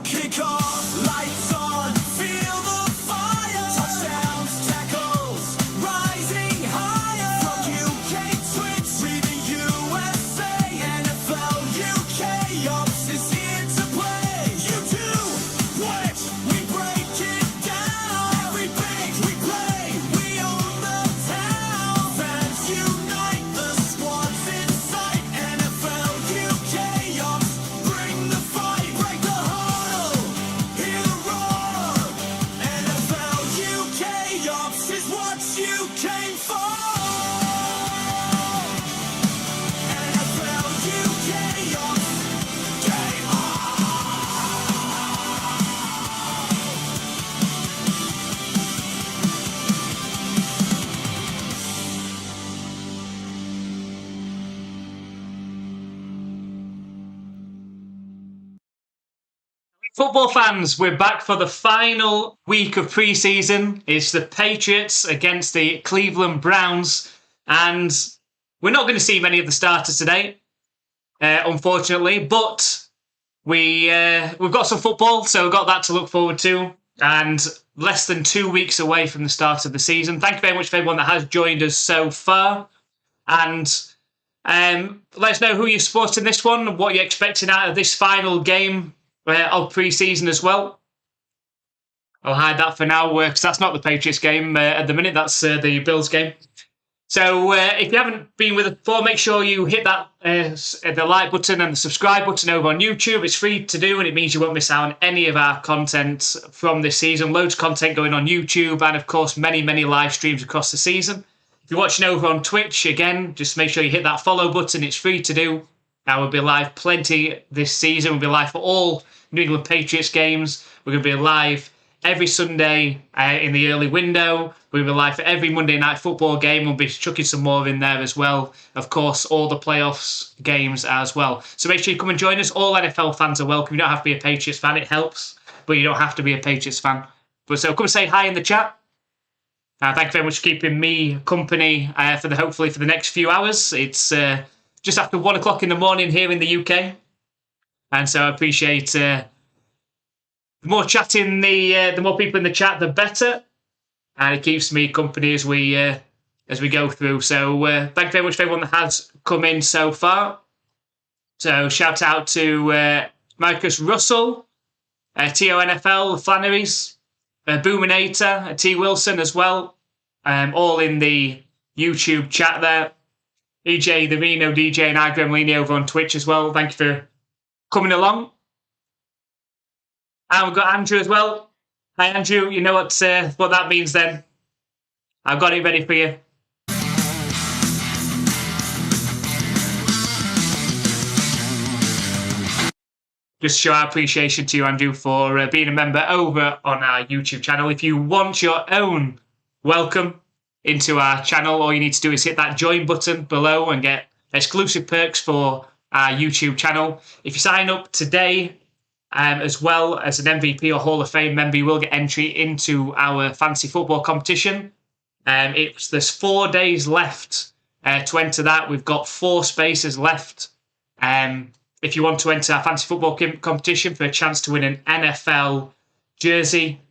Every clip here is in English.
Kick off, lights on, feel the fire. Touchdowns, tackles, rising higher. From UK Twitch, we the USA. NFL UKOPS is here to play. You do what we break it down. Every pick we play, we own the town. Fans unite, the squad's in sight. NFL UKOPS, bring the fight, break the huddle, hear the roar. NFL UKOPS is what you came for. NFL UKOPS, game on. Football fans, we're back for the final week of preseason. It's the Patriots against the Cleveland Browns, and we're not going to see many of the starters today, unfortunately. But we've got some football, so we've got that to look forward to. And less than 2 weeks away from the start of the season. Thank you very much for everyone that has joined us so far, and let us know who you're supporting this one, what you're expecting out of this final game of pre-season as well. I'll hide that for now because that's not the Patriots game at the minute. That's the Bills game. So if you haven't been with us before, make sure you hit that the like button and the subscribe button over on YouTube. It's free to do, and it means you won't miss out on any of our content from this season. Loads of content going on YouTube, and of course many live streams across the season. If you're watching over on Twitch, again, just make sure you hit that follow button. It's free to do. We'll be live plenty this season. We'll be live for all New England Patriots games. We're going to be live every Sunday in the early window. We'll be live for every Monday night football game. We'll be chucking some more in there as well. Of course, all the playoffs games as well. So make sure you come and join us. All NFL fans are welcome. You don't have to be a Patriots fan. It helps, but you don't have to be a Patriots fan. But so come and say hi in the chat. Thank you very much for keeping me company hopefully for the next few hours. It's just after 1 o'clock in the morning here in the UK. And so I appreciate the more chatting, the more people in the chat, the better. And it keeps me company as we go through. So thank you very much for everyone that has come in so far. So shout out to Marcus Russell, TONFL, Flannery's, Boominator, T Wilson as well. All in the YouTube chat there. EJ, the Reno DJ, and I, Gremlini, over on Twitch as well. Thank you for coming along. And we've got Andrew as well. Hi, Andrew. You know what that means then. I've got it ready for you. Just show our appreciation to you, Andrew, for being a member over on our YouTube channel. If you want your own welcome into our channel, all you need to do is hit that join button below and get exclusive perks for our YouTube channel. If you sign up today, as well as an MVP or Hall of Fame member, you will get entry into our fantasy football competition. There's 4 days left to enter that. We've got 4 spaces left. If you want to enter our fantasy football competition for a chance to win an NFL jersey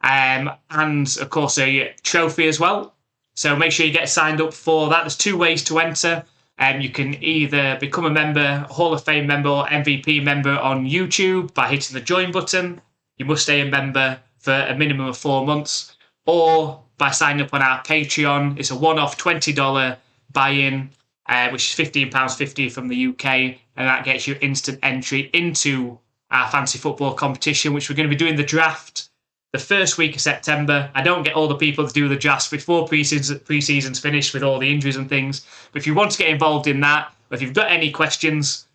and, of course, a trophy as well. So make sure you get signed up for that. There's 2 ways to enter. You can either become a member, Hall of Fame member, or MVP member on YouTube by hitting the join button. You must stay a member for a minimum of 4 months, or by signing up on our Patreon. It's a one-off $20 buy-in, which is £15.50 from the UK, and that gets you instant entry into our fantasy football competition, which we're going to be doing the draft the first week of September. I don't get all the people to do the drafts before pre-season's finished with all the injuries and things. But if you want to get involved in that, or if you've got any questions,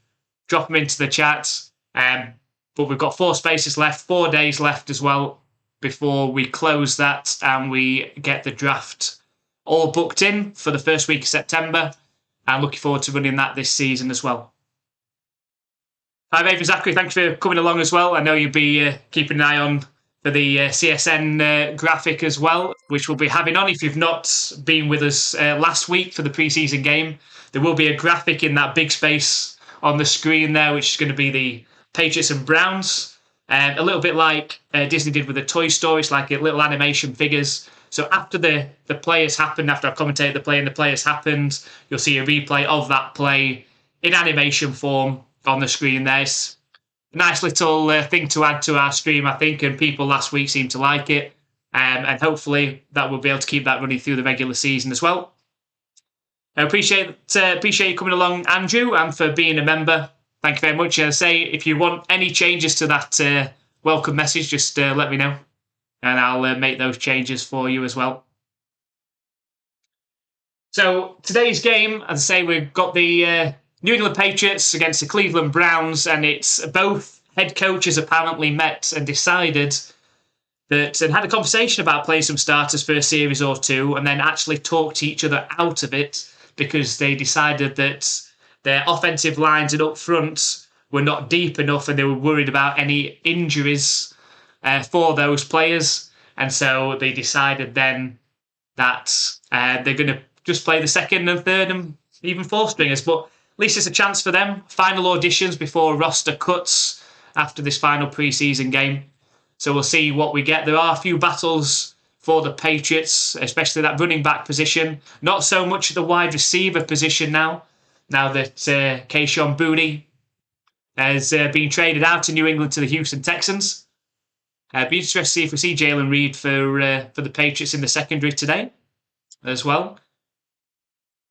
drop them into the chat. But we've got 4 spaces left, 4 days left as well before we close that and we get the draft all booked in for the first week of September. I'm looking forward to running that this season as well. Hi, Raven Zachary. Thanks for coming along as well. I know you'll be keeping an eye on for the CSN graphic as well, which we'll be having on. If you've not been with us last week for the preseason game, there will be a graphic in that big space on the screen there, which is going to be the Patriots and Browns A little bit like Disney did with the Toy Story. It's like a little animation figures. So after the players happened, after I've commentated the play and the players happened, you'll see a replay of that play in animation form on the screen there. It's a nice little thing to add to our stream, I think, and people last week seemed to like it. And hopefully that we'll be able to keep that running through the regular season as well. I appreciate you coming along, Andrew, and for being a member. Thank you very much. As I say, if you want any changes to that welcome message, just let me know, and I'll make those changes for you as well. So today's game, as I say, we've got the New England Patriots against the Cleveland Browns, and it's both head coaches apparently met and decided that and had a conversation about playing some starters for a series or two, and then actually talked each other out of it because they decided that their offensive lines and up front were not deep enough, and they were worried about any injuries for those players. And so they decided then that they're going to just play the second and third and even fourth stringers. But at least it's a chance for them. Final auditions before roster cuts after this final preseason game. So we'll see what we get. There are a few battles for the Patriots, especially that running back position. Not so much the wide receiver position now that Kayshon Boutte has been traded out to New England to the Houston Texans. Be interested to see if we see Jalen Reed for the Patriots in the secondary today as well.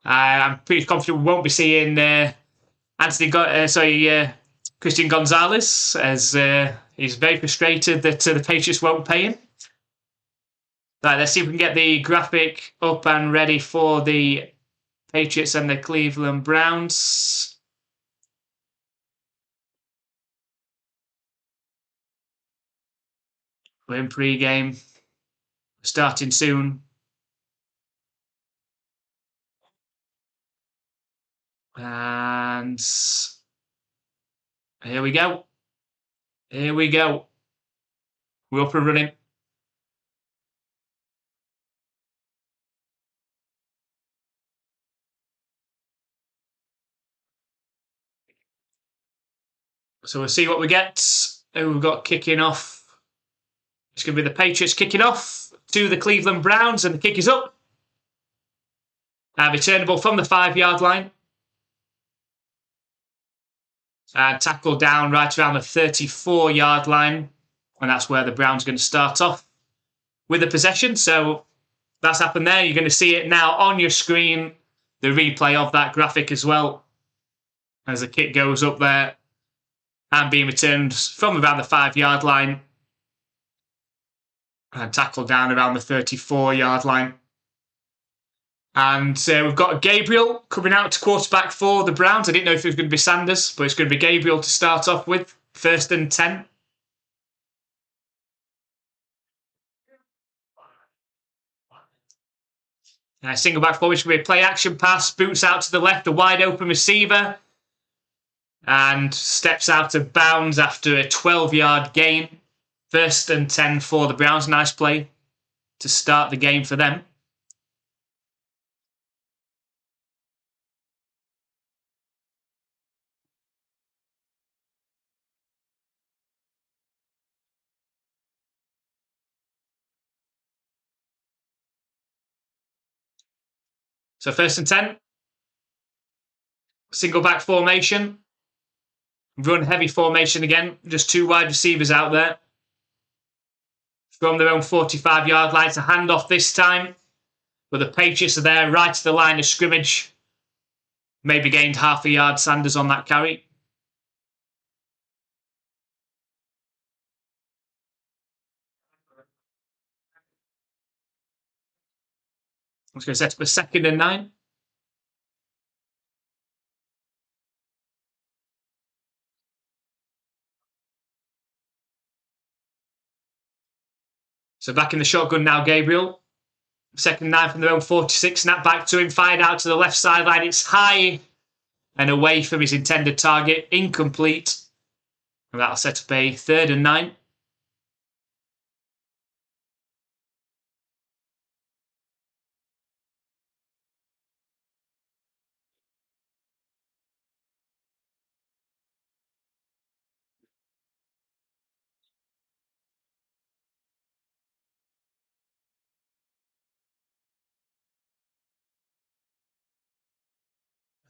I'm pretty confident we won't be seeing Christian Gonzalez, as he's very frustrated that the Patriots won't pay him. Right, let's see if we can get the graphic up and ready for the Patriots and the Cleveland Browns. We're in pre-game, starting soon. And here we go. Here we go. We're up and running. So we'll see what we get. Who we've got kicking off. It's going to be the Patriots kicking off to the Cleveland Browns, and the kick is up. Returnable from the 5-yard line. And tackled down right around the 34-yard line. And that's where the Browns are going to start off with the possession. So that's happened there. You're going to see it now on your screen, the replay of that graphic as well, as the kick goes up there and being returned from around the 5-yard line and tackled down around the 34-yard line. And we've got Gabriel coming out to quarterback for the Browns. I didn't know if it was going to be Sanders, but it's going to be Gabriel to start off with. 1st and 10. Single back formation will be a play action pass. Boots out to the left, a wide open receiver. And steps out of bounds after a 12-yard gain. 1st and 10 for the Browns. Nice play to start the game for them. So 1st and 10. Single back formation. Run heavy formation again. Just 2 wide receivers out there. From their own 45-yard line to hand off this time. But the Patriots are there right to the line of scrimmage. Maybe gained half a yard, Sanders, on that carry. It's going to set up a 2nd and 9. So back in the shotgun now, Gabriel. 2nd and 9 from their own 46. Snap back to him, fired out to the left sideline. It's high and away from his intended target. Incomplete. And that'll set up a 3rd and 9.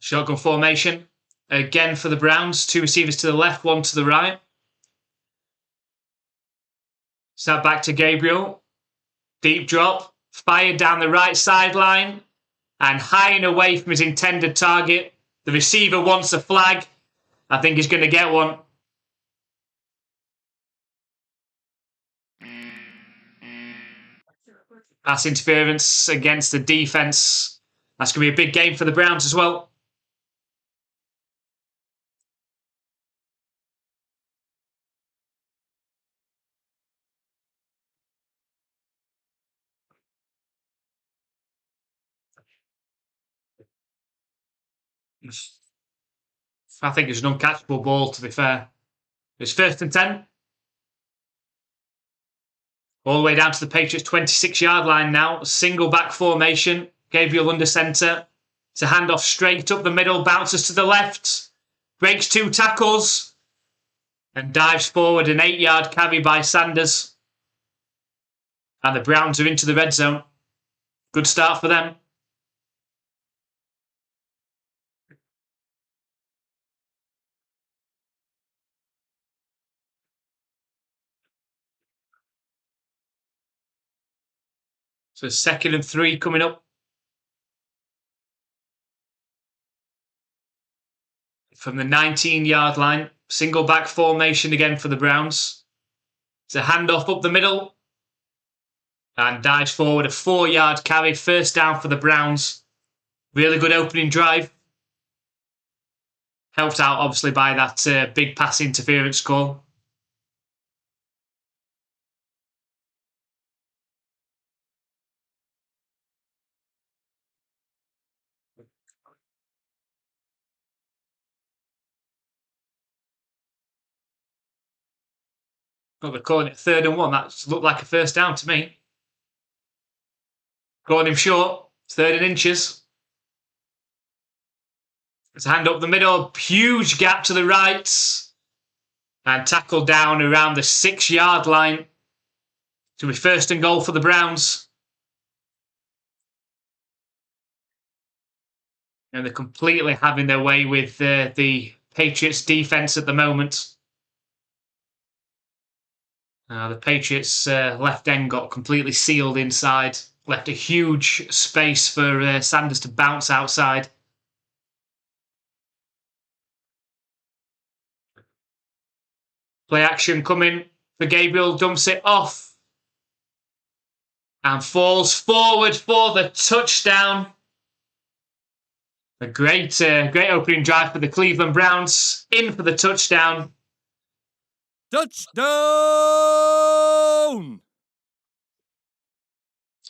Shotgun formation. Again for the Browns. 2 receivers to the left, 1 to the right. Snap back to Gabriel. Deep drop. Fired down the right sideline. And high and away from his intended target. The receiver wants a flag. I think he's going to get one. Pass interference against the defense. That's going to be a big game for the Browns as well. I think it's an uncatchable ball, to be fair. It's 1st and 10. All the way down to the Patriots' 26-yard line now. Single back formation. Gabriel under centre. It's a handoff straight up the middle. Bounces to the left. Breaks 2 tackles. And dives forward. An 8-yard carry by Sanders. And the Browns are into the red zone. Good start for them. So 2nd and 3 coming up. From the 19-yard line. Single back formation again for the Browns. It's a handoff up the middle. And dives forward. A 4-yard carry. 1st down for the Browns. Really good opening drive. Helped out, obviously, by that big pass interference call. Well, they're calling it 3rd and 1. That looked like a 1st down to me. Calling him short. 3rd and inches. It's a hand up the middle. Huge gap to the right. And tackle down around the 6-yard line. To be 1st and goal for the Browns. And they're completely having their way with the Patriots defense at the moment. The Patriots left end got completely sealed inside. Left a huge space for Sanders to bounce outside. Play action coming for Gabriel. Dumps it off. And falls forward for the touchdown. A great opening drive for the Cleveland Browns. In for the touchdown. Touchdown!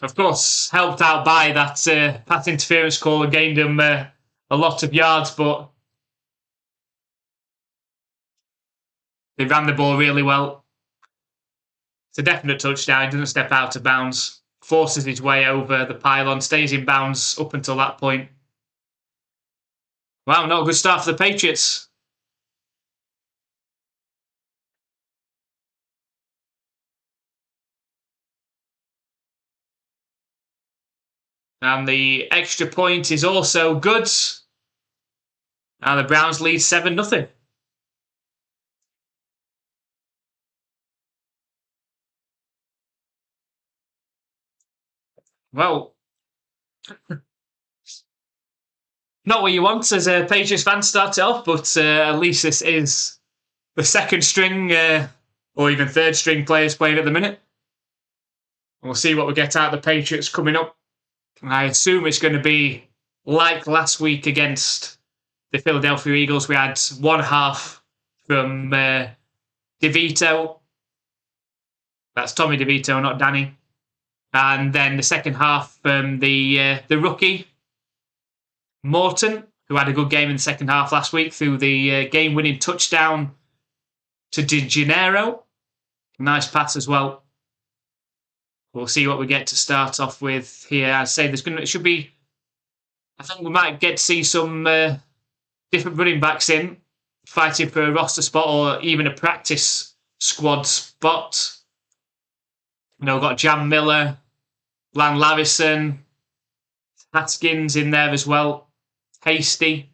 Of course, helped out by that pass interference call and gained him a lot of yards, but they ran the ball really well. It's a definite touchdown. He doesn't step out of bounds. Forces his way over the pylon. Stays in bounds up until that point. Wow, not a good start for the Patriots. And the extra point is also good. And the Browns lead 7-0. Well, not what you want as a Patriots fan to start it off, but at least this is the 2nd string or even 3rd string players playing at the minute. We'll see what we get out of the Patriots coming up. I assume it's going to be like last week against the Philadelphia Eagles. We had one half from DeVito. That's Tommy DeVito, not Danny. And then the second half from the rookie, Morton, who had a good game in the second half last week through the game-winning touchdown to DeGennaro. Nice pass as well. We'll see what we get to start off with here. I'd say it should be. I think we might get to see some different running backs in fighting for a roster spot or even a practice squad spot. You know, we've got Jam Miller, Lan Larrison, Haskins in there as well. Hasty.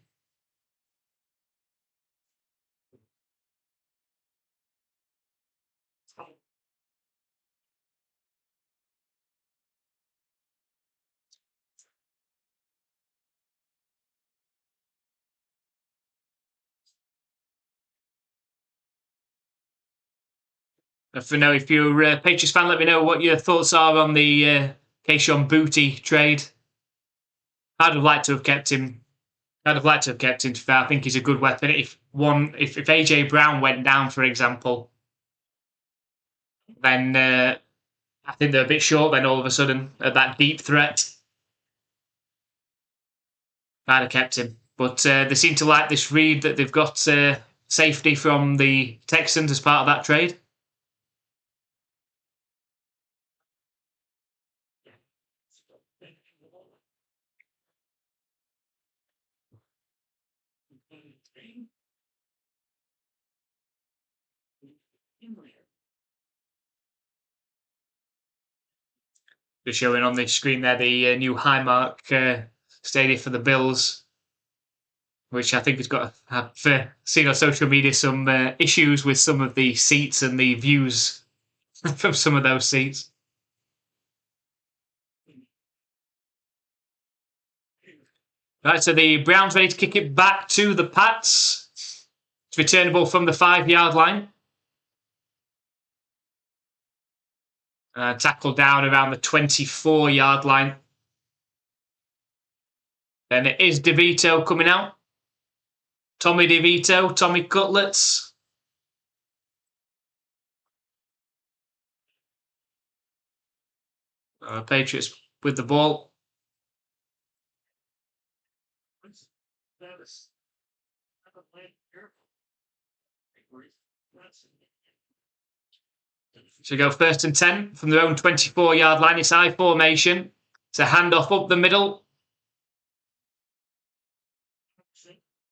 If you're a Patriots fan, let me know what your thoughts are on the Keishon Booty trade. I'd have liked to have kept him. I'd have liked to have kept him. I think he's a good weapon. If AJ Brown went down, for example, then I think they're a bit short. Then all of a sudden, at that deep threat, I'd have kept him. But they seem to like this read that they've got safety from the Texans as part of that trade. Just showing on the screen there the new Highmark Stadium for the Bills, which I think has got seen on social media some issues with some of the seats and the views from some of those seats. Right, so the Browns ready to kick it back to the Pats. It's returnable from the 5-yard line. Tackled down around the 24-yard line. Then it is DeVito coming out. Tommy DeVito, Tommy Cutlets. Patriots with the ball. So go 1st and 10 from their own 24-yard line. It's I formation. It's a handoff up the middle.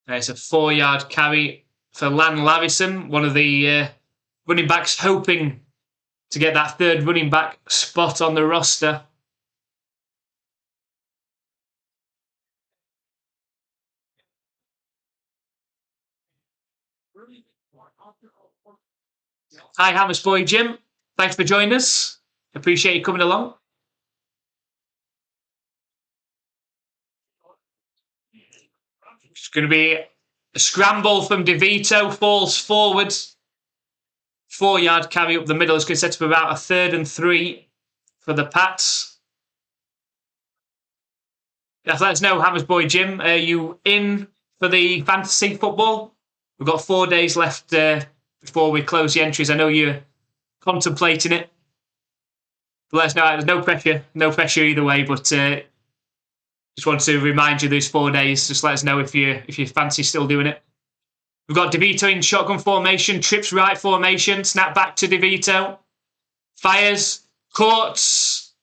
It's a 4-yard carry for Lan Larrison, one of the running backs hoping to get that 3rd running back spot on the roster. Hi, Hammers Boy Jim. Thanks for joining us. Appreciate you coming along. It's going to be a scramble from DeVito. Falls forward. 4-yard carry up the middle. It's going to set up about a 3rd and 3 for the Pats. Let us know, Hammers Boy Jim. Are you in for the fantasy football? We've got 4 days left before we close the entries. I know you're contemplating it. But let us know. There's no pressure. No pressure either way. But just want to remind you these 4 days. Just let us know if you fancy still doing it. We've got DeVito in shotgun formation. Trips right formation. Snap back to DeVito. Fires. Courts.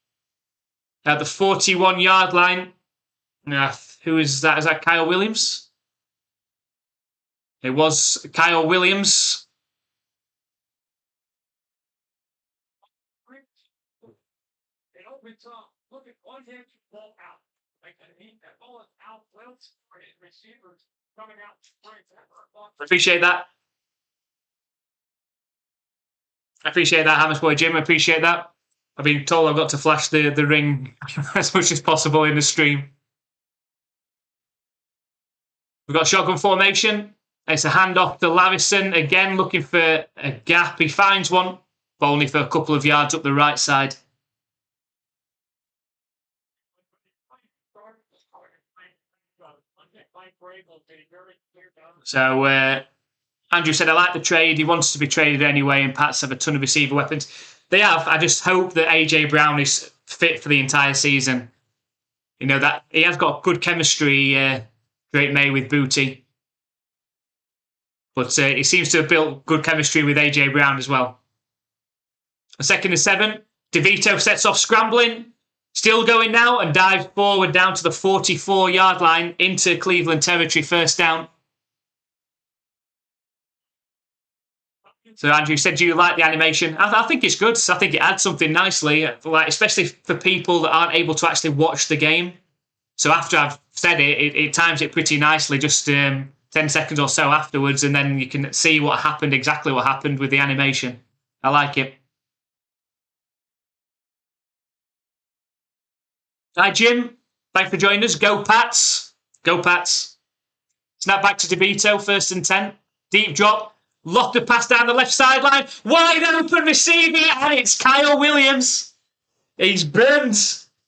At the 41-yard line. Who is that? Is that Kyle Williams? It was Kyle Williams. Appreciate that. I appreciate that, Hammers Boy Jim. I appreciate that. I've been told I've got to flash the ring as much as possible in the stream. We've got shotgun formation. It's a handoff to Larrison. Again, looking for a gap. He finds one, but only for a couple of yards up the right side. So Andrew said, I like the trade. He wants to be traded anyway, and Pats have a ton of receiver weapons. They have. I just hope that AJ Brown is fit for the entire season. You know, that he has got good chemistry, Drake May with Booty. But he seems to have built good chemistry with AJ Brown as well. A 2nd and 7. DeVito sets off scrambling. Still going now and dives forward down to the 44-yard line into Cleveland territory. 1st down. So Andrew said, do you like the animation? I think it's good. I think it adds something nicely, especially for people that aren't able to actually watch the game. So after I've said it times it pretty nicely, just 10 seconds or so afterwards, and then you can see exactly what happened with the animation. I like it. Hi, Jim. Thanks for joining us. Go Pats. Go Pats. Snap back to DeVito, 1st and 10. Deep drop. Loft the pass down the left sideline. Wide open receiver, and it's Kyle Williams. He's burned.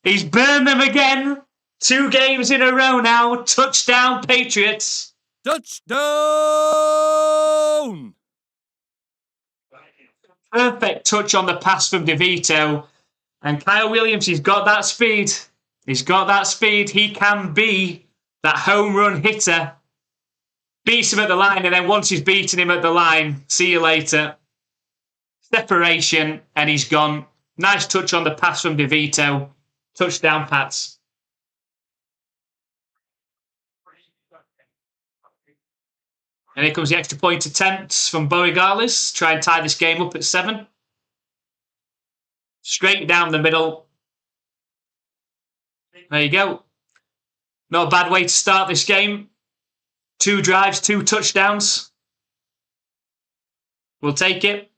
He's burned them again. 2 games in a row now. Touchdown, Patriots. Touchdown! Perfect touch on the pass from DeVito. And Kyle Williams, he's got that speed. He's got that speed. He can be that home run hitter. Beats him at the line, and then once he's beaten him at the line, see you later. Separation, and he's gone. Nice touch on the pass from DeVito. Touchdown, Pats. And here comes the extra point attempts from Borregales. Try and tie this game up at 7. Straight down the middle. There you go. Not a bad way to start this game. 2 drives, 2 touchdowns. We'll take it.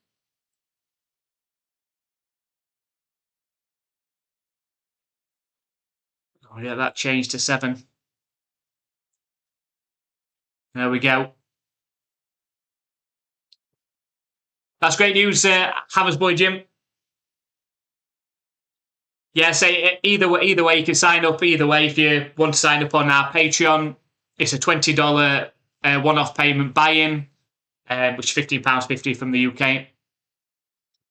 I'll get that changed to 7. There we go. That's great news, Hammers Boy Jim. Yeah, say either way you can sign up either way. If you want to sign up on our Patreon, it's a $20 one-off payment buy-in, which is £15.50 from the UK.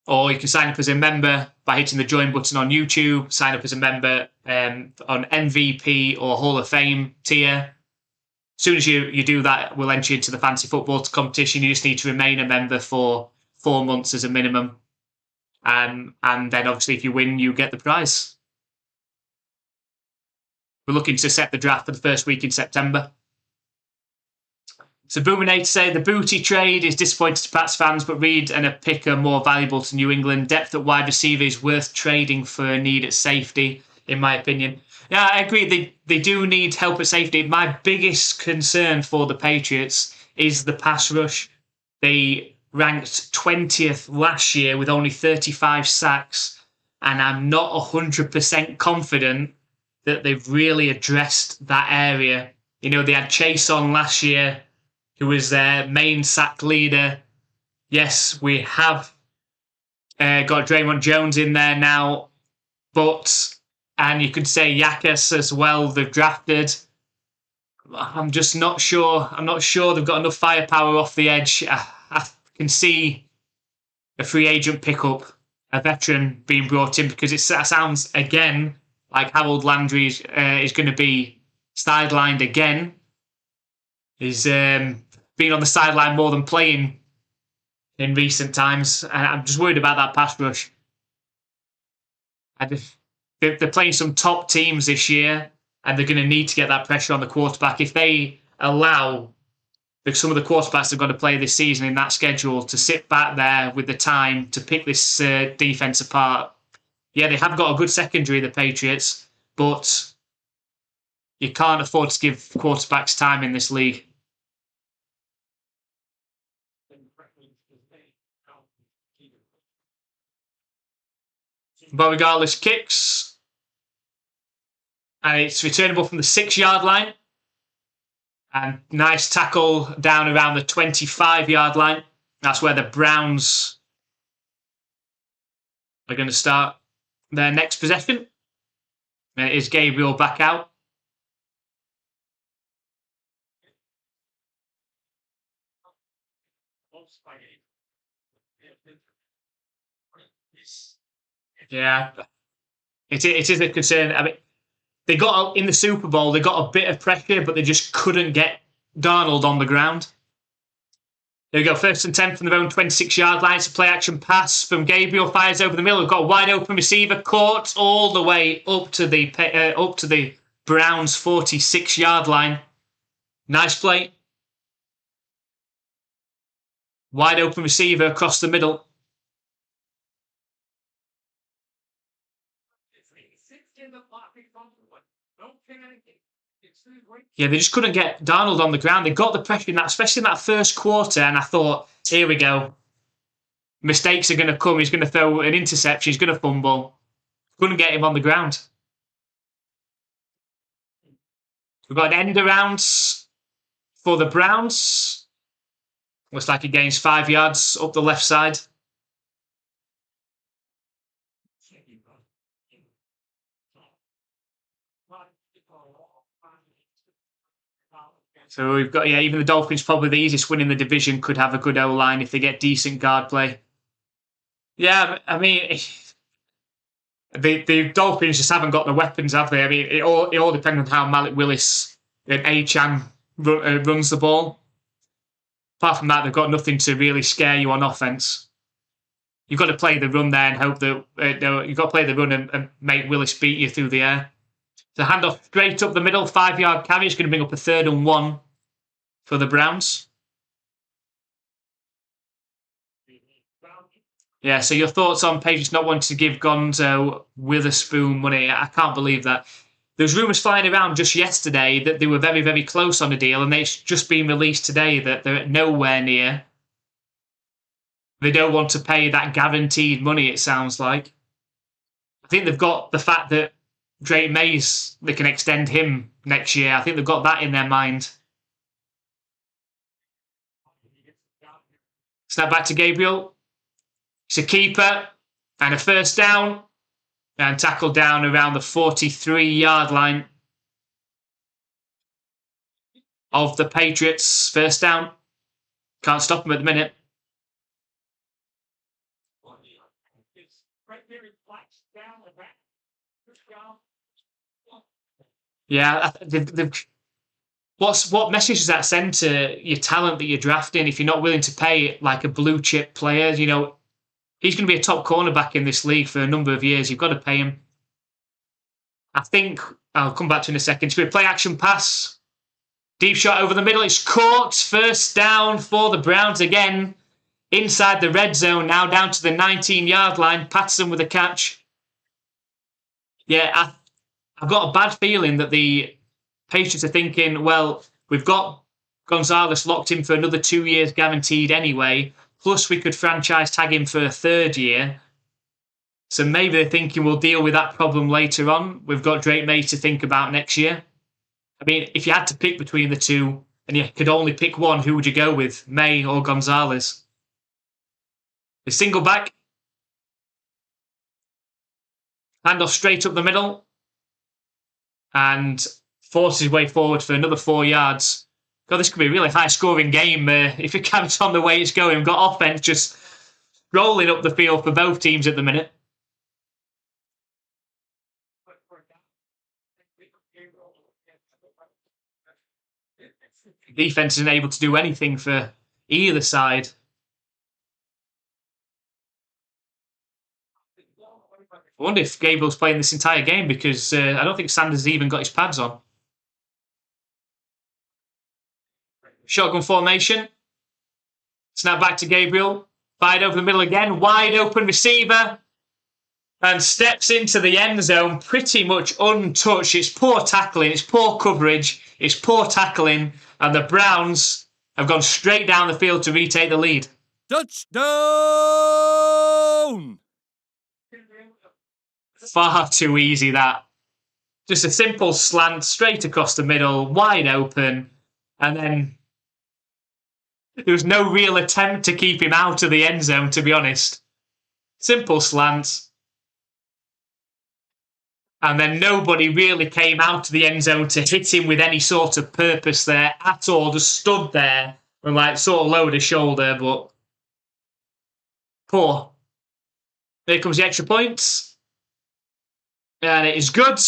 Or you can sign up as a member by hitting the join button on YouTube. Sign up as a member on MVP or Hall of Fame tier. As soon as you do that, we'll enter you into the fantasy football competition. You just need to remain a member for 4 months as a minimum. And then obviously if you win, you get the prize. We're looking to set the draft for the first week in September. So Boominator say the Booty trade is disappointing to Pats fans, but Reed and a pick are more valuable to New England. Depth at wide receiver is worth trading for a need at safety, in my opinion. Yeah, I agree. They do need help at safety. My biggest concern for the Patriots is the pass rush. They ranked 20th last year with only 35 sacks, and I'm not 100% confident that they've really addressed that area. You know, they had Chase on last year, who was their main sack leader. Yes, we have got Draymond Jones in there now, and you could say Yakas as well, they've drafted. I'm just not sure. I'm not sure they've got enough firepower off the edge. I can see a free agent pickup, a veteran being brought in, because it sounds, again, like Harold Landry is going to be sidelined again. He's been on the sideline more than playing in recent times. And I'm just worried about that pass rush. They're playing some top teams this year, and they're going to need to get that pressure on the quarterback. If they allow some of the quarterbacks they're going to play this season in that schedule to sit back there with the time to pick this defense apart. Yeah, they have got a good secondary, the Patriots, but you can't afford to give quarterbacks time in this league. But regardless, kicks. And it's returnable from the 6-yard line. And nice tackle down around the 25-yard line. That's where the Browns are going to start their next possession. And it is Gabriel back out. Yeah, it is a concern. I mean, they got in the Super Bowl, they got a bit of pressure, but they just couldn't get Darnold on the ground. There we go, 1st and 10 from their own 26-yard line. It's a play-action pass from Gabriel, fires over the middle. We've got a wide-open receiver, caught all the way up to the Browns' 46-yard line. Nice play. Wide-open receiver across the middle. Yeah, they just couldn't get Darnold on the ground. They got the pressure in that, especially in that first quarter, and I thought, here we go. Mistakes are going to come. He's going to throw an interception. He's going to fumble. Couldn't get him on the ground. We've got an end around for the Browns. Looks like he gains 5 yards up the left side. So we've got, even the Dolphins, probably the easiest win in the division, could have a good O-line if they get decent guard play. Yeah, I mean, the Dolphins just haven't got the weapons, have they? I mean, it all depends on how Malik Willis and Achane runs the ball. Apart from that, they've got nothing to really scare you on offense. You've got to play the run there and hope that you've got to play the run and make Willis beat you through the air. So handoff straight up the middle, 5-yard carry. It's going to bring up a 3rd and 1 for the Browns. Yeah, so your thoughts on Patriots not wanting to give Gonzo Witherspoon money? I can't believe that. There's rumours flying around just yesterday that they were very, very close on a deal, and it's just been released today that they're nowhere near. They don't want to pay that guaranteed money, it sounds like. I think they've got the fact that Drake Mays, they can extend him next year. I think they've got that in their mind. Snap back to Gabriel. It's a keeper and a 1st down. And tackled down around the 43-yard line of the Patriots. 1st down. Can't stop them at the minute. Yeah, what message does that send to your talent that you're drafting if you're not willing to pay like a blue chip player? You know, he's going to be a top cornerback in this league for a number of years. You've got to pay him. I think I'll come back to in a second. It's going to be play action pass. Deep shot over the middle. It's caught. 1st down for the Browns again. Inside the red zone. Now down to the 19-yard line. Patterson with a catch. Yeah, I've got a bad feeling that the Patriots are thinking, well, we've got Gonzalez locked in for another 2 years guaranteed anyway. Plus, we could franchise tag him for a 3rd year. So maybe they're thinking we'll deal with that problem later on. We've got Drake May to think about next year. I mean, if you had to pick between the two and you could only pick one, who would you go with, May or Gonzalez? The single back. Handoff straight up the middle. And forces his way forward for another 4 yards. God, this could be a really high-scoring game if it counts on the way it's going. We've got offense just rolling up the field for both teams at the minute. Defense isn't able to do anything for either side. I wonder if Gabriel's playing this entire game because I don't think Sanders has even got his pads on. Shotgun formation. Snap back to Gabriel. Fired over the middle again. Wide open receiver. And steps into the end zone pretty much untouched. It's poor tackling. It's poor coverage. It's poor tackling. And the Browns have gone straight down the field to retake the lead. Touchdown! Far too easy, that. Just a simple slant straight across the middle, wide open. And then there was no real attempt to keep him out of the end zone, to be honest. Simple slant. And then nobody really came out to the end zone to hit him with any sort of purpose there at all. Just stood there and like sort of lowered his shoulder, but poor. Here comes the extra points. And it is good.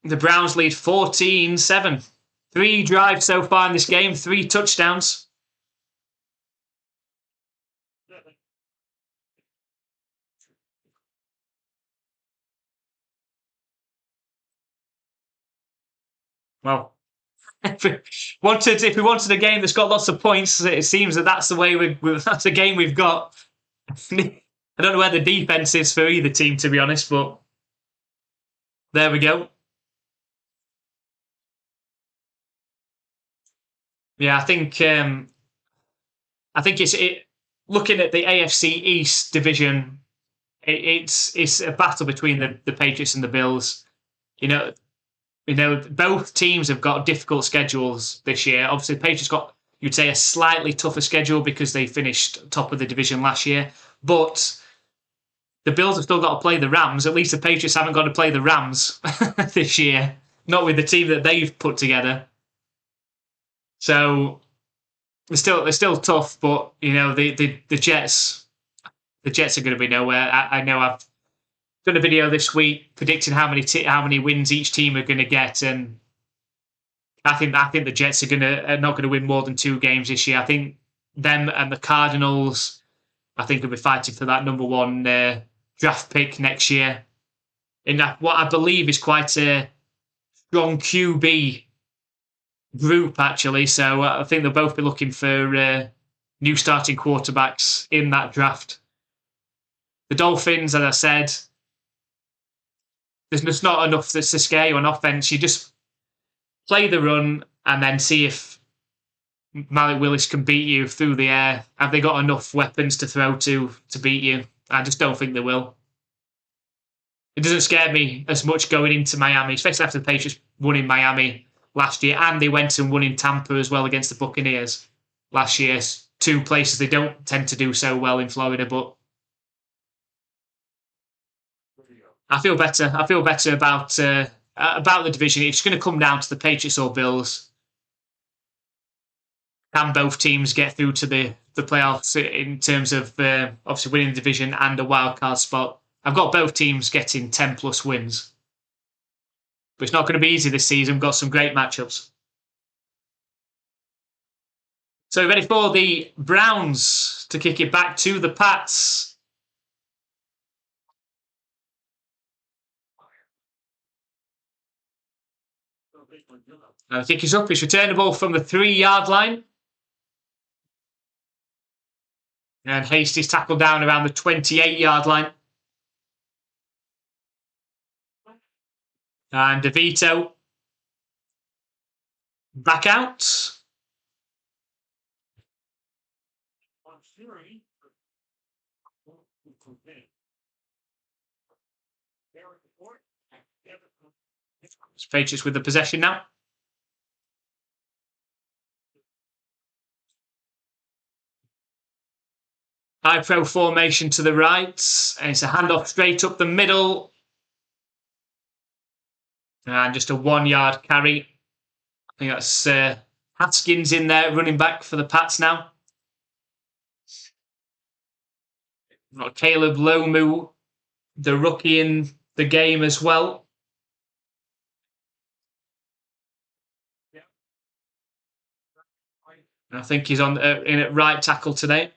The Browns lead 14-7. 3 drives so far in this game, 3 touchdowns. Well, if we wanted a game that's got lots of points, it seems that that's the way that's the game we've got. I don't know where the defense is for either team, to be honest, but there we go. Yeah, I think it's looking at the AFC East division. It's a battle between the Patriots and the Bills. You know, both teams have got difficult schedules this year. Obviously, the Patriots got you'd say a slightly tougher schedule because they finished top of the division last year. But the Bills have still got to play the Rams. At least the Patriots haven't got to play the Rams this year. Not with the team that they've put together. So they're still tough, but you know the Jets are going to be nowhere. I know I've done a video this week predicting how many wins each team are going to get, and I think the Jets are not going to win more than 2 games this year. I think them and the Cardinals, I think, will be fighting for that number 1 draft pick next year. In what I believe is quite a strong QB group, actually. So I think they'll both be looking for new starting quarterbacks in that draft. The Dolphins, as I said, there's just not enough to scare you on offense. You just play the run and then see if Malik Willis can beat you through the air. Have they got enough weapons to throw to beat you? I just don't think they will. It doesn't scare me as much going into Miami, especially after the Patriots won in Miami last year, and they went and won in Tampa as well against the Buccaneers last year. 2 places they don't tend to do so well in Florida, but I feel better. I feel better about the division. It's going to come down to the Patriots or Bills. Can both teams get through to the playoffs in terms of obviously winning the division and a wild card spot? I've got both teams getting 10 plus wins. But it's not going to be easy this season. We've got some great matchups. So ready for the Browns to kick it back to the Pats. Kick is up. It's returnable from the 3-yard line. And Hasty's tackled down around the 28-yard line. And DeVito back out. Patriots with the possession now. High pro formation to the right. And it's a handoff straight up the middle. And just a 1-yard carry. I think that's Haskins in there, running back for the Pats now. Got Caleb Lomu, the rookie, in the game as well. I think he's in at right tackle today.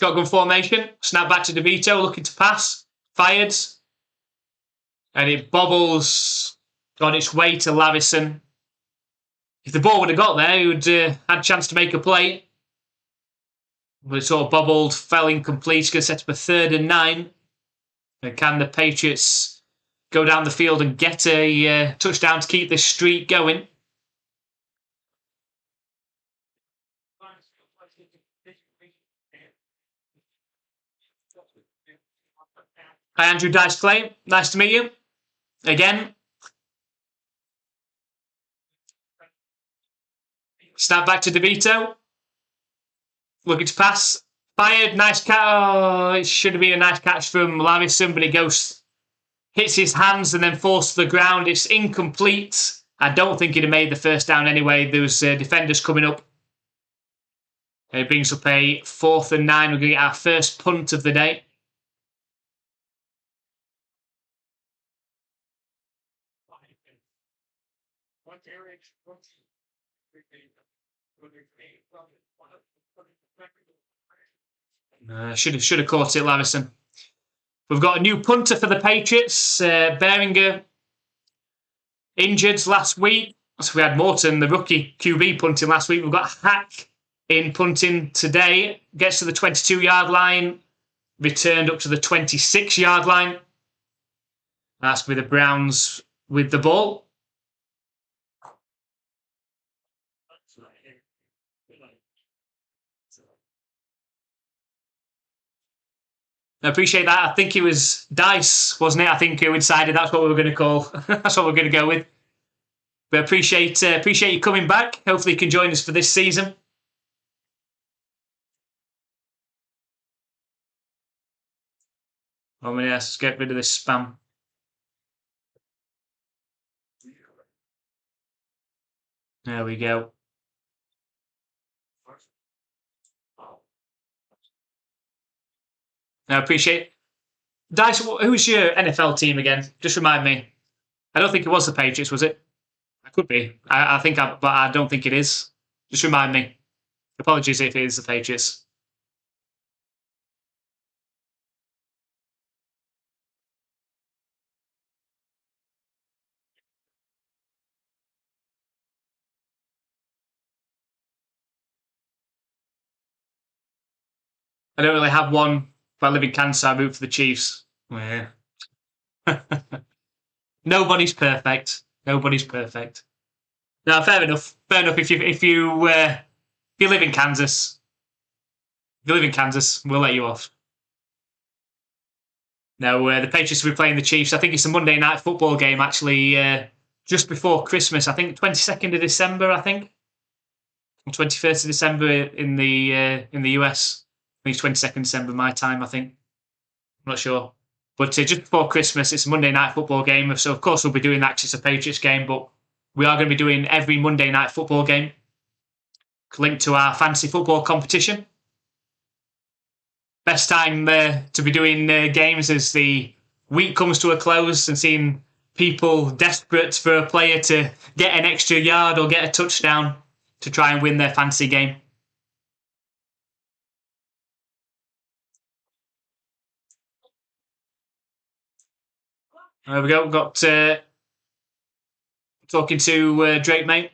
Shotgun formation. Snap back to DeVito, looking to pass. Fired. And it bobbles on its way to Lavison. If the ball would have got there, he would had a chance to make a play. But it sort of bobbled, fell incomplete. It's going to set up a 3rd and 9. And can the Patriots go down the field and get a touchdown to keep this streak going? Hi, Andrew Dice Clay. Nice to meet you. Again. Snap back to DeVito. Looking to pass. Fired. Nice catch. Oh, it should have been a nice catch from Lavison, but it goes, hits his hands and then falls to the ground. It's incomplete. I don't think he'd have made the first down anyway. There was defenders coming up. It brings up a 4th and 9. We're going to get our first punt of the day. Should have caught it, Lavison. We've got a new punter for the Patriots. Behringer injured last week. So we had Morton, the rookie QB, punting last week. We've got Hack in punting today. Gets to the 22-yard line. Returned up to the 26-yard line. That's with the Browns with the ball. I appreciate that. I think it was Dice, wasn't it? I think who decided that's what we were going to call. That's what we're going to go with. But appreciate you coming back. Hopefully you can join us for this season. Oh, let's get rid of this spam. There we go. I appreciate it. Dice, who's your NFL team again? Just remind me. I don't think it was the Patriots, was it? It could be. I think, but I don't think it is. Just remind me. Apologies if it is the Patriots. I don't really have one. If I live in Kansas, I root for the Chiefs. Yeah. Nobody's perfect. Nobody's perfect. No, fair enough. Fair enough. If you live in Kansas, we'll let you off. No, the Patriots will be playing the Chiefs. I think it's a Monday night football game, actually, just before Christmas. I think 22nd of December. I think 21st of December in the US. I think it's 22nd December my time. I think. I'm not sure. But just before Christmas, it's a Monday night football game. So, of course, we'll be doing that because it's a Patriots game. But we are going to be doing every Monday night football game linked to our fantasy football competition. Best time to be doing games as the week comes to a close and seeing people desperate for a player to get an extra yard or get a touchdown to try and win their fantasy game. There we go. We've got talking to Drake, mate.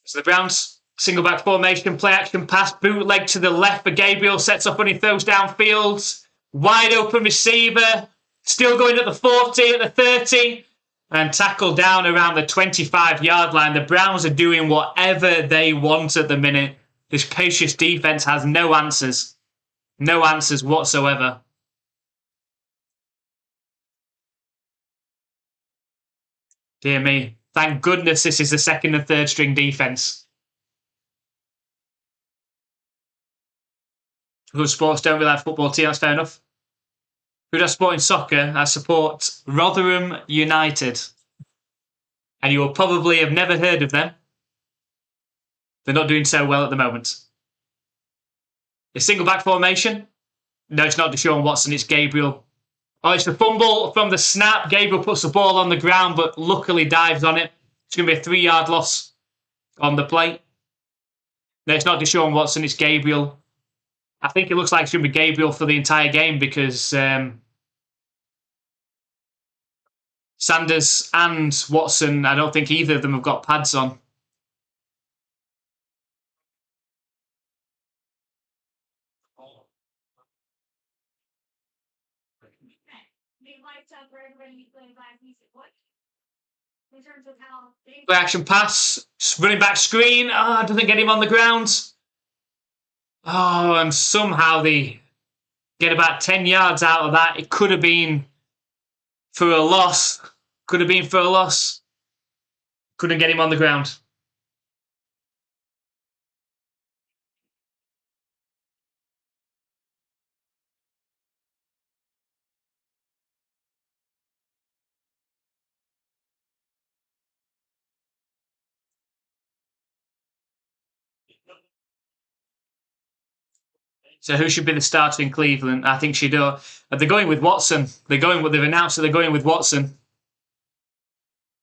So the Browns single back formation, play action pass, bootleg to the left for Gabriel, sets up when he throws downfield. Wide open receiver, still going at the 40, at the 30, and tackled down around the 25-yard line. The Browns are doing whatever they want at the minute. This Patriots defense has no answers. No answers whatsoever. Dear me. Thank goodness this is the second and third string defense. Good sports don't really have football team, that's fair enough. Who does I support in soccer? I support Rotherham United. And you will probably have never heard of them. They're not doing so well at the moment. A single back formation? No, it's not Deshaun Watson, it's Gabriel. Oh, it's the fumble from the snap. Gabriel puts the ball on the ground, but luckily dives on it. It's going to be a 3-yard loss on the play. No, it's not Deshaun Watson, it's Gabriel. I think it looks like it's going to be Gabriel for the entire game because Sanders and Watson, I don't think either of them have got pads on. Play action pass, running back screen. Doesn't get him on the ground. Oh, and somehow they get about 10 yards out of that. It could have been for a loss. Couldn't get him on the ground. So who should be the starter in Cleveland? I think they're going with Watson. They've announced that they're going with Watson.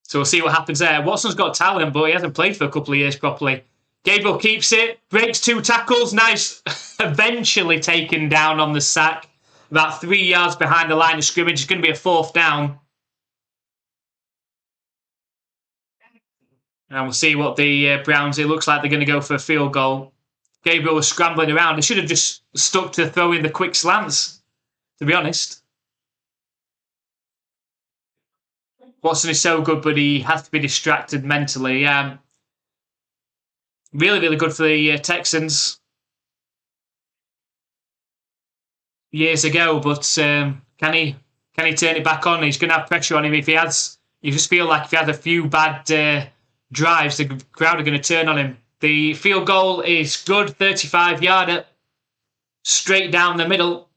So we'll see what happens there. Watson's got talent, but he hasn't played for a couple of years properly. Gabriel keeps it, breaks 2 tackles. Nice, eventually taken down on the sack. about 3 yards behind the line of scrimmage. It's going to be a 4th down. And we'll see what the Browns, it looks like they're going to go for a field goal. Gabriel was scrambling around. They should have just stuck to throwing the quick slants, to be honest. Watson is so good, but he has to be distracted mentally. Really, really good for the Texans years ago, but can he turn it back on? He's going to have pressure on him if he has. You just feel like if he has a few bad drives, the crowd are going to turn on him. The field goal is good, 35-yarder, straight down the middle.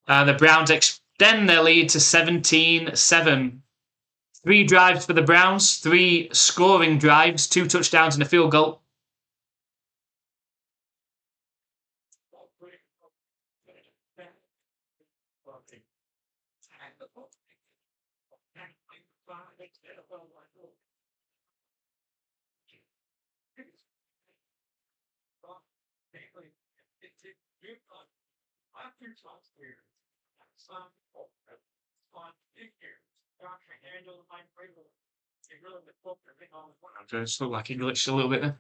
The Browns extend their lead to 17-7. 3 drives for the Browns, 3 scoring drives, 2 touchdowns and a field goal. It just looked like he glitched a little bit there.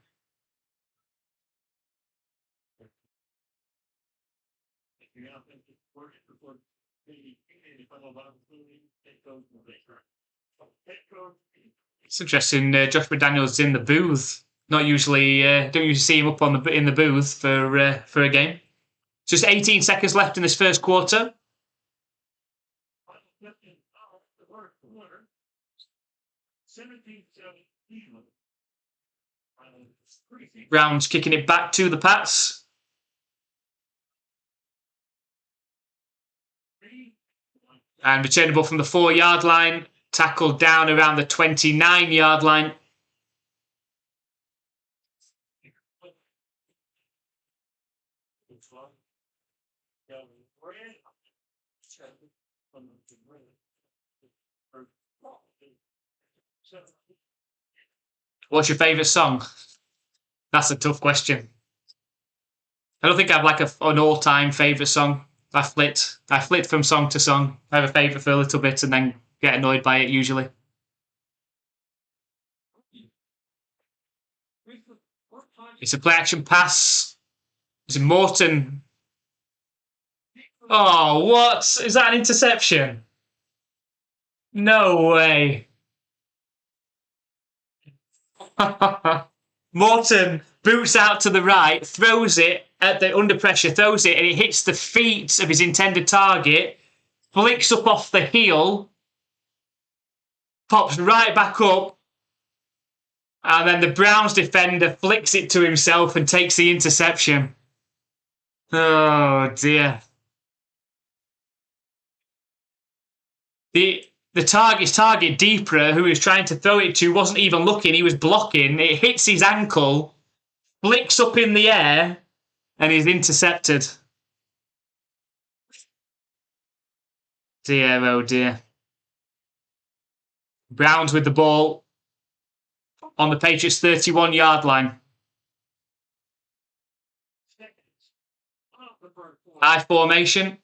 It's interesting. Josh McDaniels in the booth. Not usually, don't usually see him up on in the booth for a game. Just 18 seconds left in this first quarter. Browns kicking it back to the Pats. And returnable from the 4-yard line. Tackled down around the 29-yard line. What's your favourite song? That's a tough question. I don't think I have like an all-time favourite song. I flit from song to song. I have a favourite for a little bit and then get annoyed by it usually. It's a play action pass. It's Morton. Oh, what? Is that an interception? No way. Morton boots out to the right, throws it under pressure, throws it, and it hits the feet of his intended target, flicks up off the heel, pops right back up, and then the Browns defender flicks it to himself and takes the interception. Oh dear. His target, Deeper, who he was trying to throw it to, wasn't even looking. He was blocking. It hits his ankle, flicks up in the air, and he's intercepted. Dear, oh dear. Browns with the ball on the Patriots' 31-yard line. I formation.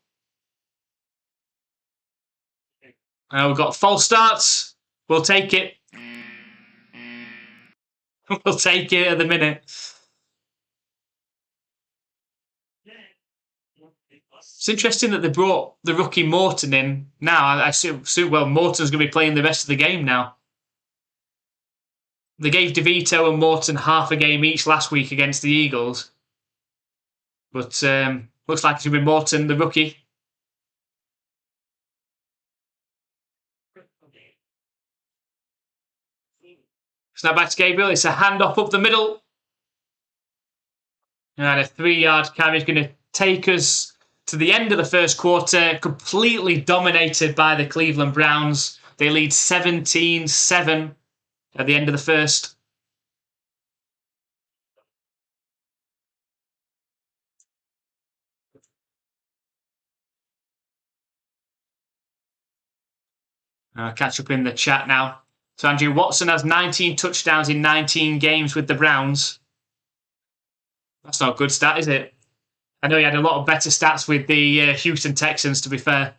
We've got false starts. We'll take it. We'll take it at the minute. It's interesting that they brought the rookie Morton in now. I assume, well, Morton's going to be playing the rest of the game now. They gave DeVito and Morton half a game each last week against the Eagles. But looks like it's going to be Morton, the rookie. Snap back to Gabriel. It's a handoff up the middle. And a 3-yard carry is going to take us to the end of the first quarter. Completely dominated by the Cleveland Browns. They lead 17-7 at the end of the first. I'll catch up in the chat now. So Andrew Watson has 19 touchdowns in 19 games with the Browns. That's not a good stat, is it? I know he had a lot of better stats with the Houston Texans, to be fair.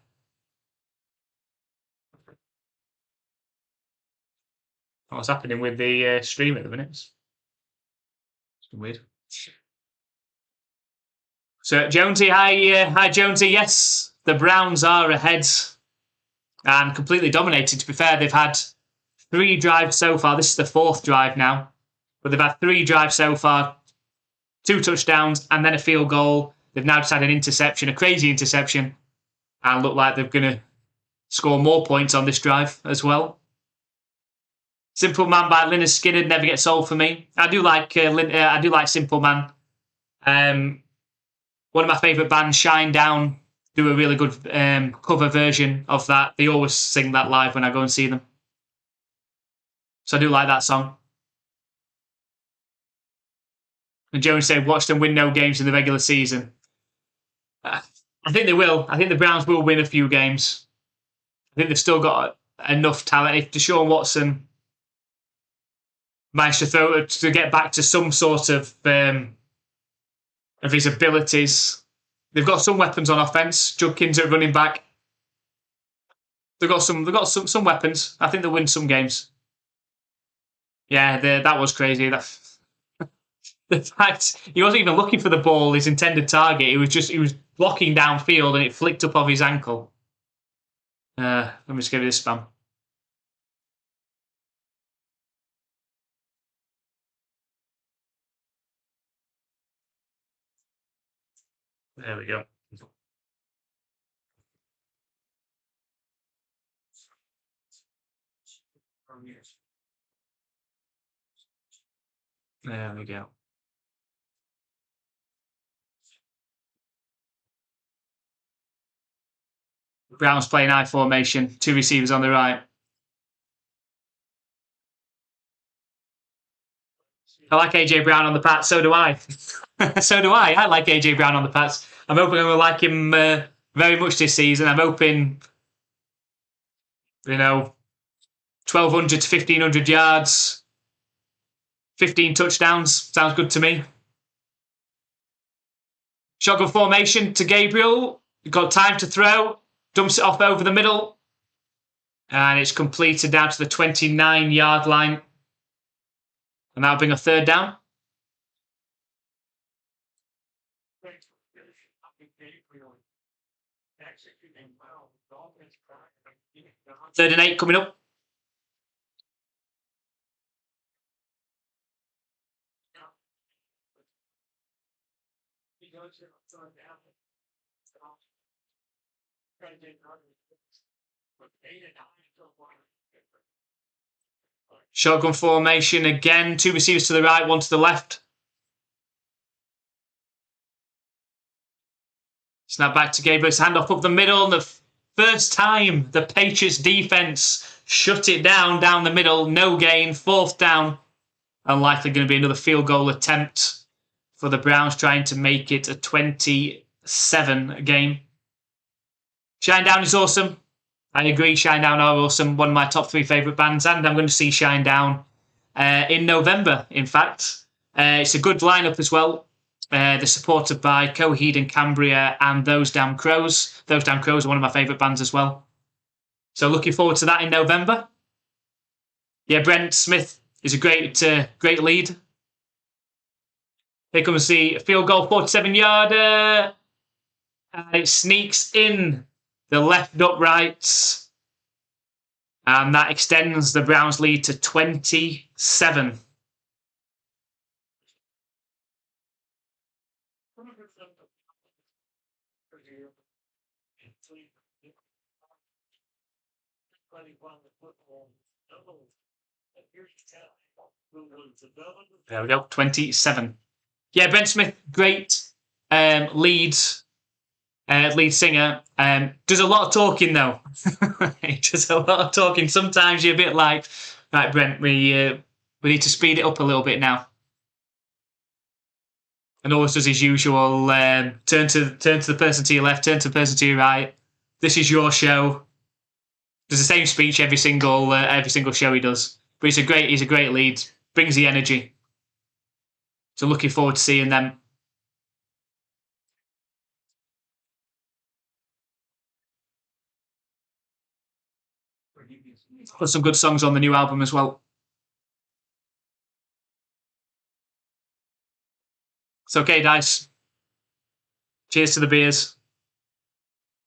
What's happening with the stream at the minute? It's weird. So Jonesy, hi Jonesy. Yes, the Browns are ahead and completely dominated. To be fair, they've had 3 drives so far. This is the 4th drive now, but they've had 3 drives so far, 2 touchdowns and then a field goal. They've now just had an interception, a crazy interception, and look like they're going to score more points on this drive as well. Simple Man by Lynyrd Skynyrd never gets old for me. I do like Simple Man. One of my favourite bands, Shinedown, do a really good cover version of that. They always sing that live when I go and see them. So I do like that song. And Jones said, watch them win no games in the regular season. I think they will. I think the Browns will win a few games. I think they've still got enough talent. If Deshaun Watson managed to get back to some sort of his abilities, they've got some weapons on offense. Judkins at running back. They've got some weapons. I think they'll win some games. Yeah, that was crazy. The fact he wasn't even looking for the ball, his intended target. He was blocking downfield and it flicked up off his ankle. Let me just give you this spam. There we go. There we go. Browns playing I formation, 2 receivers on the right. I like AJ Brown on the Pats, so do I. So do I. I like AJ Brown on the Pats. I'm hoping I'm going to like him very much this season. I'm hoping, 1,200 to 1,500 yards, 15 touchdowns. Sounds good to me. Shotgun formation to Gabriel. You've got time to throw. Dumps it off over the middle. And it's completed down to the 29-yard line. And that'll bring a 3rd down. Third and 8 coming up. Shotgun formation again. 2 receivers to the right, 1 to the left. Snap back to Gabriel. Handoff up the middle. The first time the Patriots defense shut it down the middle. No gain. 4th down. Unlikely going to be another field goal attempt for the Browns, trying to make it a 27 game. Shinedown is awesome. I agree, Shinedown are awesome. One of my top 3 favourite bands, and I'm going to see Shinedown in November, in fact. It's a good lineup as well. They're supported by Coheed and Cambria and Those Damn Crows. Those Damn Crows are one of my favourite bands as well. So looking forward to that in November. Yeah, Brent Smith is a great lead. Here comes the field goal, 47-yarder. And it sneaks in the left uprights. And that extends the Browns' lead to 27. There we go, 27. Yeah, Brent Smith, great lead singer. Does a lot of talking though. He does a lot of talking. Sometimes you're a bit like, right, Brent, we need to speed it up a little bit now. And always does his usual turn to the person to your left, turn to the person to your right. This is your show. Does the same speech every single show he does. But he's a great lead. Brings the energy. So looking forward to seeing them. Put some good songs on the new album as well. It's okay, Dice. Cheers to the beers.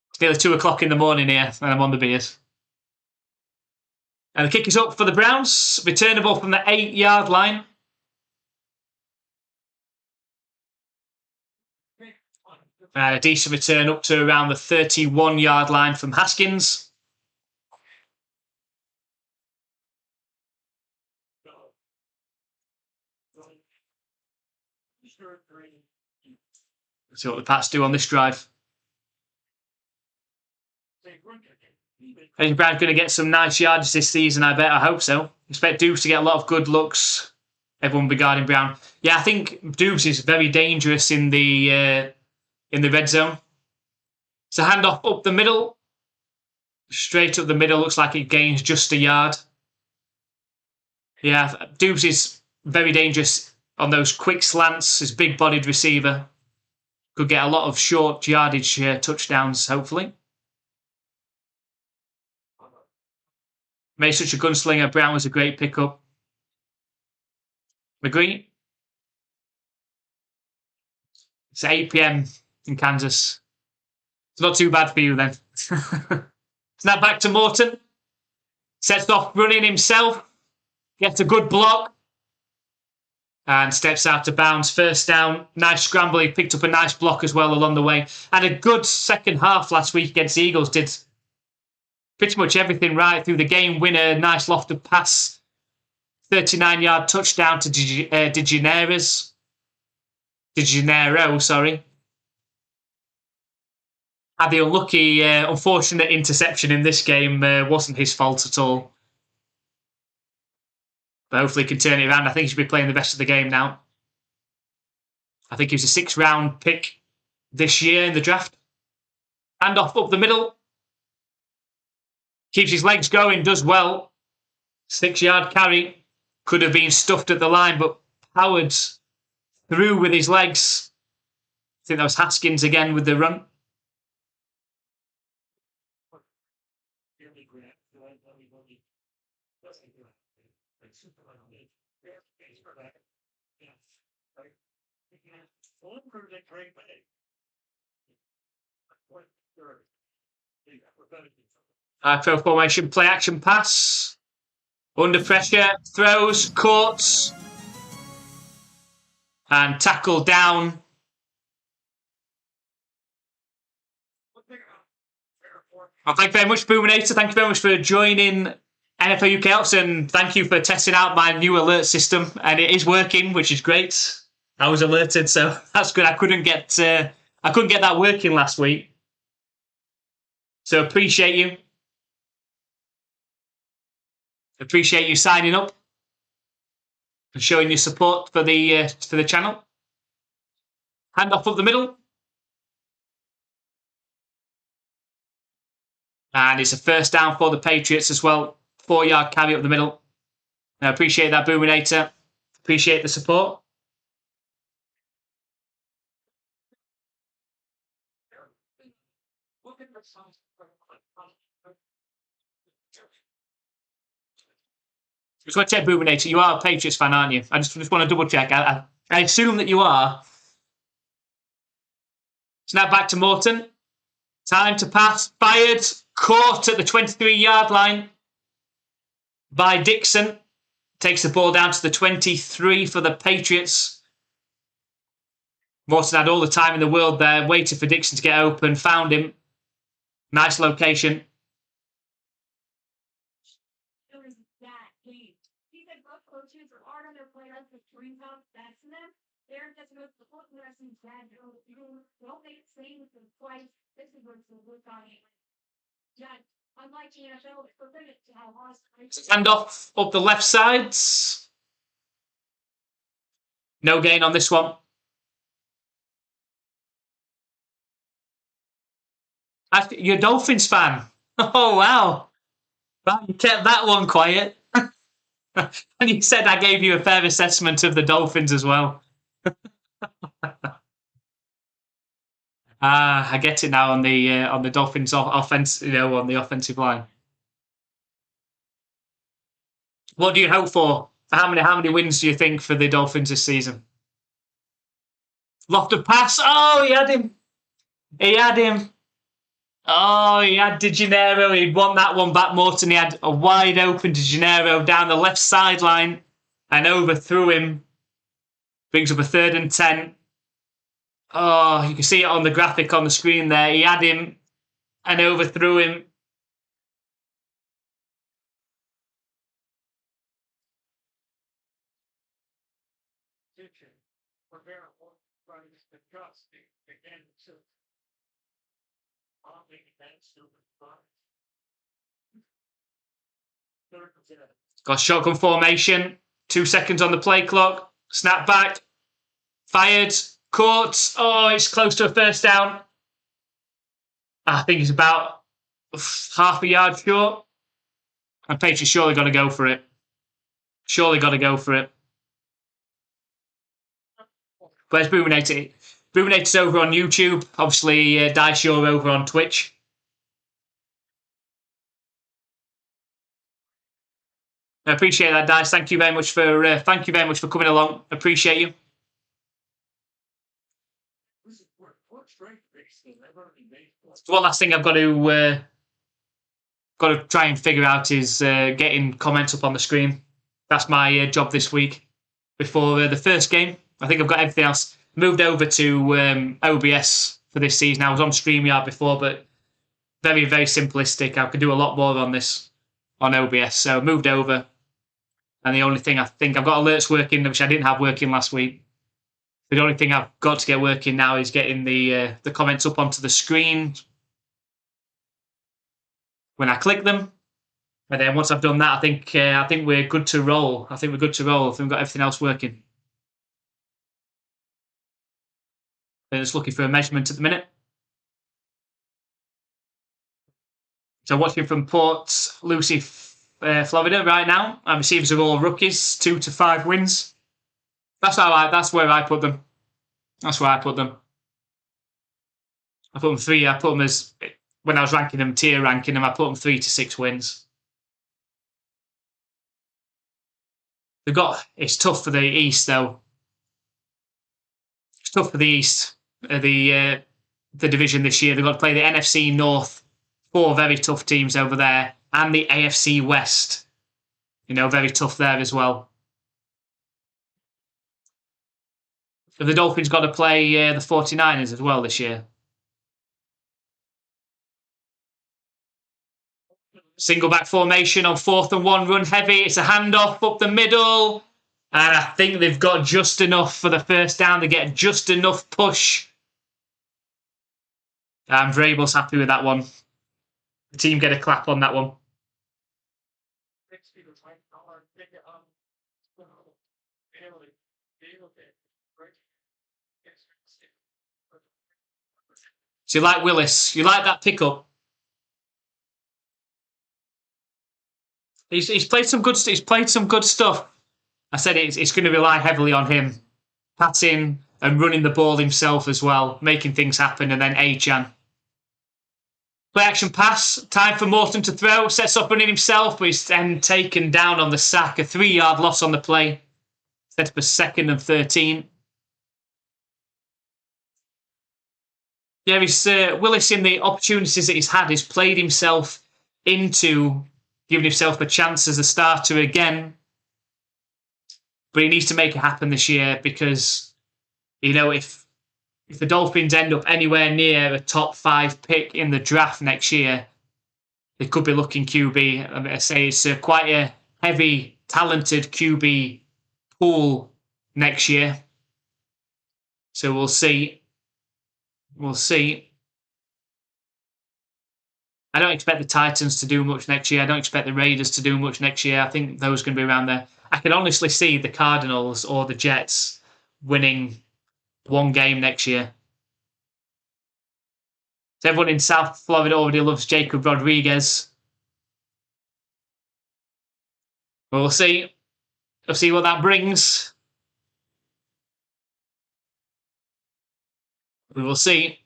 It's nearly 2 o'clock in the morning here, and I'm on the beers. And the kick is up for the Browns. Returnable from the 8-yard line. A decent return up to around the 31-yard line from Haskins. Let's see what the Pats do on this drive. Is Brad going to get some nice yards this season? I bet. I hope so. Expect Dukes to get a lot of good looks. Everyone be guarding Brown. Yeah, I think Dukes is very dangerous in the red zone. It's a handoff up the middle. Straight up the middle. Looks like it gains just a yard. Yeah, Dukes is very dangerous on those quick slants. His big-bodied receiver. Could get a lot of short yardage touchdowns, hopefully. Made such a gunslinger. Brown was a great pickup. McGree. It's 8 p.m. in Kansas. It's not too bad for you then. Snap back to Morton. Sets off running himself. Gets a good block. And steps out to bounds. First down. Nice scramble. He picked up a nice block as well along the way. And a good second half last week against the Eagles. Did pretty much everything right through the game. Winner. Nice lofted pass. 39-yard touchdown to DeGenero, sorry. Had the unlucky, unfortunate interception in this game. Wasn't his fault at all. But hopefully he can turn it around. I think he should be playing the rest of the game now. I think he was a 6th-round pick this year in the draft. Hand off up the middle. Keeps his legs going, does well. 6-yard carry. Could have been stuffed at the line, but powered through with his legs. I think that was Haskins again with the run. Throw formation, play action pass. Under pressure, throws, caught. And tackle down. Well, thank you very much, Boominator. Thank you very much for joining NFL UKOps, and thank you for testing out my new alert system. And it is working, which is great. I was alerted, so that's good. I couldn't get that working last week. So appreciate you. Appreciate you signing up and showing your support for the channel. Hand off up the middle. And it's a first down for the Patriots as well. 4-yard carry up the middle. I appreciate that, Boominator. Appreciate the support. Just want to check, Boominator. You are a Patriots fan, aren't you? I just want to double check. I assume that you are. Snap back to Morton. Time to pass. Fired. Caught at the 23-yard line by Dixon. Takes the ball down to the 23 for the Patriots. Morton had all the time in the world there. Waited for Dixon to get open. Found him. Nice location. Hand off up the left side. No gain on this one. You're a Dolphins fan. Oh, wow. You kept that one quiet. And you said I gave you a fair assessment of the Dolphins as well. I get it now on the Dolphins offense, on the offensive line. What do you hope for? How many wins do you think for the Dolphins this season? Lofted pass. Oh, he had him. He had him. Oh, he had De Janeiro. He'd want that one back, Morton. He had a wide open De Janeiro down the left sideline and overthrew him. Brings up a 3rd and 10. Oh, you can see it on the graphic on the screen there. He had him and overthrew him. Got shotgun formation. 2 seconds on the play clock. Snap back. Fired. Caught. Oh, it's close to a first down. I think it's about half a yard short. And Patriots surely got to go for it. Surely got to go for it. Where's Boominator? Boominator's over on YouTube. Obviously, Dice, you're over on Twitch. I appreciate that, Dice. Thank you very much for coming along. Appreciate you. One last thing I've got to try and figure out is getting comments up on the screen. That's my job this week. Before the first game, I think I've got everything else moved over to OBS for this season. I was on StreamYard before, but very, very simplistic. I could do a lot more on this on OBS, so moved over. And the only thing I think I've got alerts working, which I didn't have working last week. The only thing I've got to get working now is getting the comments up onto the screen when I click them. And then once I've done that, I think we're good to roll. I think we've got everything else working. I'm just looking for a measurement at the minute. So watching from Port Lucie, Florida right now. Our receivers are all rookies, 2 to 5 wins. That's where I put them. That's where I put them. I put them 3. I put them as, when I was ranking them, tier ranking them, I put them 3 to 6 wins. It's tough for the East though. It's tough for the East, the division this year. They've got to play the NFC North, 4 very tough teams over there, and the AFC West. Very tough there as well. Have the Dolphins got to play the 49ers as well this year? Single back formation on 4th and 1, run heavy. It's a handoff up the middle. And I think they've got just enough for the first down. They get just enough push. Vrabel's happy with that one. The team get a clap on that one. So you like Willis? You like that pickup? He's played some good. He's played some good stuff. I said it's going to rely heavily on him, passing and running the ball himself as well, making things happen, and then Achan. Play action pass. Time for Morton to throw. Sets up running himself, but he's then taken down on the sack. A 3-yard loss on the play. Set up a 2nd and 13. Yeah, Willis, in the opportunities that he's had, has played himself into giving himself a chance as a starter again. But he needs to make it happen this year because, if the Dolphins end up anywhere near a top 5 pick in the draft next year, they could be looking QB. I say it's quite a heavy, talented QB pool next year. So we'll see. We'll see. I don't expect the Titans to do much next year. I don't expect the Raiders to do much next year. I think those are going to be around there. I can honestly see the Cardinals or the Jets winning 1 game next year. So everyone in South Florida already loves Jacob Rodriguez. We'll see. We'll see what that brings. We will see.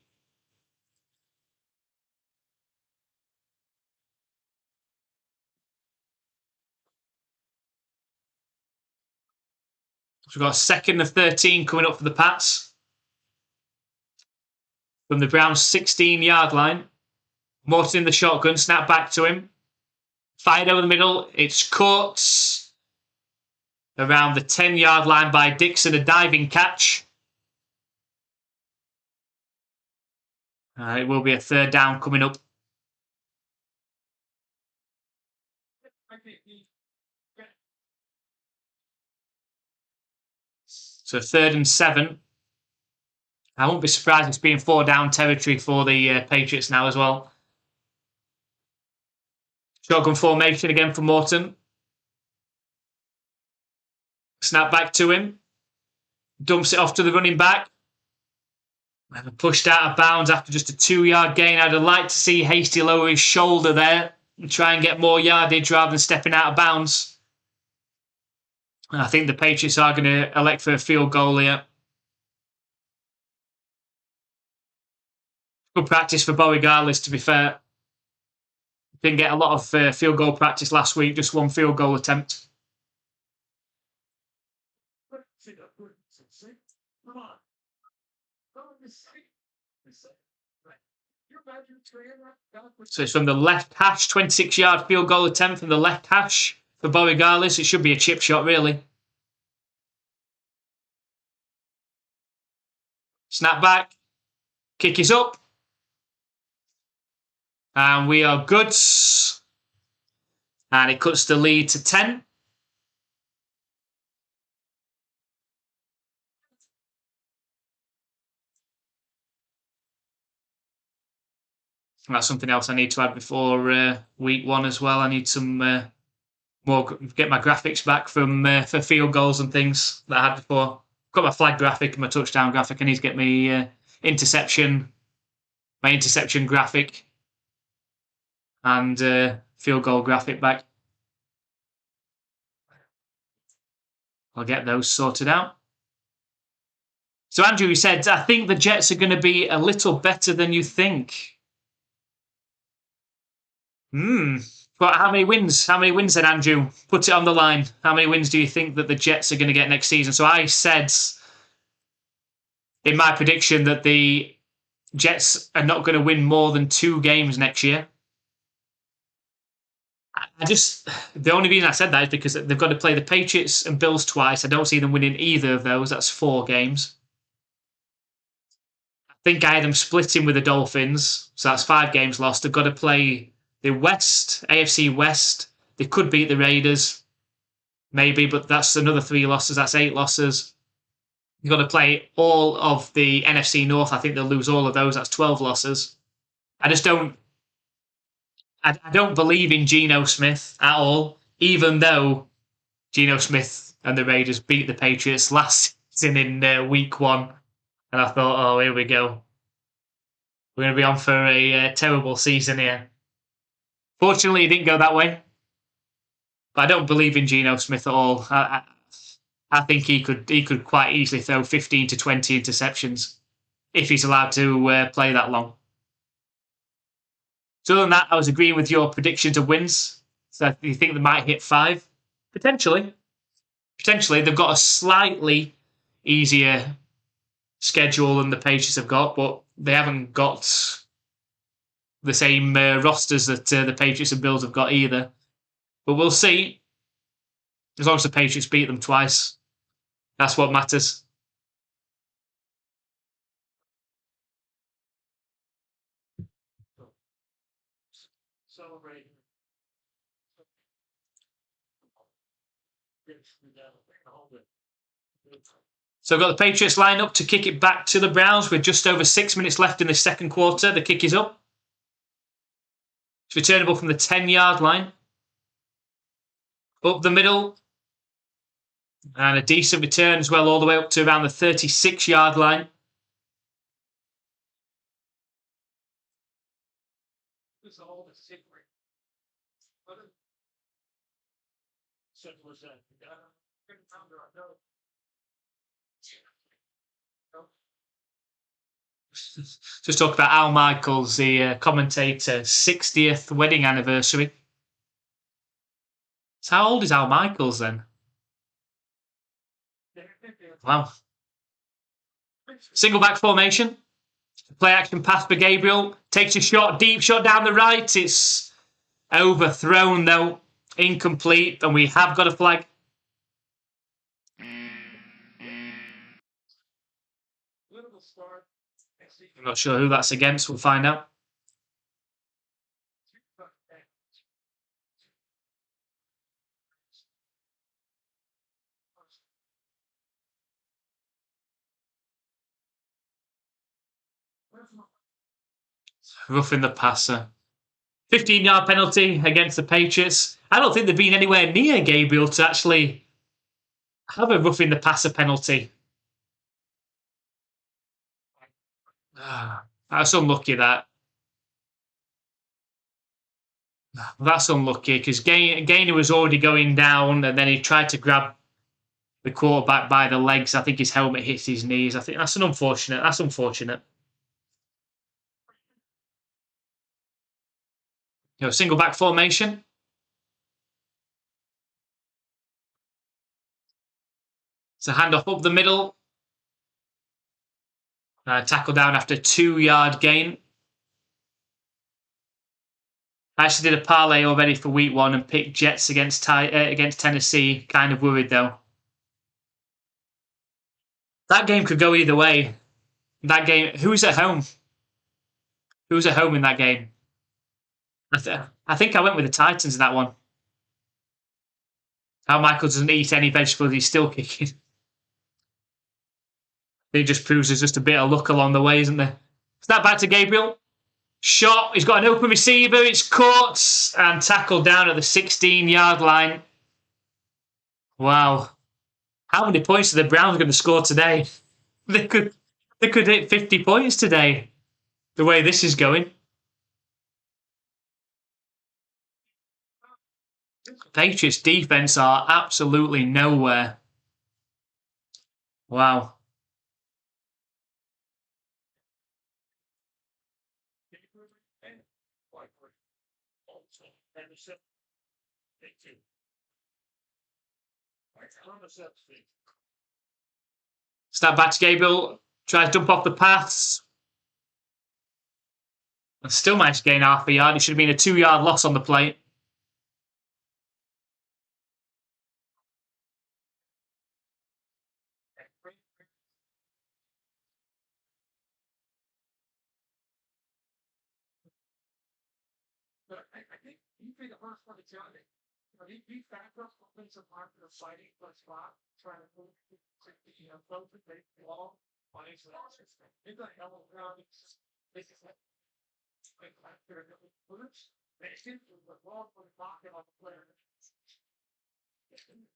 So we've got 2nd and 13 coming up for the Pats. From the Browns' 16-yard line. Morton in the shotgun, snap back to him. Fired over the middle. It's caught around the 10-yard line by Dixon, a diving catch. It will be a 3rd down coming up. So 3rd and 7. I won't be surprised if it's being 4-down territory for the Patriots now as well. Shotgun formation again for Morton. Snap back to him. Dumps it off to the running back. Pushed out of bounds after just a 2-yard gain. I'd have liked to see Hasty lower his shoulder there and try and get more yardage rather than stepping out of bounds. And I think the Patriots are going to elect for a field goal here. Good practice for Bo regardless, to be fair. Didn't get a lot of field goal practice last week, just 1 field goal attempt. So it's from the left hash, 26-yard field goal attempt from the left hash for Bo regardless. It should be a chip shot, really. Snap back. Kick is up. And we are good. And it cuts the lead to 10. That's something else I need to add before week 1 as well. I need some more, get my graphics back from for field goals and things that I had before. Got my flag graphic and my touchdown graphic. I need to get my interception graphic and field goal graphic back. I'll get those sorted out. So Andrew, you said, I think the Jets are going to be a little better than you think. But how many wins? How many wins then, Andrew? Put it on the line. How many wins do you think that the Jets are going to get next season? So I said in my prediction that the Jets are not going to win more than 2 games next year. The only reason I said that is because they've got to play the Patriots and Bills twice. I don't see them winning either of those. That's 4 games. I think I had them splitting with the Dolphins. So that's 5 games lost. They've got to play the West, AFC West. They could beat the Raiders, maybe, but that's another 3 losses. That's 8 losses. You've got to play all of the NFC North. I think they'll lose all of those. That's 12 losses. I don't believe in Geno Smith at all, even though Geno Smith and the Raiders beat the Patriots last season in week 1. And I thought, oh, here we go. We're going to be on for a terrible season here. Fortunately, it didn't go that way. But I don't believe in Geno Smith at all. I think he could quite easily throw 15 to 20 interceptions if he's allowed to play that long. So other than that, I was agreeing with your predictions of wins. So you think they might hit 5? Potentially. They've got a slightly easier schedule than the Patriots have got, but they haven't got the same rosters that the Patriots and Bills have got either. But we'll see. As long as the Patriots beat them twice, that's what matters. So I've got the Patriots lined up to kick it back to the Browns with just over 6 minutes left in the second quarter. The kick is up. It's returnable from the 10-yard line. Up the middle. And a decent return as well, all the way up to around the 36-yard line. Just talk about Al Michaels, the commentator, 60th wedding anniversary. So how old is Al Michaels then? Wow. Single back formation. Play action pass for Gabriel. Takes a shot, deep shot down the right. It's overthrown though. Incomplete. And we have got a flag. I'm not sure who that's against. We'll find out. Roughing the passer. 15-yard penalty against the Patriots. I don't think they've been anywhere near Gabriel to actually have a roughing the passer penalty. That's unlucky, that. That's unlucky because Gaynor was already going down and then he tried to grab the quarterback by the legs. I think his helmet hits his knees. I think that's unfortunate. That's unfortunate. Single back formation. It's a handoff up the middle. Tackle down after 2-yard gain. I actually did a parlay already for week 1 and picked Jets against Tennessee. Kind of worried though. That game could go either way. That game. Who's at home? Who's at home in that game? I think I went with the Titans in that one. How Michael doesn't eat any vegetables, he's still kicking. It just proves there's just a bit of luck along the way, isn't there? Snap back to Gabriel. Shot. He's got an open receiver. It's caught and tackled down at the 16-yard line. Wow. How many points are the Browns going to score today? They could hit 50 points today, the way this is going. Patriots defense are absolutely nowhere. Wow. Snap back to Gabriel. Tries to dump off the paths. And still managed to gain half a yard. It should have been a 2-yard loss on the play.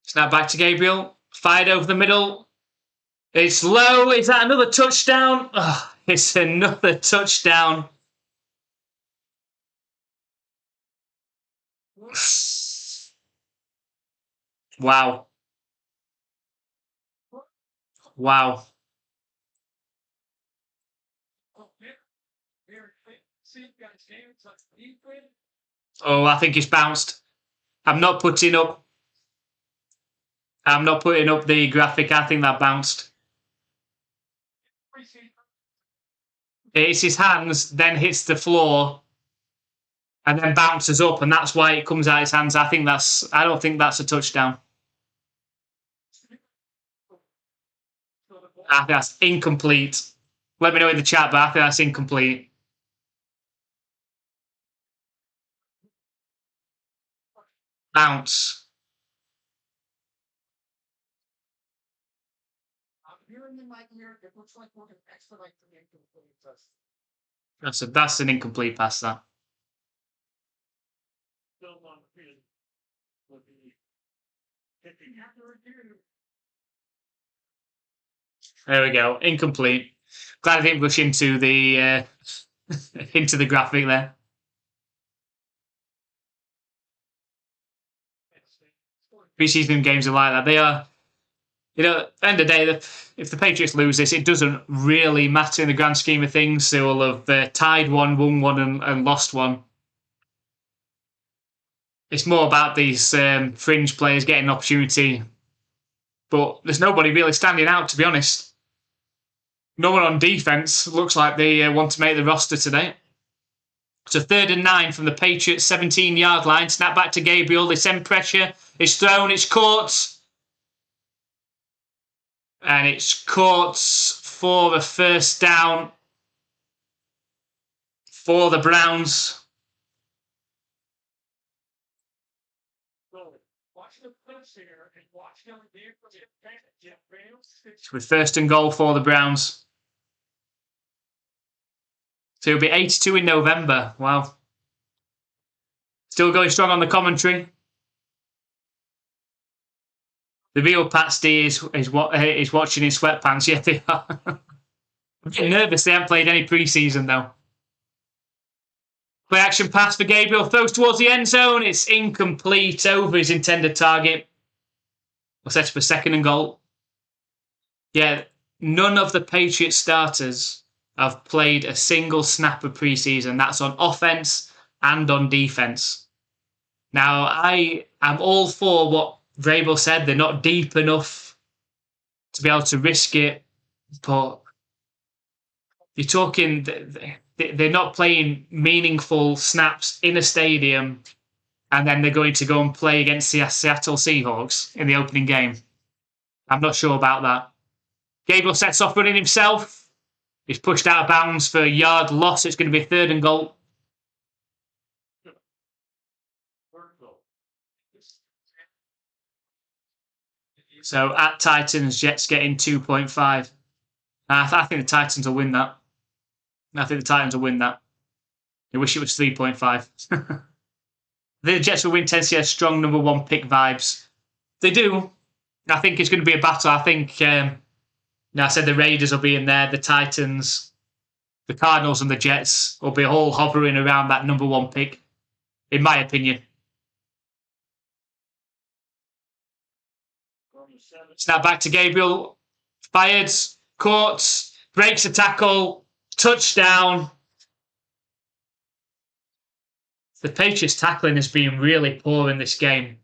Snap back to Gabriel. Fired over the middle. It's low. Is that another touchdown? Oh, it's another touchdown. Wow. Wow. Oh, I think it's bounced. I'm not putting up the graphic. I think that bounced. It's his hands, then hits the floor, and then bounces up, and that's why it comes out his hands. I don't think that's a touchdown. I think that's incomplete. Let me know in the chat, but I think that's incomplete. Bounce. That's an incomplete pass, that. There we go. Incomplete. Glad I didn't rush into the into the graphic there. Preseason games are like that. They are, at the end of the day, if the Patriots lose this, it doesn't really matter in the grand scheme of things. They will have tied one, won one, and lost one. It's more about these fringe players getting an opportunity but there's nobody really standing out, to be honest. No one on defence looks like they want to make the roster today. So 3rd and 9 from the Patriots, 17-yard line. Snap back to Gabriel. They send pressure. It's thrown. It's caught. And it's caught for a first down for the Browns. With 1st and goal for the Browns. So it'll be 82 in November. Wow. Still going strong on the commentary. The real Pats D is watching in sweatpants. Yeah, they are. I'm getting nervous. They haven't played any preseason, though. Play action pass for Gabriel. Throws towards the end zone. It's incomplete over his intended target. We'll set up a 2nd and goal. Yeah, none of the Patriots starters have played a single snap of preseason. That's on offense and on defense. Now, I am all for what Vrabel said. They're not deep enough to be able to risk it, but you're talking, they're not playing meaningful snaps in a stadium, and then they're going to go and play against the Seattle Seahawks in the opening game. I'm not sure about that. Gabriel sets off running himself. He's pushed out of bounds for a yard loss. It's going to be a 3rd and goal. So at Titans, Jets getting 2.5. I think the Titans will win that. I wish it was 3.5. The Jets will win Tennessee has strong number 1 pick vibes. They do. I think it's going to be a battle. I think, I said the Raiders will be in there, the Titans, the Cardinals and the Jets will be all hovering around that number 1 pick, in my opinion. Snap back to Gabriel. Fired. Caught. Breaks a tackle. Touchdown. The Patriots tackling has been really poor in this game.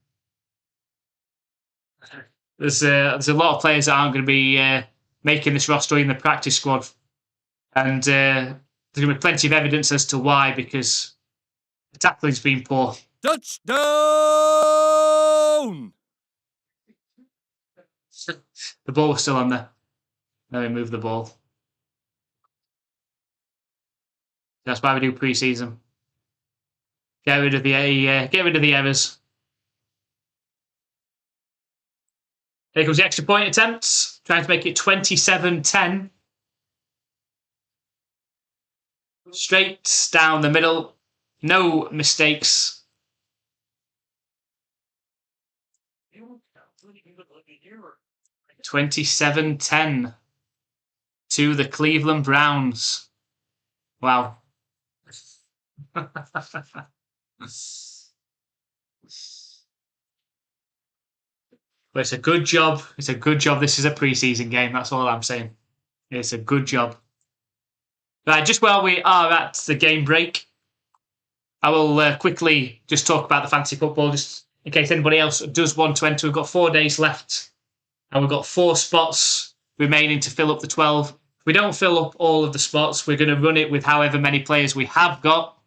There's a lot of players that aren't going to be making this roster in the practice squad. And there's going to be plenty of evidence as to why, because the tackling's been poor. Touchdown! The ball was still on there. Now we move the ball. That's why we do preseason. Get rid of the errors. Here comes the extra point attempts. Trying to make it 27-10. Straight down the middle. No mistakes. 27-10 to the Cleveland Browns. Wow. But it's a good job. It's a good job this is a preseason game. That's all I'm saying. It's a good job. Right, just while we are at the game break, I will quickly just talk about the fantasy football, just in case anybody else does want to enter. We've got 4 days left. And we've got 4 spots remaining to fill up the 12. If we don't fill up all of the spots, we're going to run it with however many players we have got,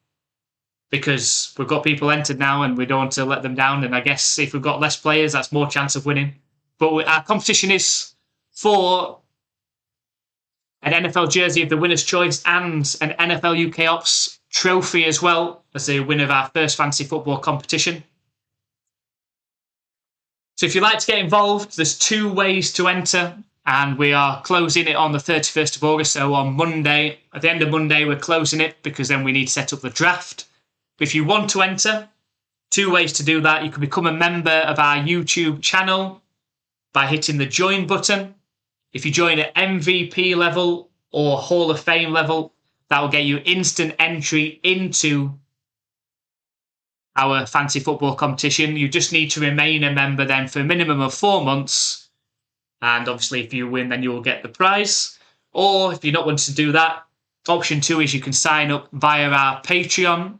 because we've got people entered now and we don't want to let them down. And I guess if we've got less players, that's more chance of winning. But our competition is for an NFL jersey of the winner's choice and an NFL UKOPS trophy as well as the winner of our first fantasy football competition. So if you'd like to get involved, there's 2 ways to enter, and we are closing it on the 31st of August. So on Monday, at the end of Monday, we're closing it because then we need to set up the draft. But if you want to enter, 2 ways to do that. You can become a member of our YouTube channel by hitting the join button. If you join at MVP level or Hall of Fame level, that will get you instant entry into our fantasy football competition. You just need to remain a member then for a minimum of 4 months. And obviously, if you win, then you will get the prize. Or if you're not wanting to do that, option 2 is you can sign up via our Patreon.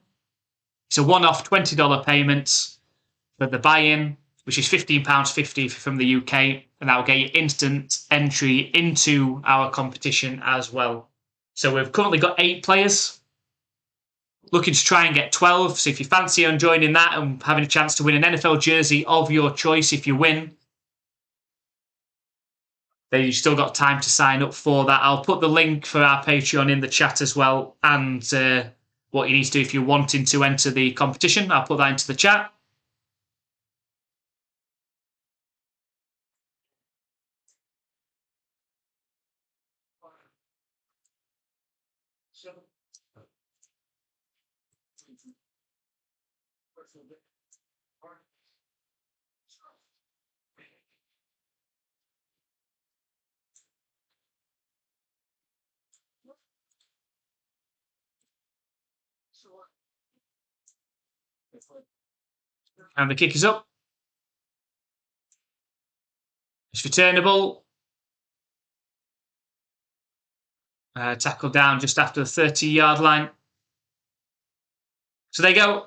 It's a one-off $20 payment for the buy-in, which is £15.50 from the UK. and that will get you instant entry into our competition as well. So we've currently got 8 players. Looking to try and get 12. So if you fancy on joining that and having a chance to win an NFL jersey of your choice if you win, then you've still got time to sign up for that. I'll put the link for our Patreon in the chat as well, and what you need to do if you're wanting to enter the competition. I'll put that into the chat. And the kick is up. It's returnable. Tackle down just after the 30-yard line. So there you go.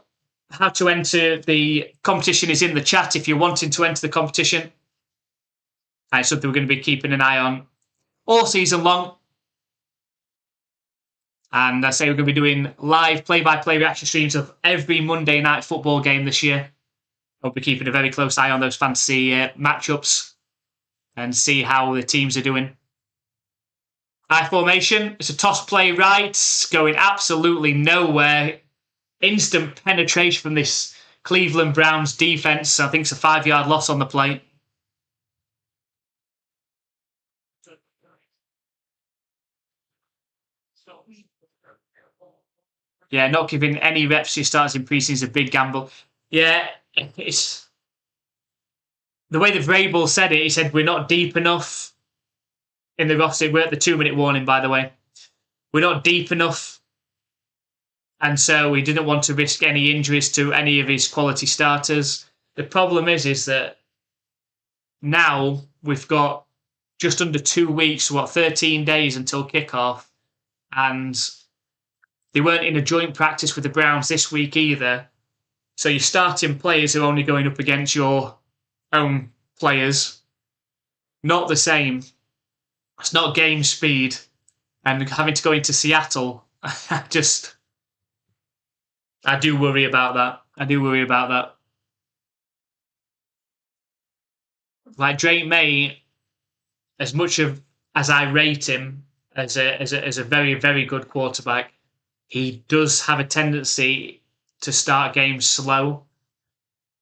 How to enter the competition is in the chat if you're wanting to enter the competition. And it's something we're going to be keeping an eye on all season long. And I say we're going to be doing live play-by-play reaction streams of every Monday night football game this year. We'll be keeping a very close eye on those fantasy matchups and see how the teams are doing. I formation, it's a toss play right, going absolutely nowhere. Instant penetration from this Cleveland Browns defense. I think it's a 5-yard loss on the play. Yeah, not giving any reps to your starters in preseason is a big gamble. Yeah, it's the way that Vrabel said it. He said we're not deep enough in the roster. We're at the 2-minute warning, by the way. We're not deep enough, and so we didn't want to risk any injuries to any of his quality starters. The problem is that now we've got just under 2 weeks, 13 days until kickoff, and they weren't in a joint practice with the Browns this week either. So your starting players are only going up against your own players. Not the same. It's not game speed. And having to go into Seattle, I do worry about that. I do worry about that. Like Drake May, as much as I rate him as a very, very good quarterback, he does have a tendency to start games slow.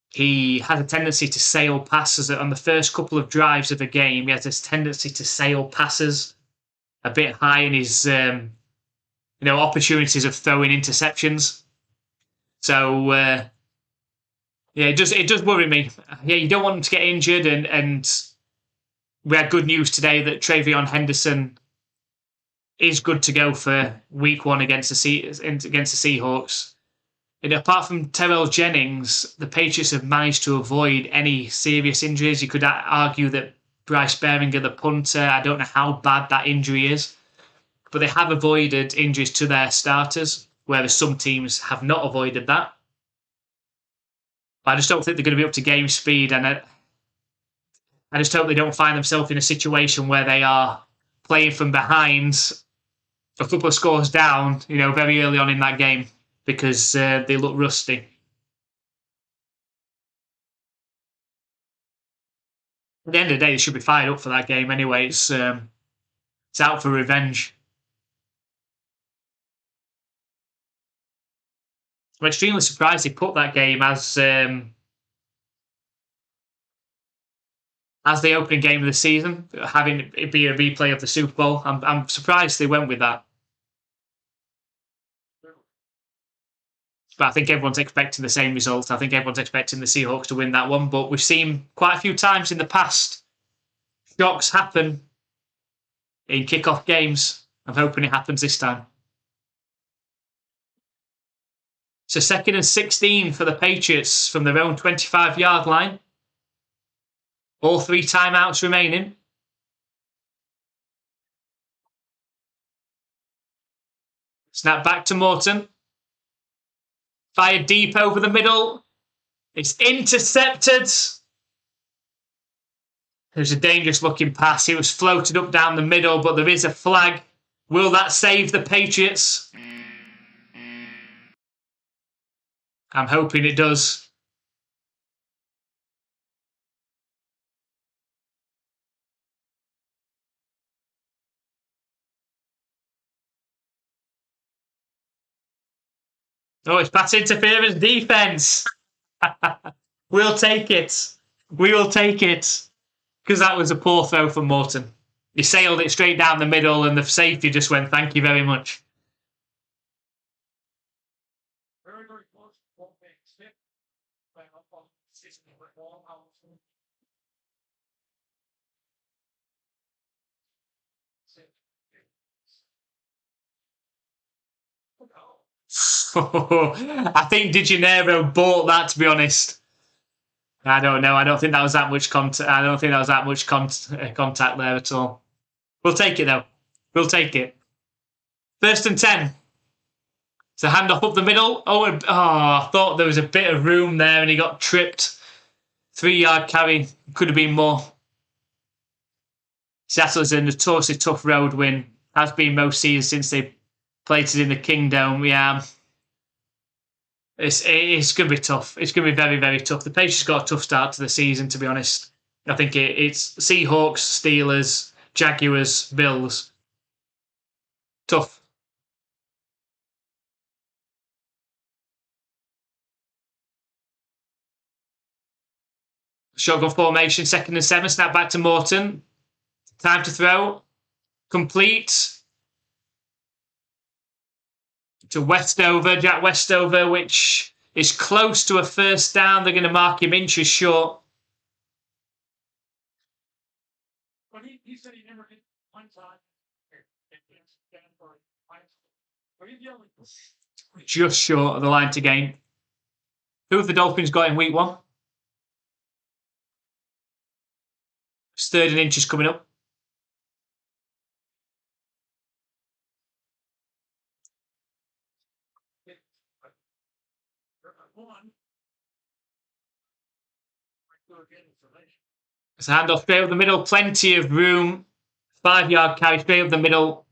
He has a tendency to sail passes. On the first couple of drives of a game, he has this tendency to sail passes a bit high in his opportunities of throwing interceptions. So it does worry me. Yeah, you don't want him to get injured, and we had good news today that Travion Henderson is good to go for week 1 against the Seahawks. And apart from Terrell Jennings, the Patriots have managed to avoid any serious injuries. You could argue that Bryce Beringer, the punter, I don't know how bad that injury is, but they have avoided injuries to their starters, whereas some teams have not avoided that. But I just don't think they're going to be up to game speed, and I just hope they don't find themselves in a situation where they are playing from behind a couple of scores down, very early on in that game, because they look rusty. At the end of the day, they should be fired up for that game anyway. It's out for revenge. I'm extremely surprised they put that game as the opening game of the season, having it be a replay of the Super Bowl. I'm surprised they went with that. But I think everyone's expecting the same result. I think everyone's expecting the Seahawks to win that one. But we've seen quite a few times in the past shocks happen in kickoff games. I'm hoping it happens this time. So 2nd and 16 for the Patriots from their own 25-yard line. All 3 timeouts remaining. Snap back to Morton. Fired deep over the middle. It's intercepted. There's a dangerous looking pass. It was floated up down the middle, but there is a flag. Will that save the Patriots? I'm hoping it does. Oh, it's pass interference defense. We'll take it. We will take it. Because that was a poor throw from Morton. He sailed it straight down the middle and the safety just went, thank you very much. I think Di Gennaro bought that, to be honest. I don't know. I don't think that was that much contact. I don't think that was that much contact there at all. We'll take it though. We'll take it. 1st and 10. It's a handoff up the middle. I thought there was a bit of room there, and he got tripped. 3-yard carry could have been more. Seattle is a notoriously tough road win. Has been most seasons since they played it in the Kingdome. Yeah. It's going to be tough. It's going to be very, very tough. The Patriots got a tough start to the season, to be honest. I think it's Seahawks, Steelers, Jaguars, Bills. Tough. Shotgun formation, 2nd and 7. Snap back to Morton. Time to throw. Complete. To Westover, Jack Westover, which is close to a 1st down. They're going to mark him inches short. But he said he never hit one time. Just short of the line to gain. Who have the Dolphins got in week 1? It's 3rd and inches coming up. It's a handoff straight up the middle. Plenty of room. 5-yard carry straight up the middle.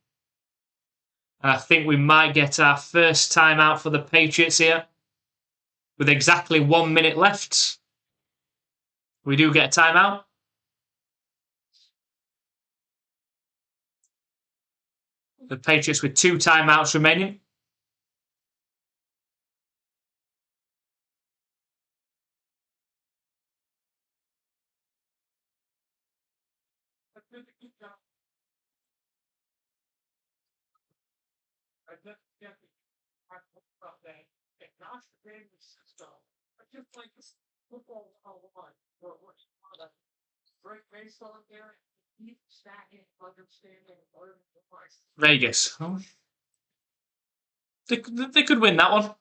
And I think we might get our first timeout for the Patriots here. With exactly 1 minute left. We do get a timeout. The Patriots with 2 timeouts remaining. Vegas. They could win that one.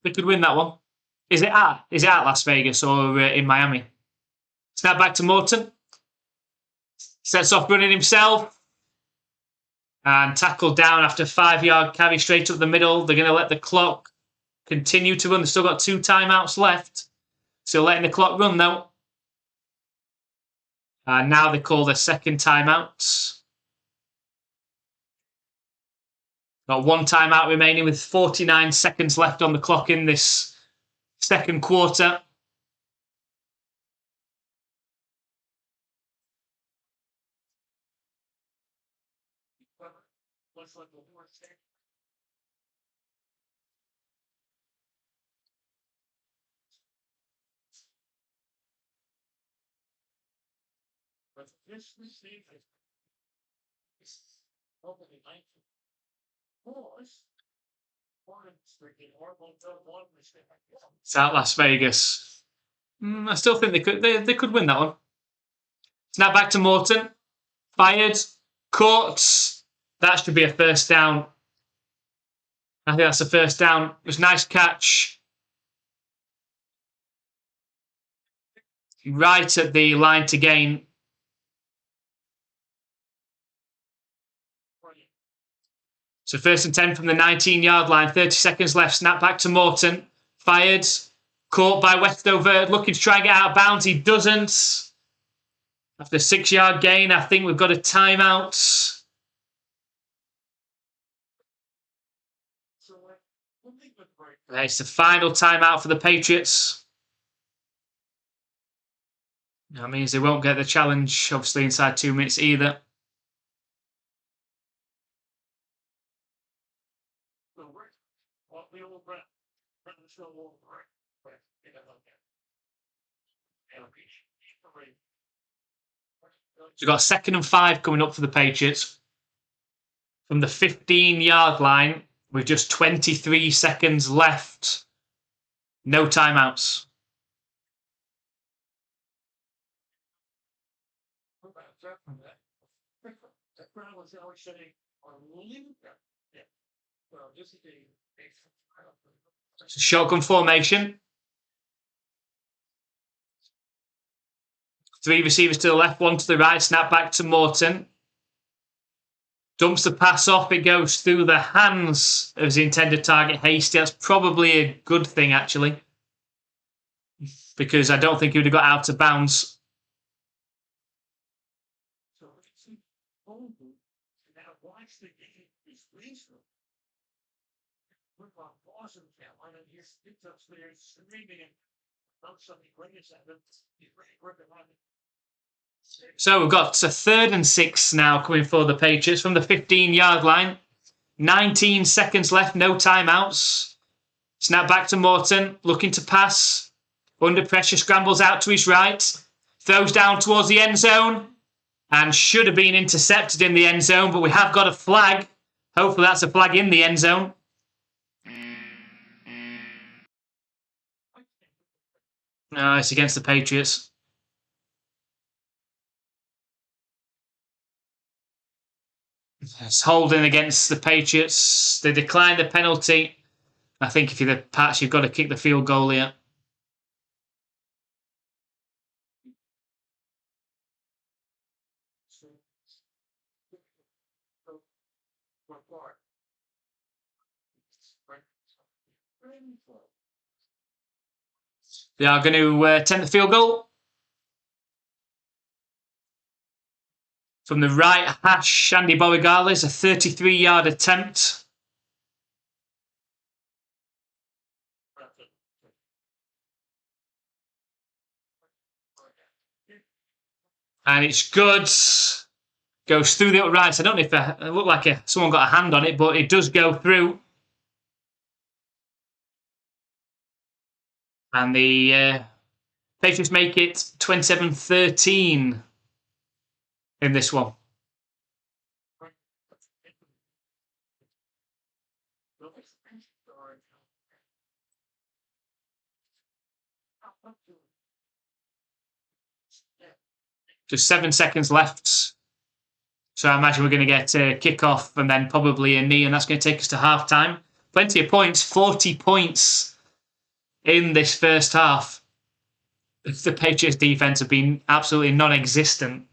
They could win that one. Is it at Las Vegas or in Miami? Snap back to Morton. Sets off running himself. And tackled down after 5-yard carry straight up the middle. They're going to let the clock continue to run. They've still got 2 timeouts left. Still letting the clock run though. And now they call their 2nd timeout. Got 1 timeout remaining with 49 seconds left on the clock in this 2nd quarter. It's at Las Vegas. I still think they could win that one. Snap back to Morton. Fired. Caught. That should be a 1st down. I think that's a 1st down. It was a nice catch. Right at the line to gain. So 1st and 10 from the 19-yard line. 30 seconds left. Snap back to Morton. Fired. Caught by Westover. Looking to try and get out of bounds. He doesn't. After a 6-yard gain, I think we've got a timeout. It's the final timeout for the Patriots. That means they won't get the challenge, obviously, inside 2 minutes either. So we've got 2nd and 5 coming up for the Patriots. From the 15-yard line, with just 23 seconds left. No timeouts. Shotgun formation. 3 receivers to the left, 1 to the right. Snap back to Morton. Dumps the pass off. It goes through the hands of his intended target, Hasty. That's probably a good thing, actually, because I don't think he would have got out of bounds. So we've got a 3rd and 6 now coming for the Patriots from the 15-yard line. 19 seconds left, no timeouts. Snap back to Morton, looking to pass. Under pressure, scrambles out to his right. Throws down towards the end zone. And should have been intercepted in the end zone, but we have got a flag. Hopefully that's a flag in the end zone. No, it's against the Patriots. It's holding against the Patriots. They declined the penalty. I think if you're the Pats, you've got to kick the field goal here. They are going to attempt the field goal. From the right hash, Andy Borregales, a 33-yard attempt. And it's good. Goes through the uprights. I don't know if it looked like someone got a hand on it, but it does go through. And the Patriots make it 27-13 in this one. Just 7 seconds left. So I imagine we're going to get a kickoff and then probably a knee, and that's going to take us to halftime. Plenty of points, 40 points in this first half. The Patriots defense have been absolutely non-existent.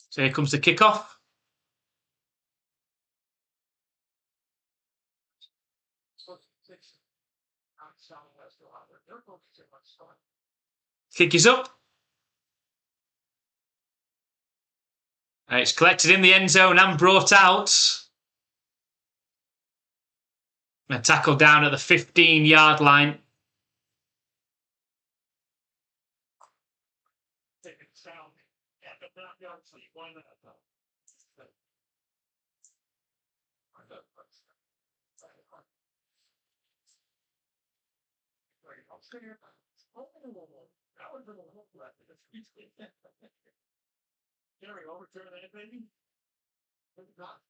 So here comes the kickoff. Kick is up. And it's collected in the end zone and brought out. A tackle down at the 15-yard line.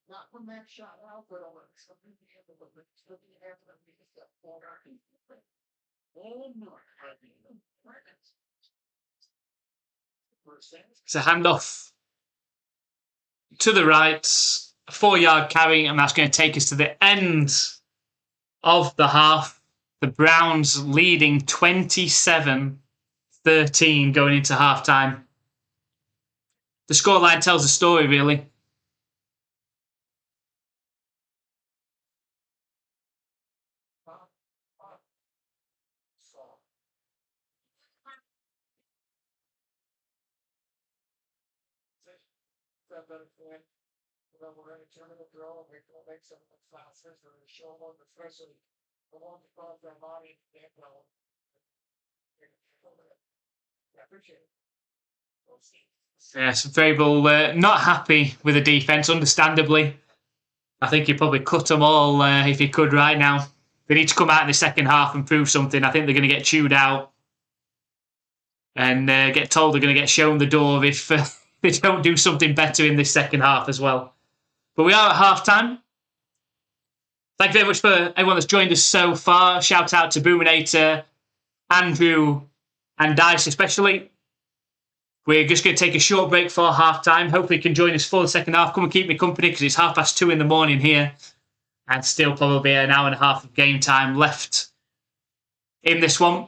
Not from that shot out, but it's a handoff to the right. a 4-yard carry, and that's going to take us to the end of the half. The Browns leading 27-13 going into halftime. The scoreline tells the story, really. Yes, Vrabel not happy with the defense, understandably. I think he'd probably cut them all if he could right now. They need to come out in the second half and prove something. I think they're going to get chewed out and get told they're going to get shown the door if they don't do something better in this second half as well. But we are at halftime. Thank you very much for everyone that's joined us so far. Shout out to Boominator, Andrew, and Dice especially. We're just going to take a short break for halftime. Hopefully you can join us for the second half. Come and keep me company because it's 2:30 in the morning here. And still probably an hour and a half of game time left in this one.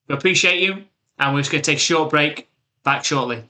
We appreciate you. And we're just going to take a short break. Back shortly.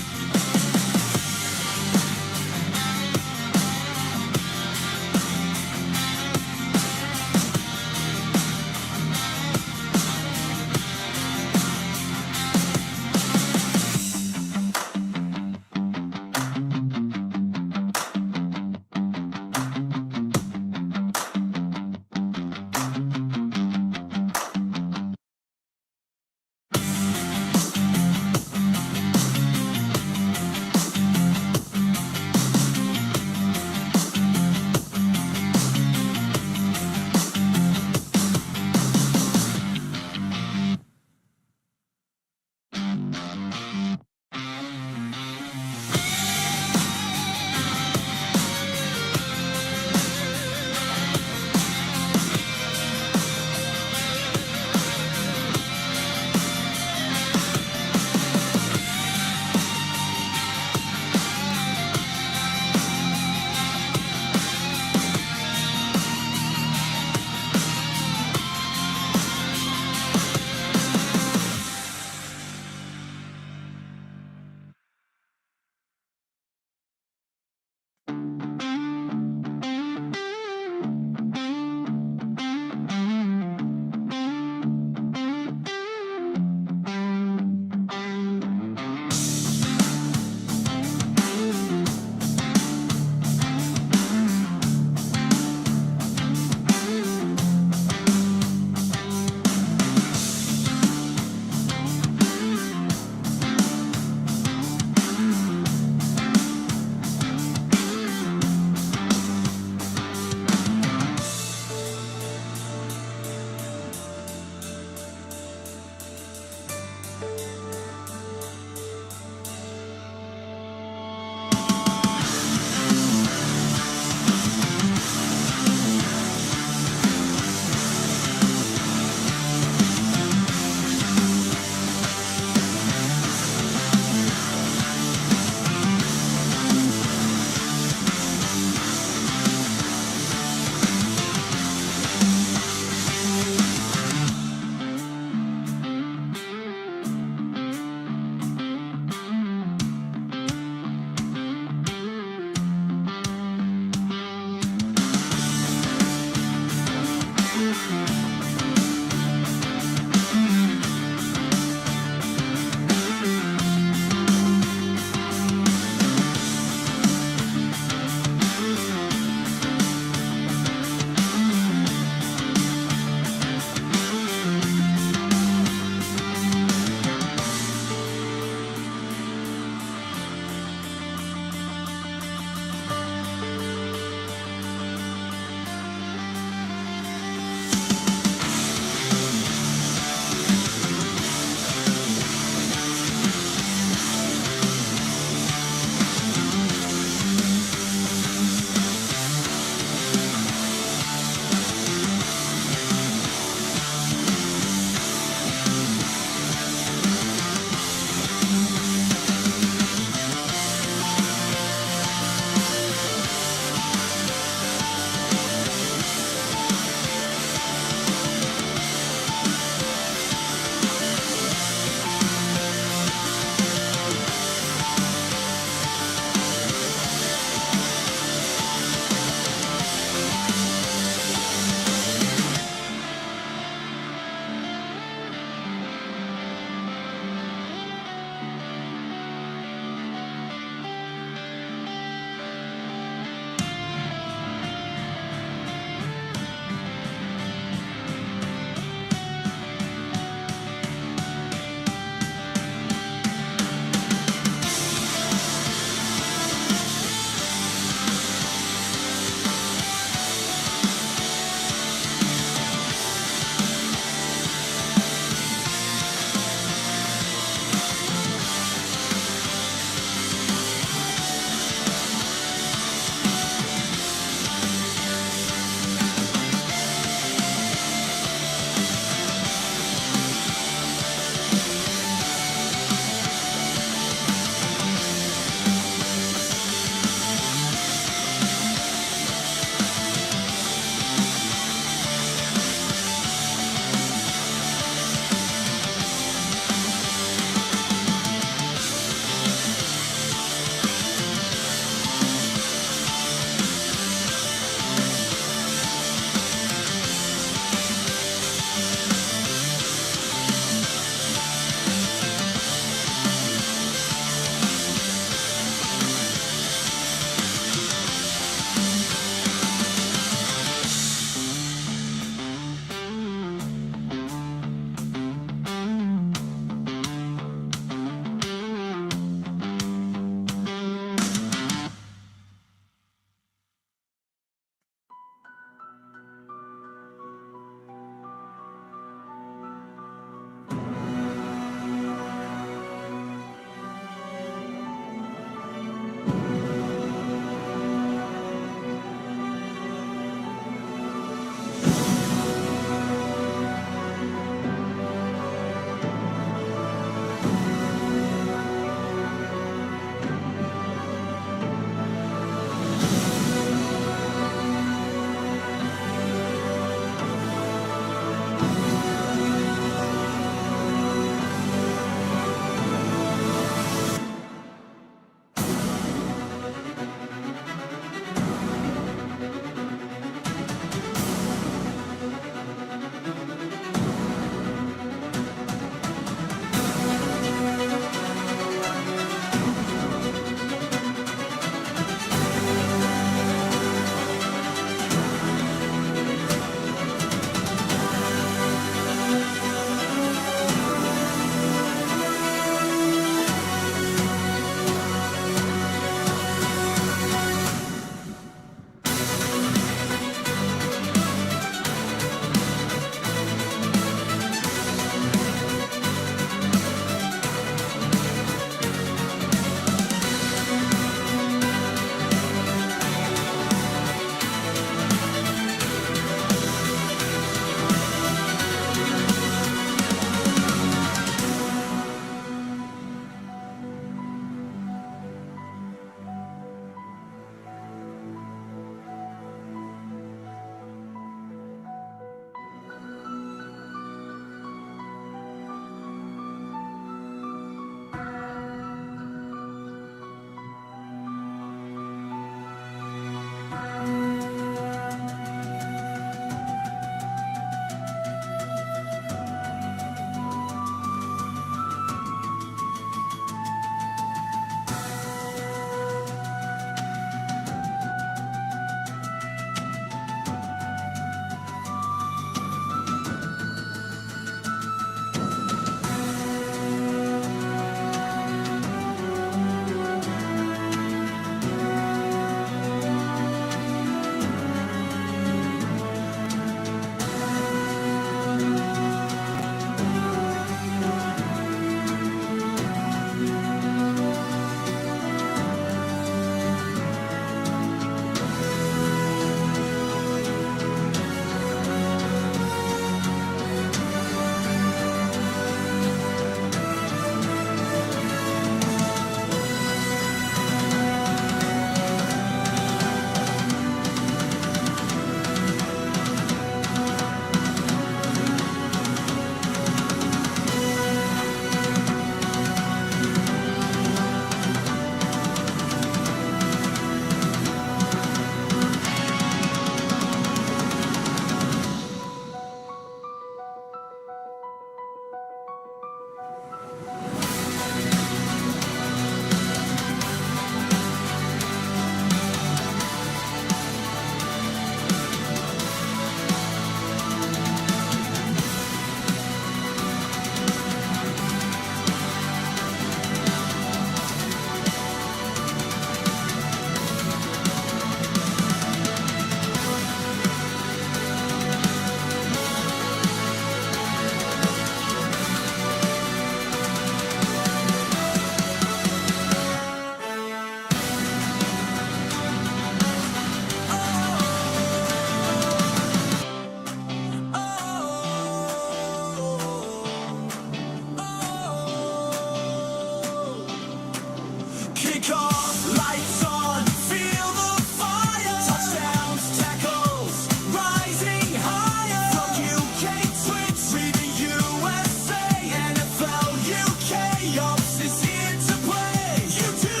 Kick off, lights on, feel the fire. Touchdowns, tackles, rising higher. From UK Twitch, we the USA. NFL UKOPS is here to play. You do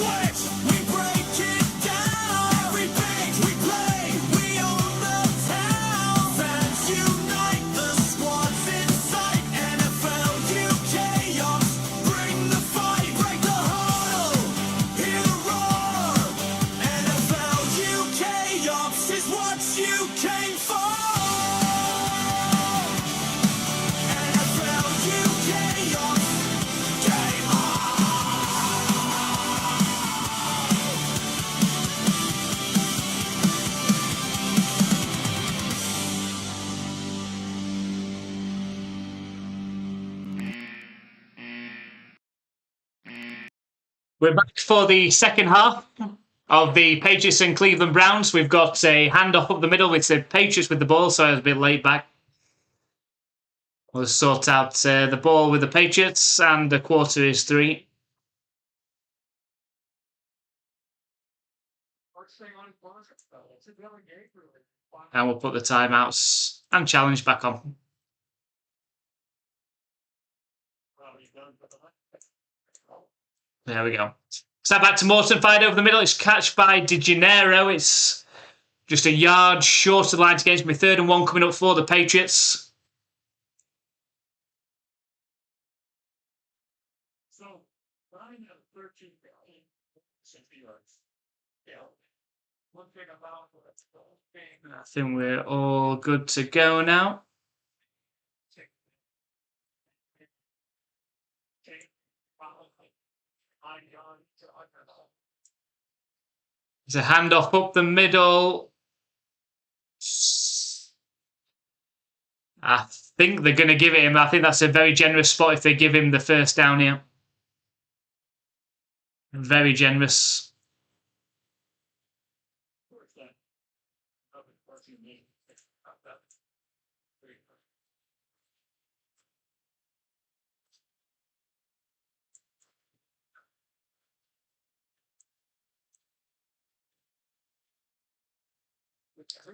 what? We break it down. Every big we play, we own the town. Fans unite, the squad's in sight. NFL UKOPS, bring the fight, break the huddle, hear the roar. NFL UKOPS is what you came for. NFL UKOPS, game on. We're back for the second half of the Patriots and Cleveland Browns. We've got a handoff up the middle. It's the Patriots with the ball, so I was a bit late back. We'll sort out the ball with the Patriots, and the quarter is 3. And we'll put the timeouts and challenge back on. There we go. Snap back to Morton, fired over the middle. It's catch by De Janeiro. It's just a yard short of the line to gain. It's going to be 3rd and 1 coming up for the Patriots. I think we're all good to go now. There's a handoff up the middle. I think they're going to give it him. I think that's a very generous spot if they give him the first down here. Very generous.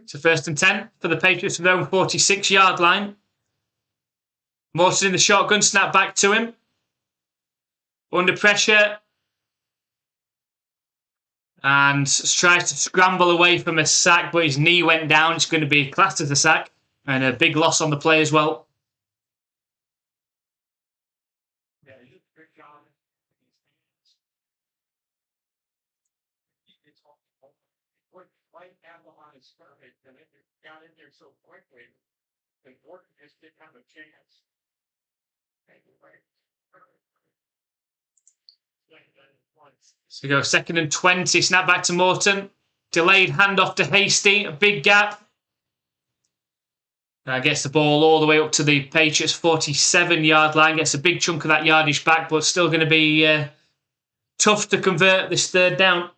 So 1st and 10 for the Patriots from their own 46-yard line. Morton in the shotgun, snap back to him. Under pressure. And tries to scramble away from a sack, but his knee went down. It's going to be classed as a sack. And a big loss on the play as well. Got in there so quickly that Morton just didn't have a chance. So we go 2nd and 20. Snap back to Morton. Delayed handoff to Hasty. A big gap. Gets the ball all the way up to the Patriots 47-yard line. Gets a big chunk of that yardage back, but still going to be tough to convert this 3rd down.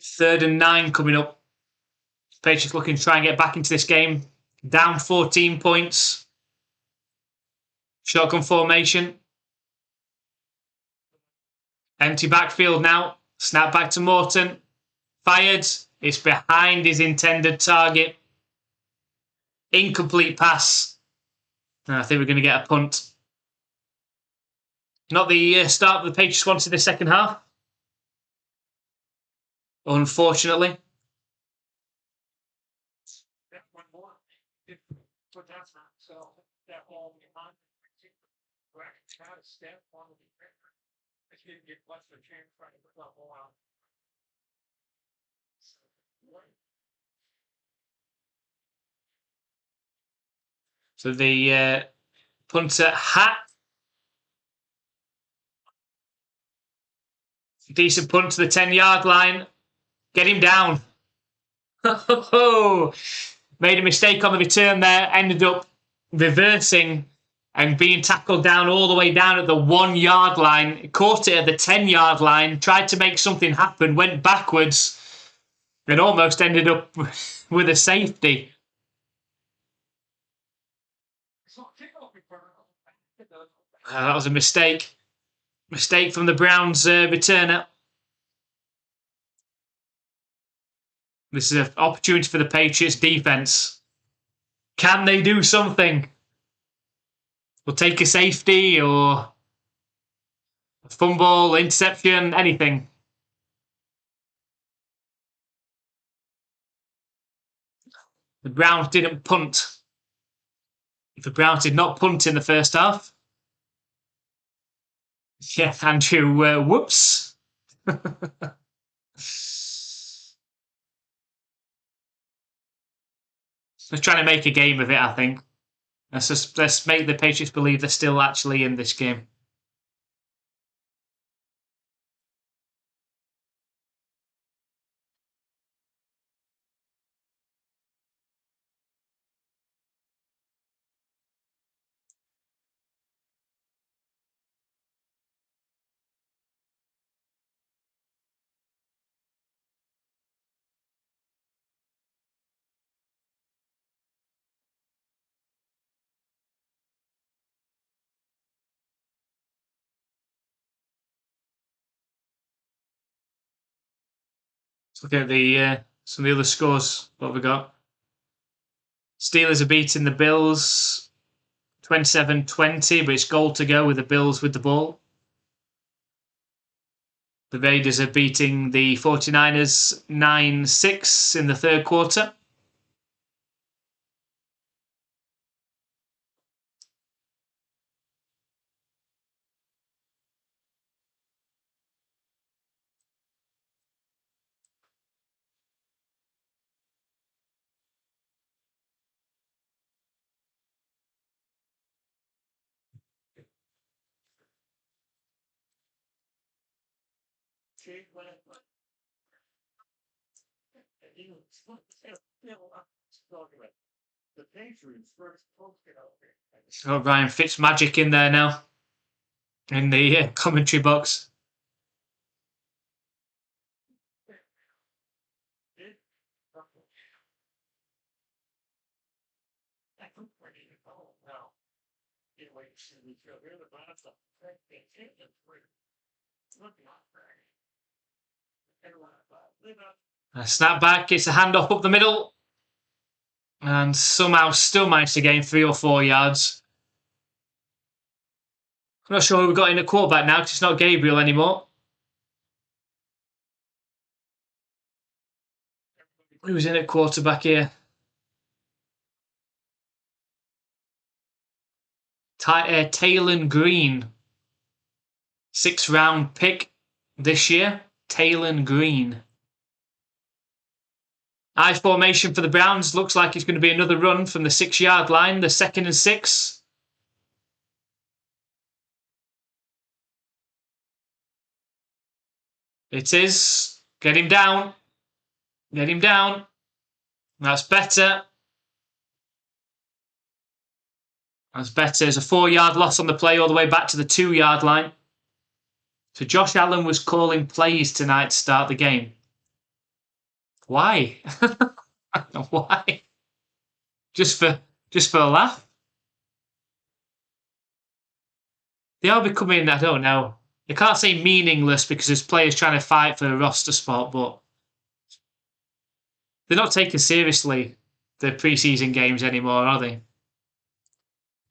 3rd and 9 coming up. Patriots looking to try and get back into this game. Down 14 points. Shotgun formation. Empty backfield now. Snap back to Morton. Fired. It's behind his intended target. Incomplete pass. I think we're going to get a punt. Not the start that the Patriots wanted in the second half. Unfortunately. So the punter hat. Decent punt to the 10-yard line. Get him down. Made a mistake on the return there. Ended up reversing and being tackled down all the way down at the 1-yard line. Caught it at the 10-yard line. Tried to make something happen. Went backwards. And almost ended up with a safety. That was a mistake. Mistake from the Browns returner. This is an opportunity for the Patriots defense. Can they do something? We'll take a safety or a fumble, interception, anything. The Browns didn't punt. The Browns did not punt in the first half. Yeah, Andrew, whoops. They're trying to make a game of it, I think. Let's make the Patriots believe they're still actually in this game. Let's look at the some of the other scores. What have we got? Steelers are beating the Bills 27-20, but it's goal to go with the Bills with the ball. The Raiders are beating the 49ers 9-6 in the third quarter. The Patriots first posted out there. Oh, Ryan Fitzmagic in there now in the commentary box. A snap back, it's a handoff up the middle. And somehow still managed to gain 3 or 4 yards. I'm not sure who we've got in at quarterback now because it's not Gabriel anymore. Who's in at quarterback here? Taylon Green. 6th round pick this year. Taylon Green. I formation for the Browns. Looks like it's going to be another run from the 6-yard line. The 2nd and 6. It is. Get him down. Get him down. That's better. That's better. There's a 4-yard loss on the play all the way back to the 2-yard line. So Josh Allen was calling plays tonight to start the game. Why? Why? Just for a laugh? They are becoming, I don't know. You can't say meaningless because there's players trying to fight for a roster spot, but they're not taken seriously, the preseason games anymore, are they?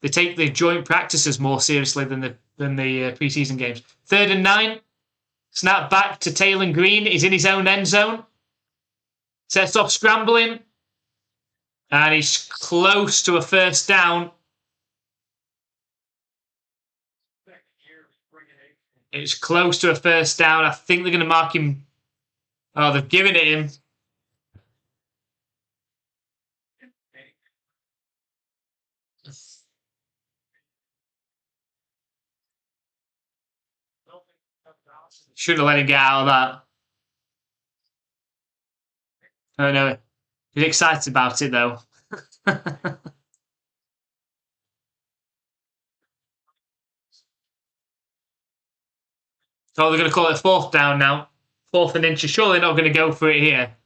They take the joint practices more seriously than the preseason games. 3rd and 9. Snap back to Taylor Green. He's in his own end zone. Sets off scrambling. And he's close to a first down. It's close to a first down. I think they're going to mark him. Oh, they've given it him. Shouldn't have let him get out of that. Oh no. He's excited about it though. Oh, they're going to call it 4th down now. 4th and inches. Surely not going to go for it here.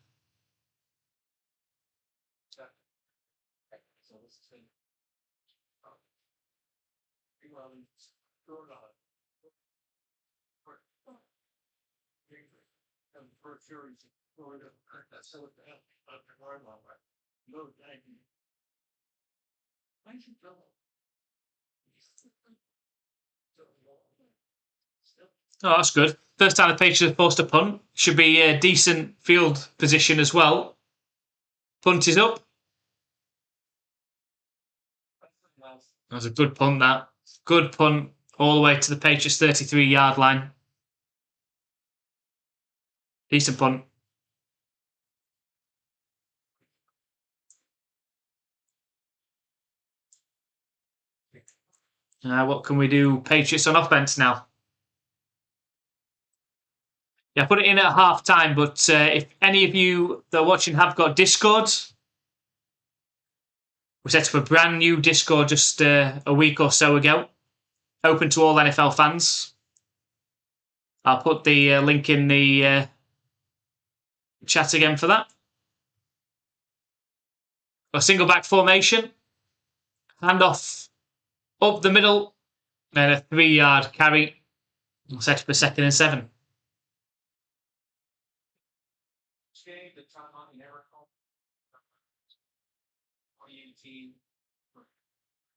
Oh, that's good. First time the Patriots have forced a punt. Should be a decent field position as well. Punt is up. That was a good punt, that. Good punt all the way to the Patriots 33-yard line. Decent punt. What can we do? Patriots on offense now. Yeah, I put it in at half time, but if any of you that are watching have got Discord, we set up a brand new Discord just a week or so ago, open to all NFL fans. I'll put the link in the chat again for that. A single back formation, handoff up the middle, and a 3-yard carry. We'll set up a 2nd and 7. The time on the air call. 2018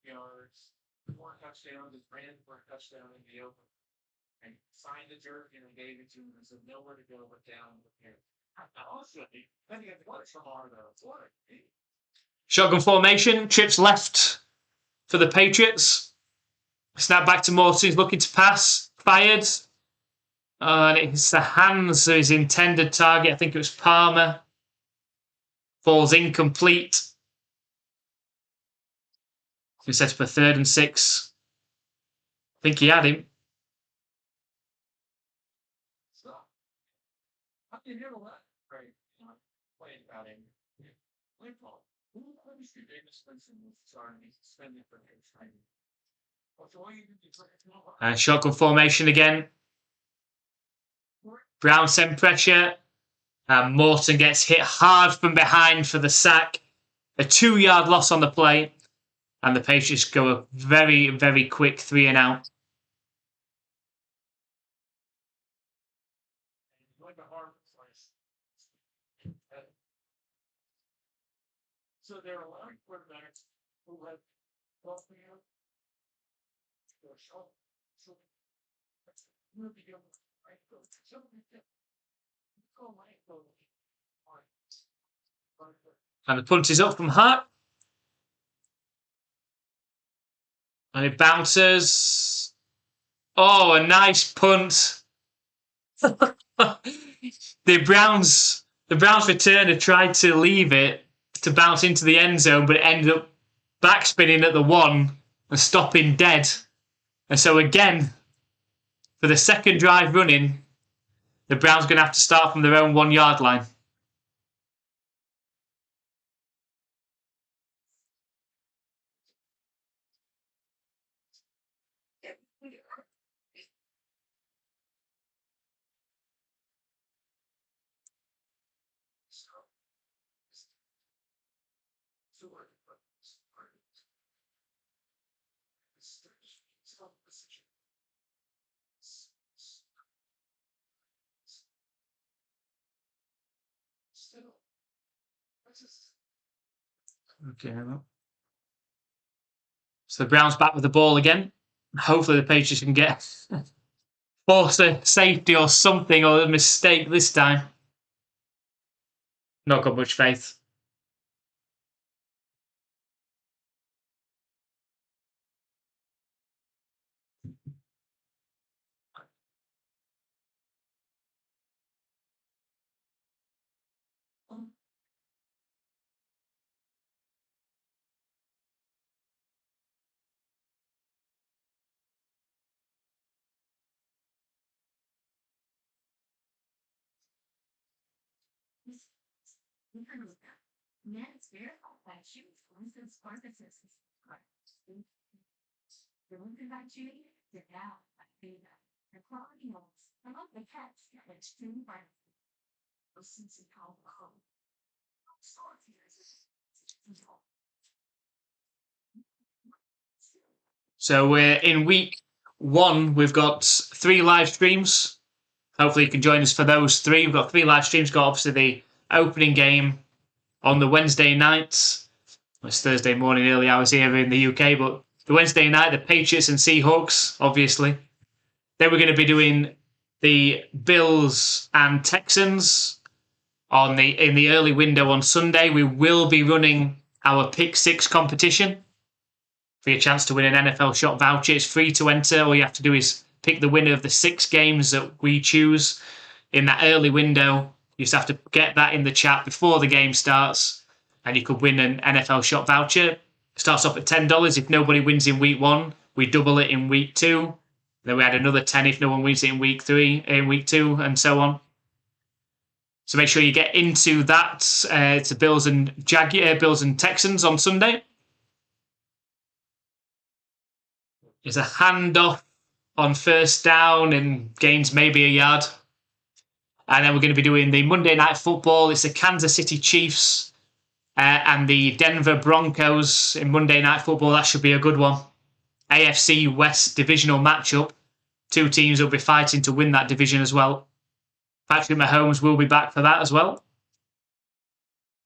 yards, 4 touchdowns, his ran for a touchdown in the open, and signed the jersey and gave it to him and said nowhere to go but down with him. Also, then he had to watch from our Shotgun formation, trips left for the Patriots. Snap back to Morton, he's looking to pass, fired. And it's the hands of his intended target. I think it was Palmer. Falls incomplete. He set up a 3rd and 6. I think he had him. So, how can you hear that? Right. Playing about him. Who is your Davis Winston was starting to spend it for his training? Shotgun formation again. Brown send pressure. Morton gets hit hard from behind for the sack. A 2-yard loss on the play. And the Patriots go a very, very quick 3 and out. So there are a lot of quarterbacks who have and the punt is up from Hart. And it bounces. Oh, a nice punt. The Browns returner tried to leave it to bounce into the end zone, but it ended up backspinning at the 1 and stopping dead. And so again, for the second drive running, the Browns are going to have to start from their own 1-yard line. Okay. So the Browns back with the ball again. Hopefully the Patriots can get force a safety or something, or a mistake this time. Not got much faith. So we're in week 1, we've got 3 live streams. Hopefully you can join us for those 3. We've got 3 live streams. Got obviously the opening game on the Wednesday night. It's Thursday morning, early hours here in the UK, but the Wednesday night, the Patriots and Seahawks, obviously. Then we're going to be doing the Bills and Texans in the early window on Sunday. We will be running our Pick 6 competition for your chance to win an NFL shop voucher. It's free to enter. All you have to do is pick the winner of the 6 games that we choose in that early window. You just have to get that in the chat before the game starts, and you could win an NFL shop voucher. It starts off at $10. If nobody wins in week 1, we double it in week 2. Then we add another 10 if no one wins it in week 2, and so on. So make sure you get into that. It's the Bills and Texans on Sunday. It's a handoff on first down and gains maybe a yard. And then we're going to be doing the Monday Night Football. It's the Kansas City Chiefs and the Denver Broncos in Monday Night Football. That should be a good one. AFC West divisional matchup. 2 teams will be fighting to win that division as well. Patrick Mahomes will be back for that as well.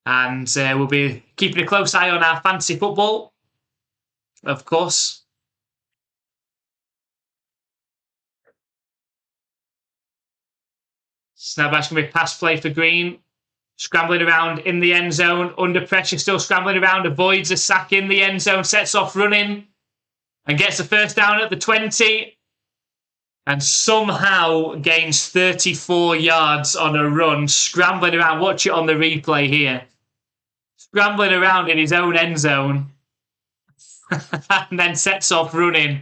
And we'll be keeping a close eye on our fantasy football, of course. Snapback's going to be pass play for Green. Scrambling around in the end zone. Under pressure, still scrambling around. Avoids a sack in the end zone. Sets off running. And gets a first down at the 20. And somehow gains 34 yards on a run. Scrambling around. Watch it on the replay here. Scrambling around in his own end zone. And then sets off running.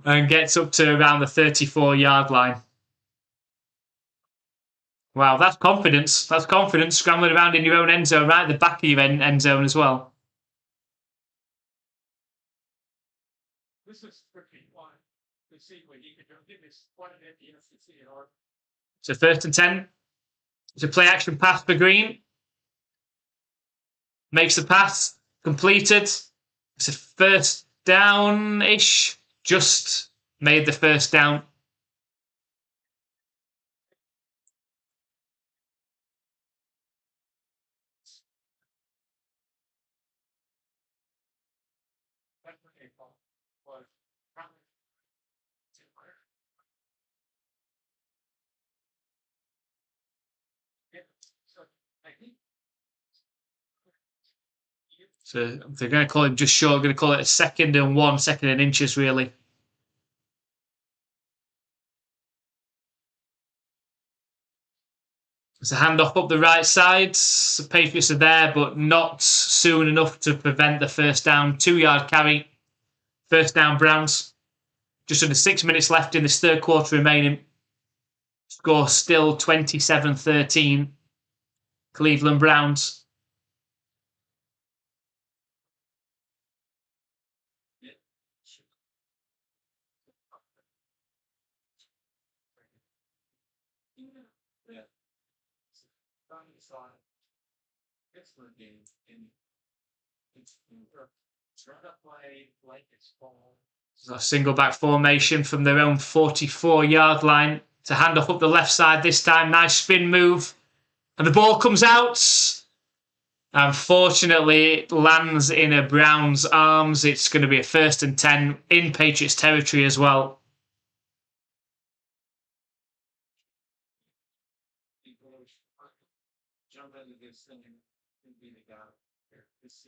And gets up to around the 34-yard line. Wow, that's confidence. That's confidence, scrambling around in your own end zone, right at the back of your end zone as well. This is tricky one to see when you can give this one at the NFC or. So 1st and 10. It's a play action pass for Green. Makes the pass. Completed. It's a first down-ish. Just made the first down. So they're going to call him just short. Going to call it a 2nd and 1, 2nd and inches, really. It's a handoff up the right side. The Patriots are there, but not soon enough to prevent the first down. 2-yard carry. First down, Browns. Just under 6 minutes left in this 3rd quarter remaining. Score still 27-13. Cleveland Browns. A single back formation from their own 44-yard line to hand off up the left side this time. Nice spin move. And the ball comes out. Unfortunately, it lands in a Browns' arms. It's going to be a 1st and 10 in Patriots territory as well.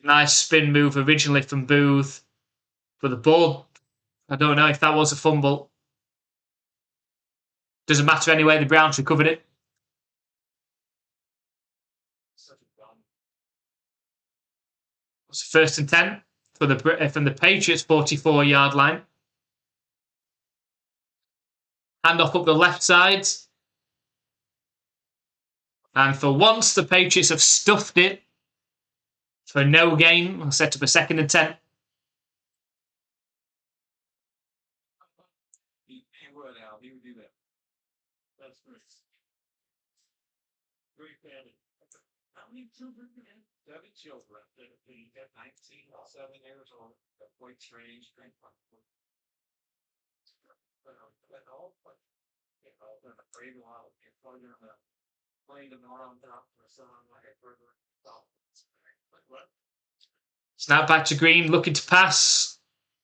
Nice spin move originally from Booth. But the ball, I don't know if that was a fumble. Doesn't matter anyway, the Browns recovered it. It's 1st and 10 from the Patriots 44-yard line. Hand off up the left side. And for once, the Patriots have stuffed it for no gain. We'll set up a 2nd and 10. He would, Al. He would do that. That's great. Great family. How many children do you have? 7 children. You got 19, 7 years old. Quite strange. Snap back to Green, looking to pass.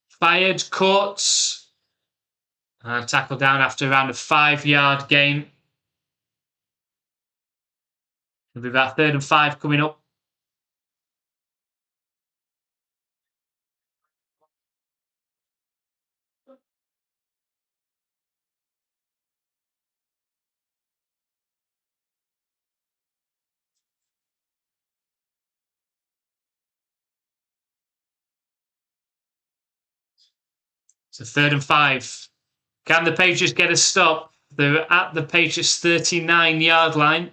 Fired, caught. And tackled down after around a 5-yard gain. It'll be about 3rd and 5 coming up. So 3rd and 5. Can the Patriots get a stop? They're at the Patriots 39-yard line.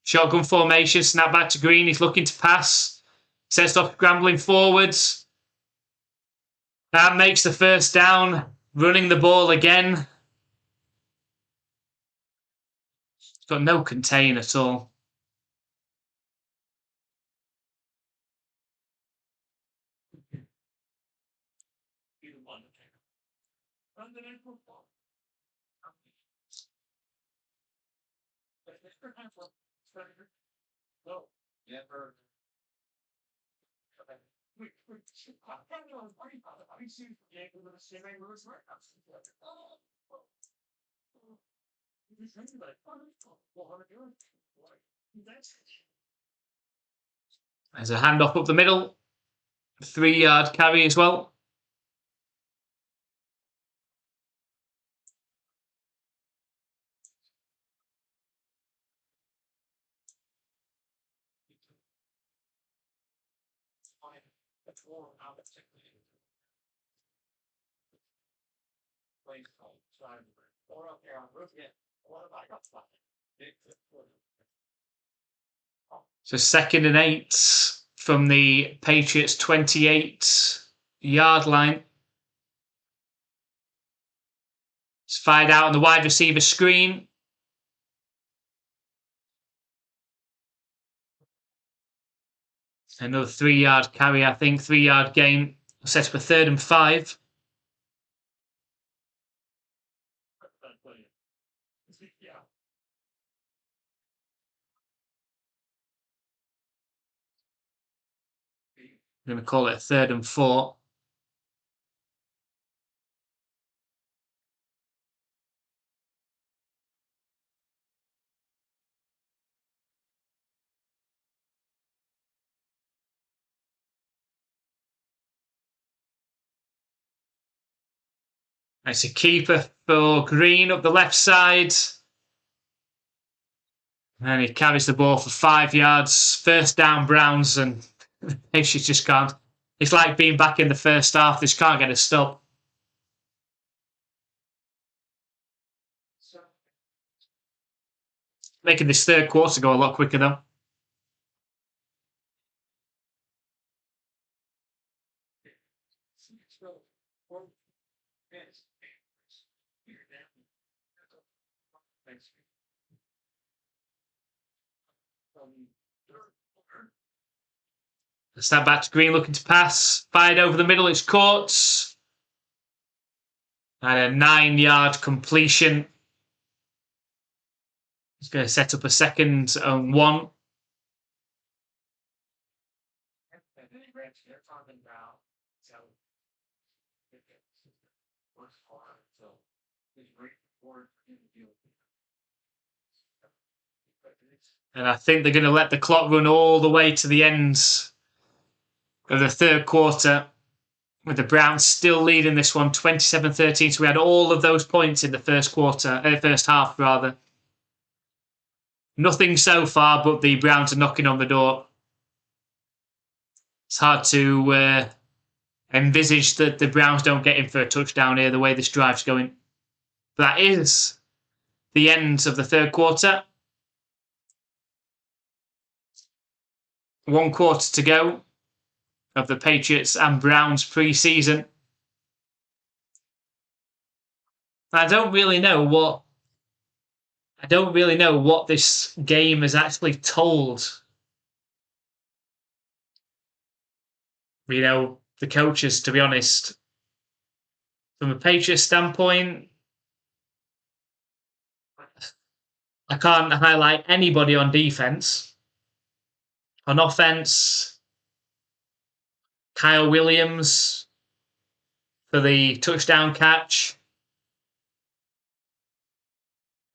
Shotgun formation, snap back to Green. He's looking to pass. Sets off scrambling forwards. That makes the 1st down. Running the ball again. He's got no contain at all. There's a handoff up the middle. 3-yard carry as well. So 2nd and 8 from the Patriots 28-yard line. It's fired out on the wide receiver screen. Another 3-yard carry, I think. 3-yard gain. Set up a 3rd and 5. I'm going to call it a 3rd and 4. It's a keeper for Green up the left side. And he carries the ball for 5 yards. 1st down, Browns, and the Patriots just can't. It's like being back in the 1st half. They just can't get a stop. Making this 3rd quarter go a lot quicker, though. Snap back to Green, looking to pass. Fired over the middle, it's caught. And a 9-yard completion. He's going to set up a 2nd and 1. And I think they're going to let the clock run all the way to the end of the 3rd quarter, with the Browns still leading this one 27-13. So we had all of those points in the 1st quarter, 1st half rather. Nothing so far, but the Browns are knocking on the door. It's hard to envisage that the Browns don't get in for a touchdown here, the way this drive's going. But that is the end of the 3rd quarter. 1 quarter to go of the Patriots and Browns preseason. I don't really know what this game has actually told, the coaches, to be honest. From a Patriots standpoint, I can't highlight anybody on defense. On offense, Kyle Williams for the touchdown catch.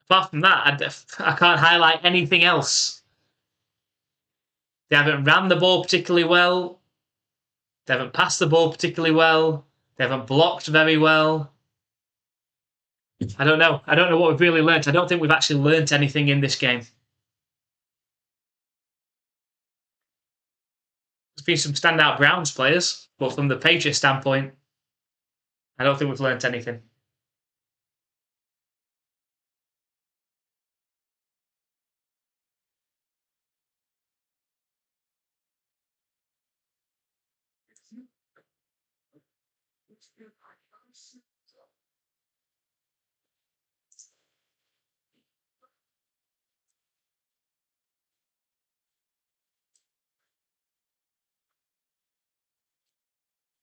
Apart from that, I can't highlight anything else. They haven't ran the ball particularly well. They haven't passed the ball particularly well. They haven't blocked very well. I don't know. I don't know what we've really learnt. I don't think we've actually learnt anything in this game. There's been some standout Browns players, but from the Patriots standpoint, I don't think we've learnt anything.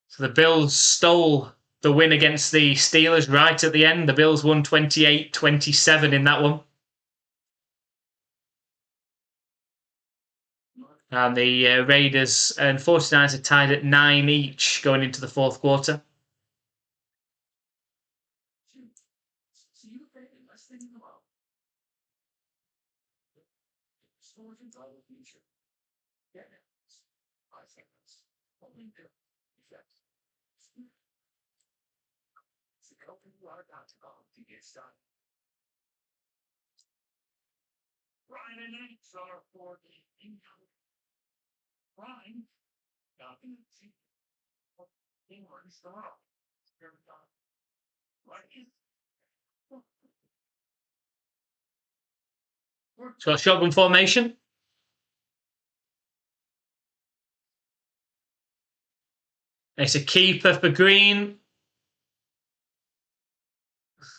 So the Bills stole the win against the Steelers right at the end. The Bills won 28-27 in that one. And the Raiders and 49ers are tied at 9 each going into the fourth quarter. Ryan and Nate are for the income. Ryan, nothing. England start. So a shotgun formation. It's a keeper for Green.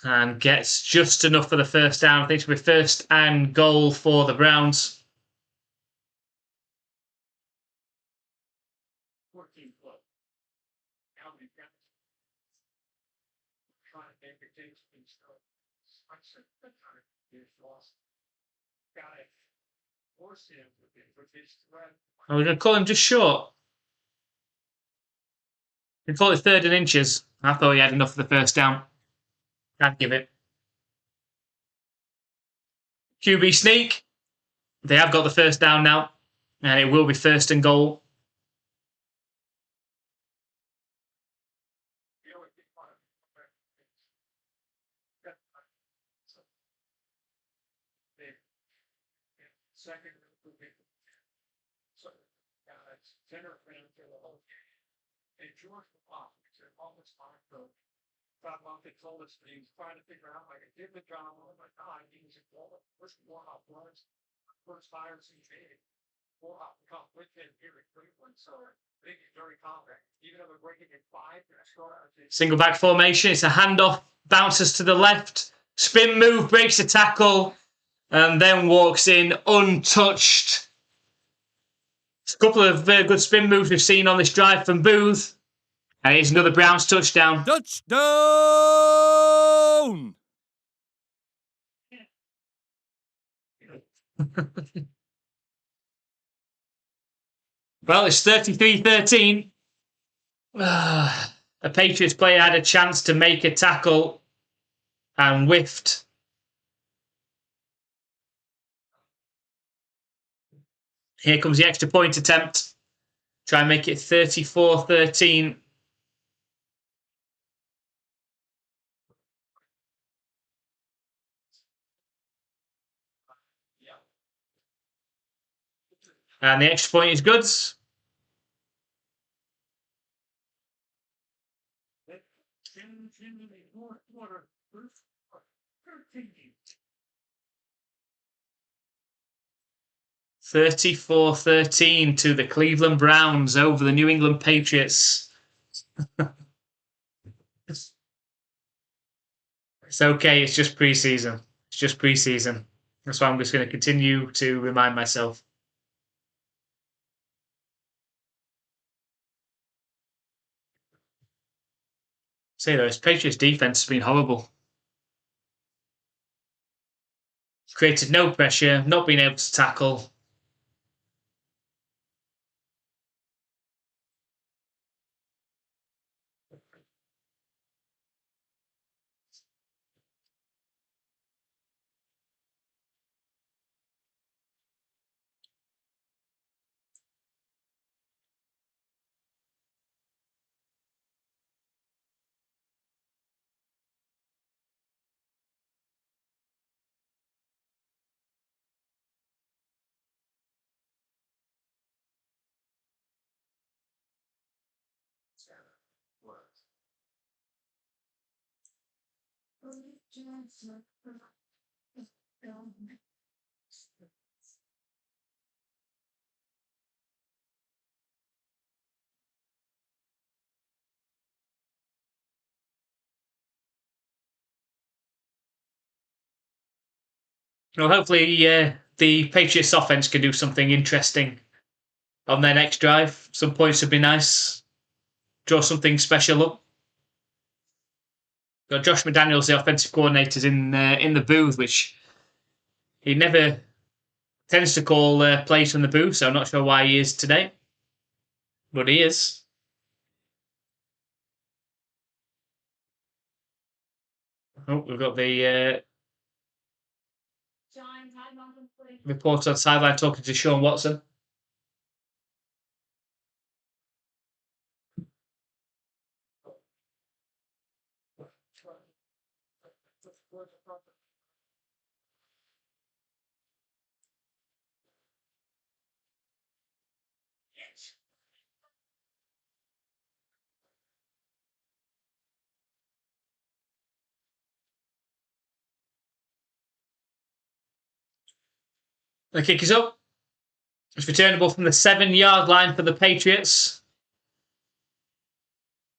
And gets just enough for the first down. I think it'll be first and goal for the Browns. 14 foot. Trying to make a case for himself. I said, that's not a loss. Got it. Force him with his threat. And we're going to call him just short. We call it 3rd and inches. I thought he had enough for the first down. Can't give it. QB sneak. They have got the first down now. And it will be first and goal. Second, center fan for the whole game. And George McCloughan, almost my coach, they told us that he was trying to figure out like a different job. I'm like, he was involved. First warm-up runs, first hires he made. Warm-up come with him here in Cleveland. So I think he's very confident. Even though we're breaking in 5, single back formation. It's a handoff, bounces to the left, spin move, breaks the tackle, and then walks in untouched. A couple of very good spin moves we've seen on this drive from Booth. And it's another Browns touchdown. Touchdown! Well, it's 33-13. A Patriots player had a chance to make a tackle and whiffed. Here comes the extra point attempt. Try and make it 34-13. And the extra point is good. $34-13 to the Cleveland Browns over the New England Patriots. It's okay. It's just preseason. It's just preseason. That's why I'm just going to continue to remind myself. Say though, his Patriots defense has been horrible. Created no pressure, not being able to tackle. Well, hopefully the Patriots offense can do something interesting on their next drive. Some points would be nice. Draw something special up. Got Josh McDaniels, the offensive coordinator, in the booth, which he never tends to call plays from the booth, so I'm not sure why he is today. But he is. Oh, we've got the reporter on the sideline talking to Sean Watson. The kick is up. It's returnable from the 7-yard line for the Patriots.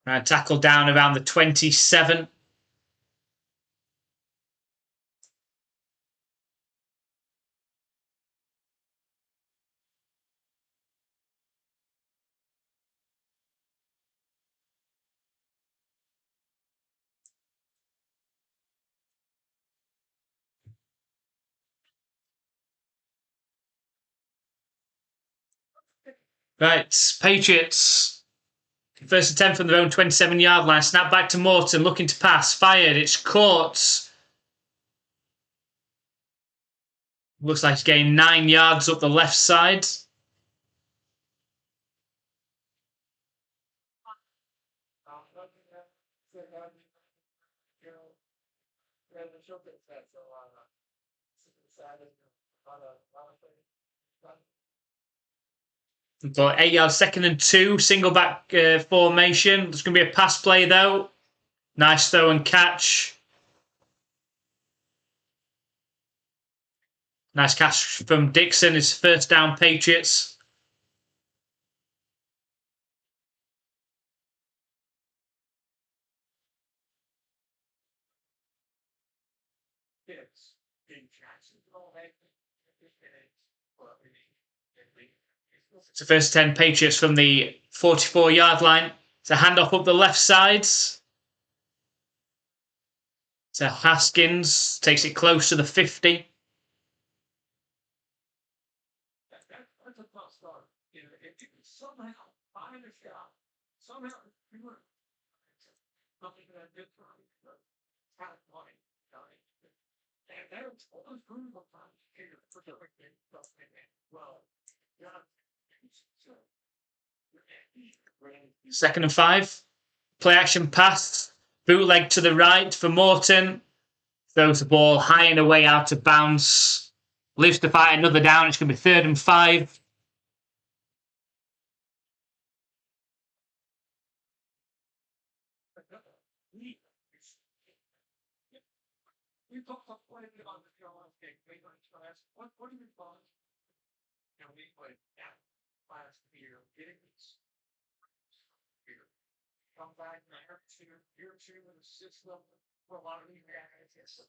And tackle down around the 27. Right, Patriots. First attempt from their own 27-yard line. Snap back to Morton, looking to pass. Fired. It's caught. Looks like he's gained 9 yards up the left side. Got 8 yards, 2nd and 2, single back formation. There's going to be a pass play though. Nice throw and catch. Nice catch from Dixon. It's first down, Patriots. It's a first 10 Patriots from the 44-yard line. It's a handoff up the left side. So Haskins takes it close to the 50. Second and 5. Play action pass. Bootleg to the right for Morton. Throws the ball high and away out of bounds. Lives to fight another down. It's going to be 3rd and 5.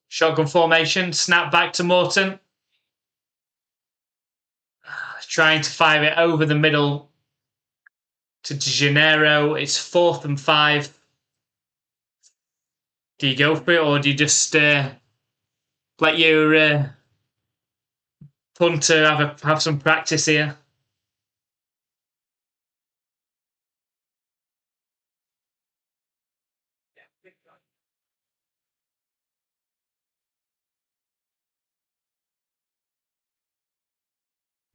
Shotgun formation. Snap back to Morton. Trying to fire it over the middle to De Janeiro. It's 4th and 5. Do you go for it or do you just let your punter have some practice here.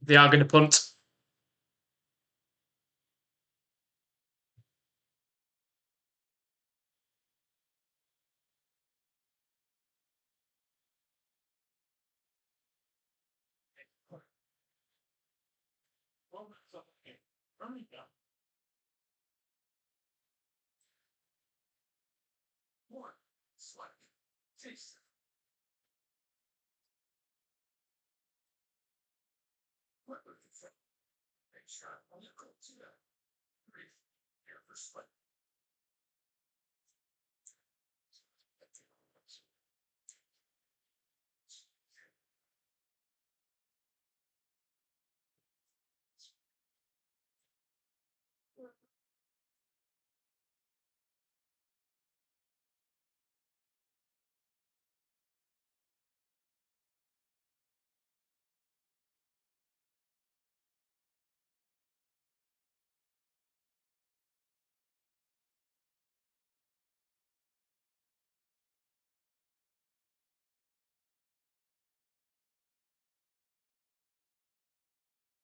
They are going to punt.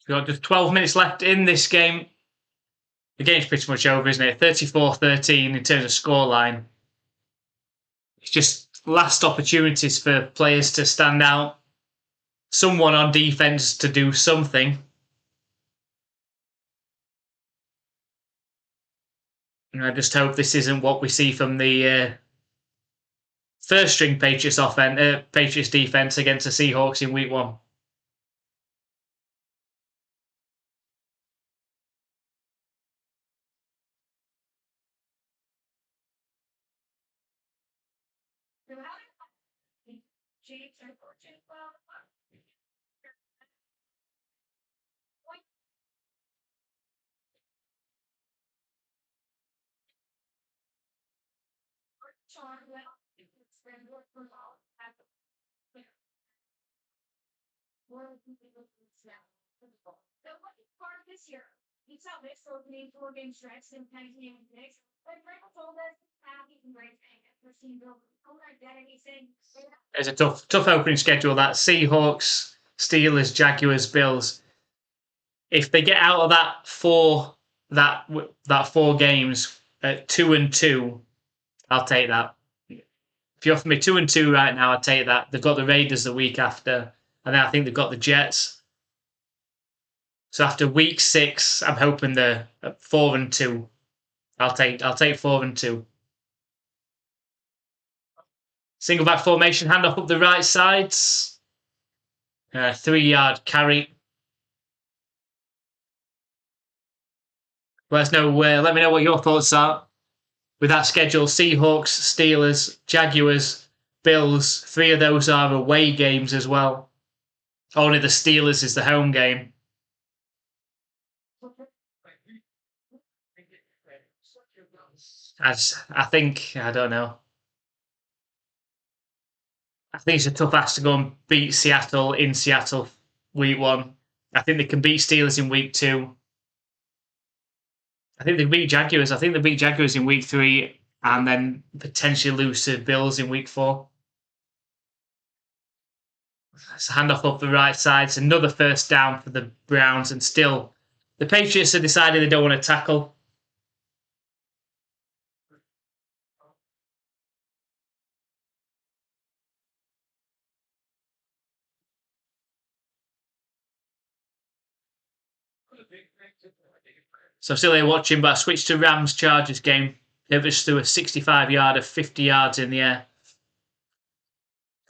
We've got just 12 minutes left in this game. The game's pretty much over, isn't it? 34-13 in terms of scoreline. It's just last opportunities for players to stand out. Someone on defense to do something. And I just hope this isn't what we see from the first string Patriots Patriots defense against the Seahawks in week 1. It's a tough opening schedule. That Seahawks, Steelers, Jaguars, Bills. If they get out of that four games at 2-2, I'll take that. If you offer me 2-2 right now, I'd take that. They've got the Raiders the week after, and then I think they've got the Jets. So after week 6, I'm hoping they're at 4-2. I'll take 4-2. Single back formation, handoff up the right sides. 3-yard carry. Let me know what your thoughts are with that schedule. Seahawks, Steelers, Jaguars, Bills. 3 of those are away games as well. Only the Steelers is the home game. I don't know. I think it's a tough ask to go and beat Seattle in Seattle week 1. I think they can beat Steelers in week 2. I think they beat Jaguars. I think they beat Jaguars in week 3 and then potentially lose to Bills in week 4. It's a handoff up the right side. It's another first down for the Browns, and still the Patriots have decided they don't want to tackle. So I'm still here watching, but I switched to Rams-Chargers game. It was through a 65-yarder, 50 yards in the air.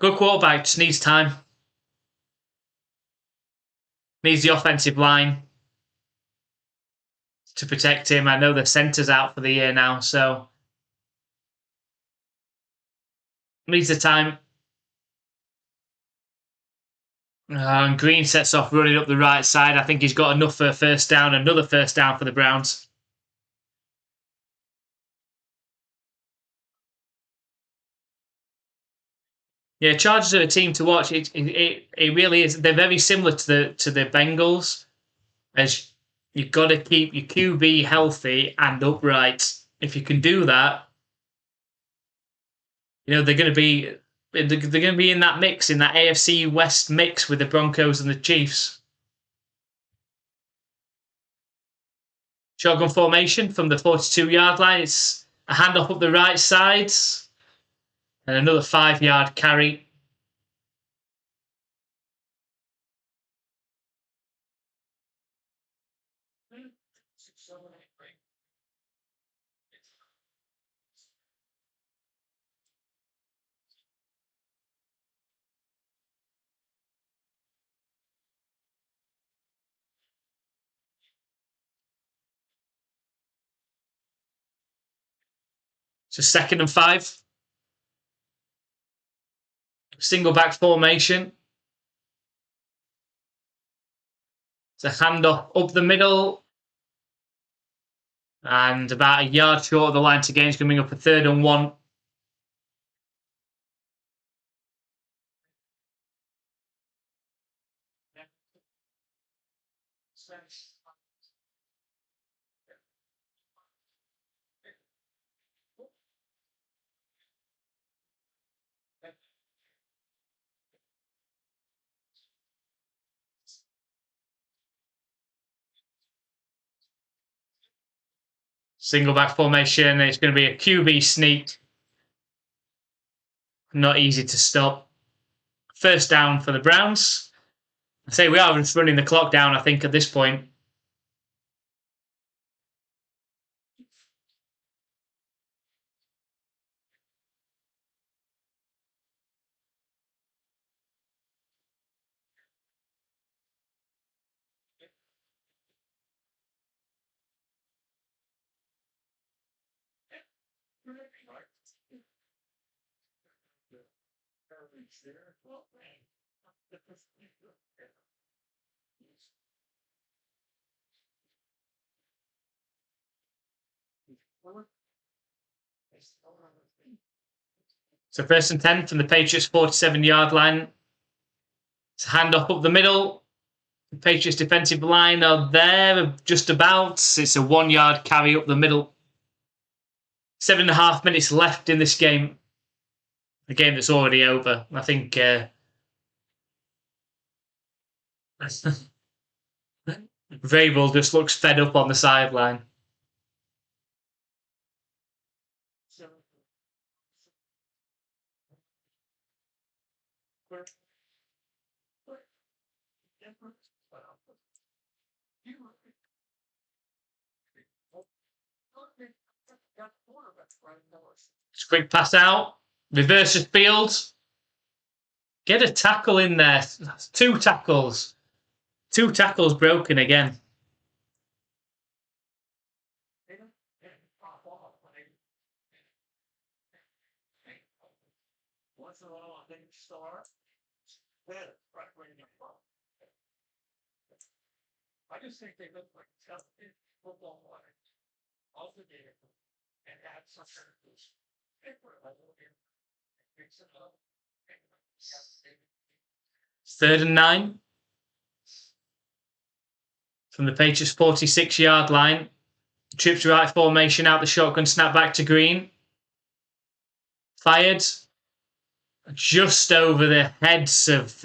Good quarterback, just needs time. Needs the offensive line to protect him. I know the centre's out for the year now, so needs the time. And Green sets off running up the right side. I think he's got enough for a first down. Another first down for the Browns. Yeah, Chargers are a team to watch. It really is. They're very similar to the Bengals, as you've got to keep your QB healthy and upright. If you can do that, they're going to be in that mix, in that AFC West mix with the Broncos and the Chiefs. Shotgun formation from the 42-yard line. It's a handoff up the right side and another 5-yard carry. So 2nd and 5. Single back formation. It's a handoff up the middle. And about a yard short of the line to gain. It's going to bring up a 3rd and 1. Single back formation. It's going to be a QB sneak. Not easy to stop. 1st down for the Browns. I say we are just running the clock down, I think, at this point. So 1st and 10 from the Patriots 47-yard line. It's a handoff up the middle. The Patriots defensive line are there, just about. It's a 1-yard carry up the middle. 7.5 minutes left in this game. A game that's already over. I think Vrabel just looks fed up on the sideline. It's a quick pass out. Reverses field. Get a tackle in there. 2 tackles. 2 tackles broken again. I just think they look like talented football players of the game and add some sort of boost. Mix it up. 3rd and 9 from the Patriots 46-yard line. Trips right formation out the shotgun, snap back to Green. Fired just over the heads of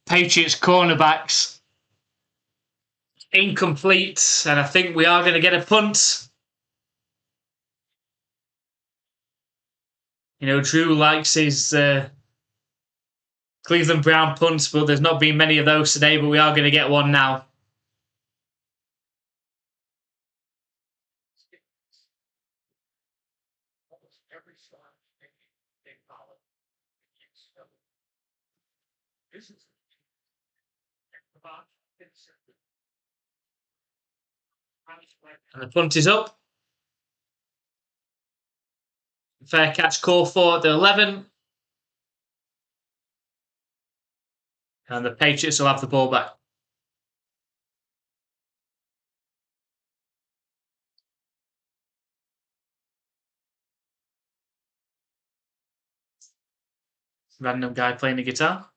Patriots cornerbacks. Incomplete, and I think we are going to get a punt. Drew likes his Cleveland Brown punts, but there's not been many of those today, but we are going to get one now. And the punt is up. Fair catch call for the 11. And the Patriots will have the ball back. Random guy playing the guitar.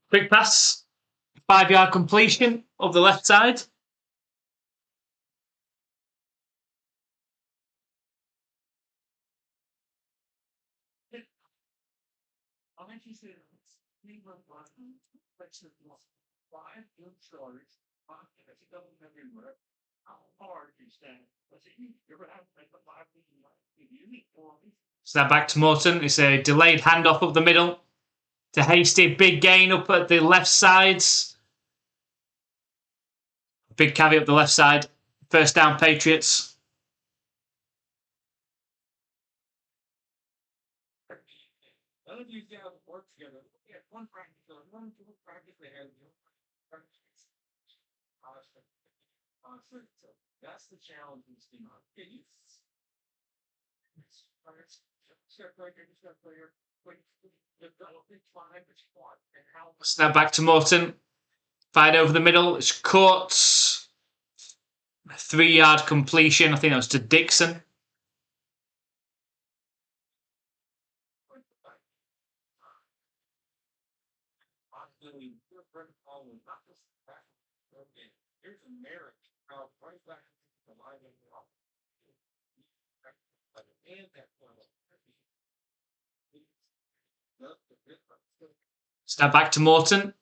Quick pass. 5-yard completion of the left side. Snap back to Morton. It's a delayed handoff up the middle to Hasty. Big gain up at the left sides. Big caveat up the left side. First down, Patriots. None of these guys work together. We had one practice, one practice they had. So that's the challenge in this team. Snap back to Morton. Fired over the middle. It's caught. 3-yard completion. I think that was to Dixon. Here's a marriage. Right back to the line and that Snap back to Morton.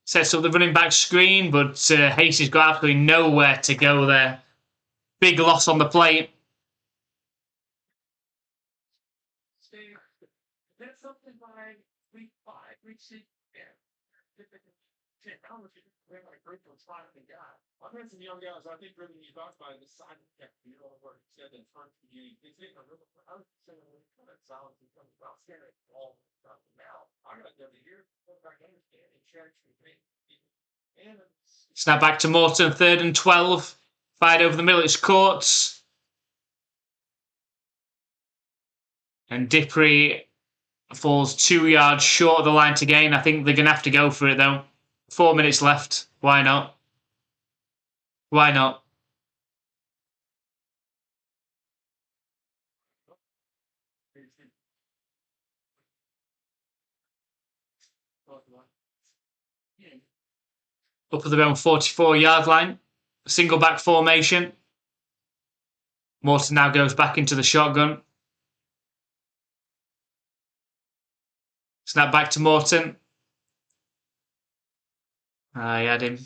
Sets up the running back screen, but Hasty's got absolutely nowhere to go there. Big loss on the play. That's something by week 5, week 6. Yeah. We have a great spot in the guy. I've had some young guys, I think, really, you talked about the side effect, you know, where he said in front of the beginning. They think a little, I was saying, kind of silence and comes about scaring all now. I got to hear, I understand, and church with me. Snap back to Morton, 3rd and 12. Fired over the middle, it's caught. And Dippery falls 2 yards short of the line to gain. I think they're going to have to go for it, though. 4 minutes left. Why not? Why not? up at their own 44-yard line. Single back formation. Morton now goes back into the shotgun. Snap back to Morton. I had him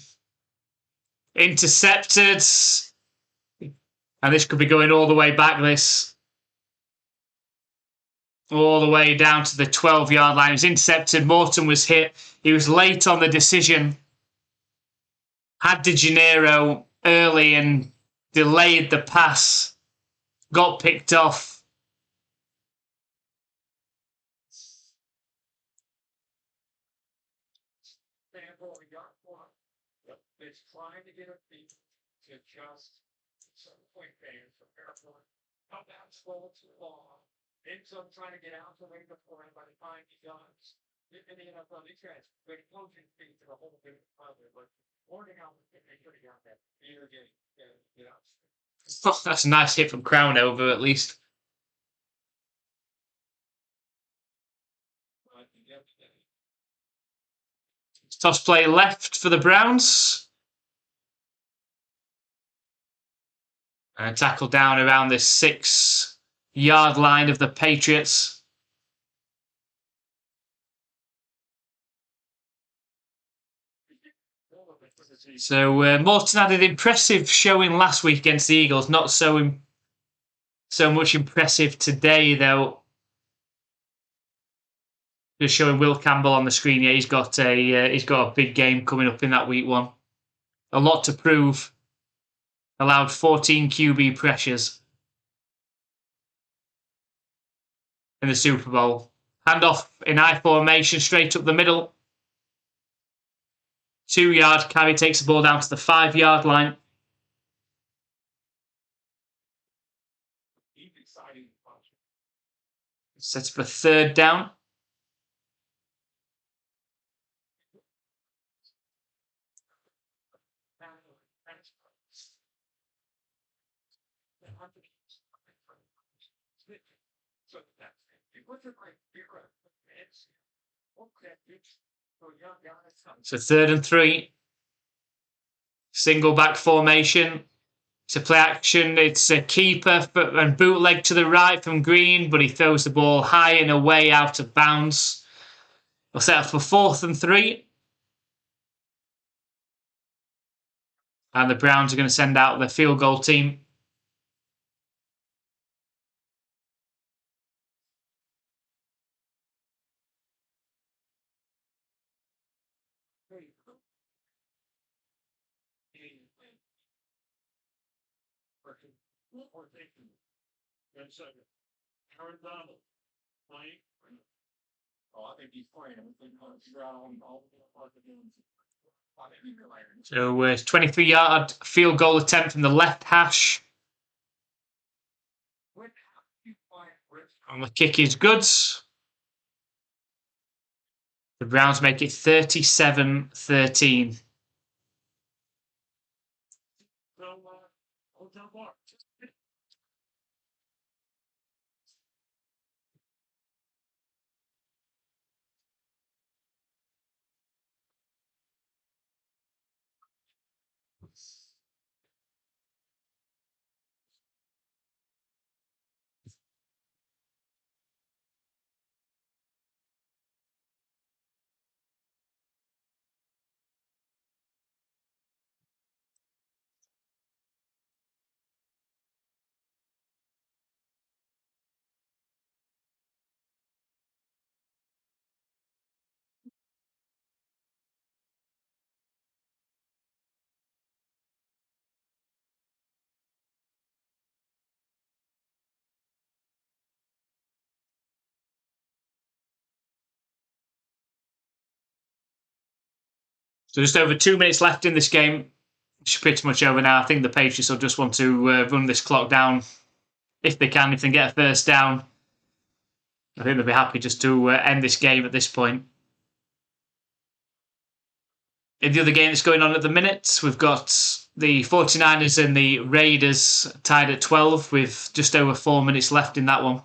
intercepted. And this could be going all the way back, this. All the way down to the 12-yard line. He was intercepted. Morton was hit. He was late on the decision. Had De Janeiro early and delayed the pass. Got picked off. It's trying to get a feet to adjust some point fans for careful. Come down slow too long. Ends up trying to get out the way before him by the time he does. In the NFL, these guys, they closing feet to the whole thing other, but warning out they could have got that. Either get out. Oh, that's a nice hit from Crown over at least. Toss play left for the Browns. And tackle down around this 6-yard line of the Patriots. So Morton had an impressive showing last week against the Eagles. Not so much impressive today, though. Just showing Will Campbell on the screen. Yeah, he's got a big game coming up in that week 1. A lot to prove. Allowed 14 QB pressures in the Super Bowl. Handoff in I formation straight up the middle. 2-yard carry takes the ball down to the 5-yard line. Sets for 3rd down. So 3rd and 3. Single back formation. It's a play action. It's a keeper and bootleg to the right from Green, but he throws the ball high and away out of bounds. We'll set up for 4th and 3. And the Browns are going to send out the field goal team. Aaron Donald playing. Oh, I think he's playing. So 23-yard field goal attempt from the left hash. And the kick is good. The Browns make it 37-13. So just over 2 minutes left in this game. It's pretty much over now. I think the Patriots will just want to run this clock down if they can, if they get a 1st down. I think they'll be happy just to end this game at this point. In the other game that's going on at the minute, we've got the 49ers and the Raiders tied at 12 with just over 4 minutes left in that one.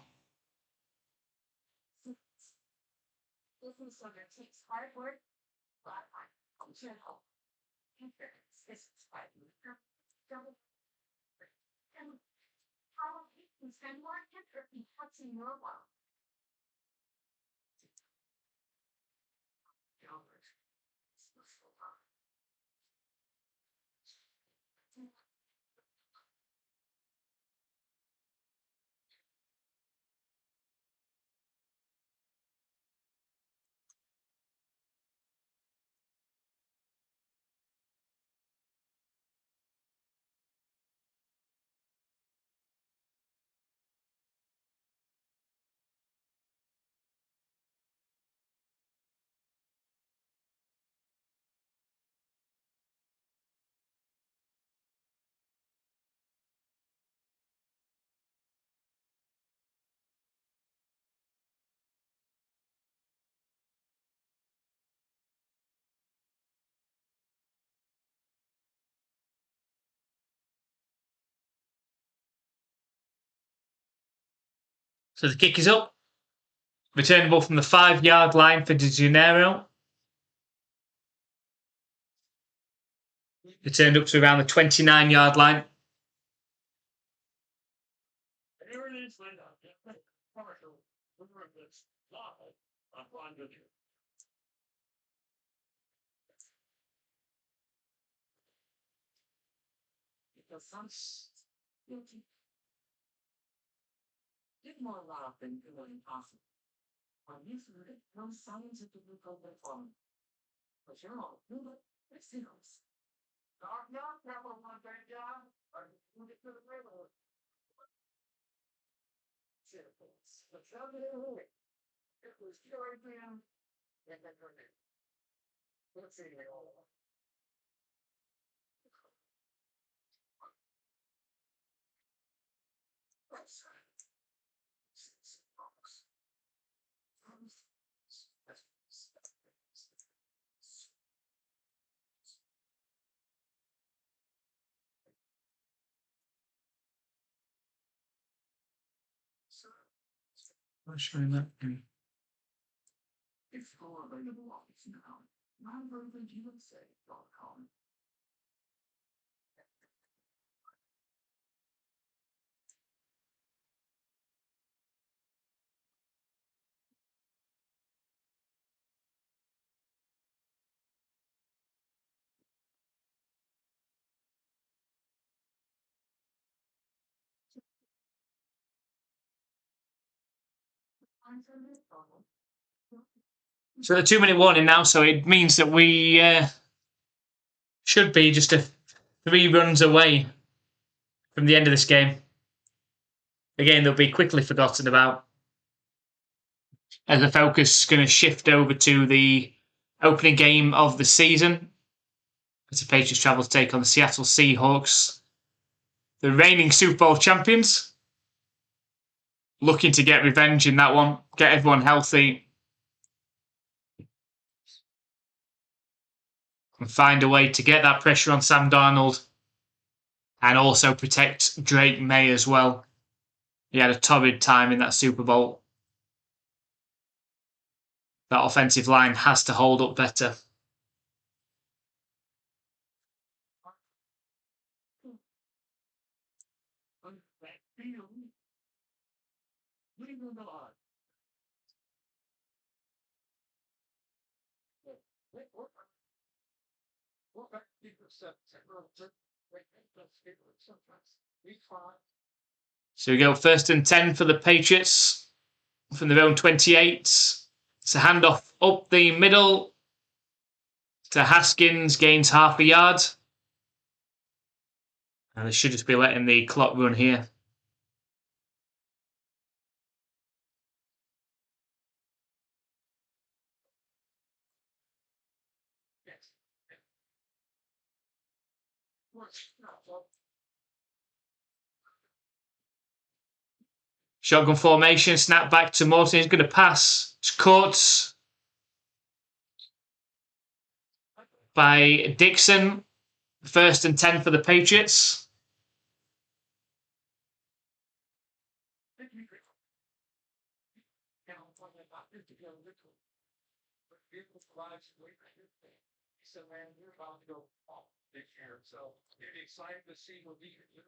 So the kick is up. Returnable from the 5-yard line for De Janeiro. Returned up to around the 29-yard line. Did more love than feeling possible. When you heard it, no signs of the look of phone. But you're all good, it's serious. Knock, knock, never want that job. Or you get to the river. Serious. But somebody, it was your idea. And then your name. Let's see it all. I'm showing that. It's all available office now. MyVersionUSA.com. So the 2-minute warning now, so it means that we should be just 3 runs away from the end of this game. Again, they'll be quickly forgotten about as the focus is going to shift over to the opening game of the season as the Patriots travel to take on the Seattle Seahawks, the reigning Super Bowl champions, looking to get revenge in that one, get everyone healthy, and find a way to get that pressure on Sam Darnold and also protect Drake May as well. He had a torrid time in that Super Bowl. That offensive line has to hold up better. So we go 1st and 10 for the Patriots from their own 28. It's a handoff up the middle to Haskins, gains half a yard. And they should just be letting the clock run here. Shotgun formation, snap back to Morton. He's going to pass. It's caught by Dixon. 1st and 10 for the Patriots. He said, man, we're about to go off this year. So it's exciting to see what he can do.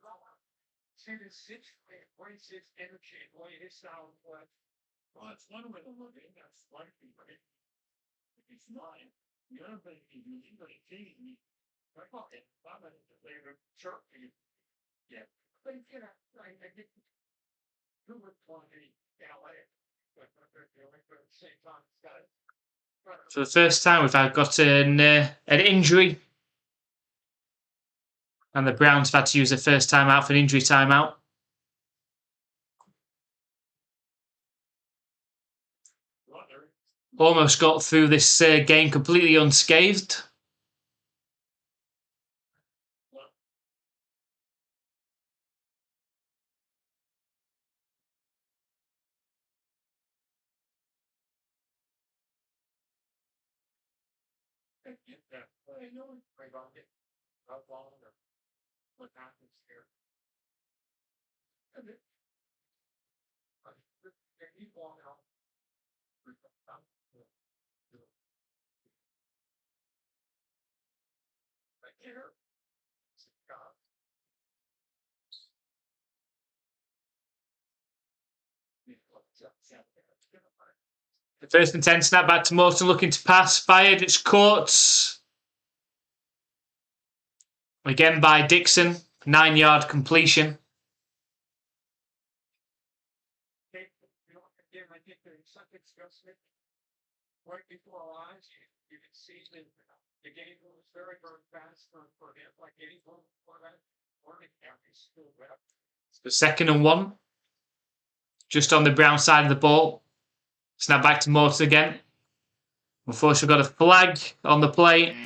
See this situation, brings his energy, the way his style of play. Well, it's one way to look at it. That's likely, right? It's not. The other thing he's going to change. Like, okay, I'm going to later chirp you. Yeah. But, you know, I get who would want to LA, but at the same time, it's got it. For the first time, we've got an injury. And the Browns have had to use their first time out for an injury timeout. Almost got through this game completely unscathed. What happens here? And you walk out. Right here. The first and 10 snap back to Morton, looking to pass, fired, it's caught. Again by Dixon, 9-yard completion. Again, I think there's something disgusting. Right before our eyes, you can see that the game was very, very fast for him, like anyone for that. Learning camp is still wet. The 2nd and 1. Just on the Brown side of the ball. Snap back to Morton again. Unfortunately, we've got a flag on the play.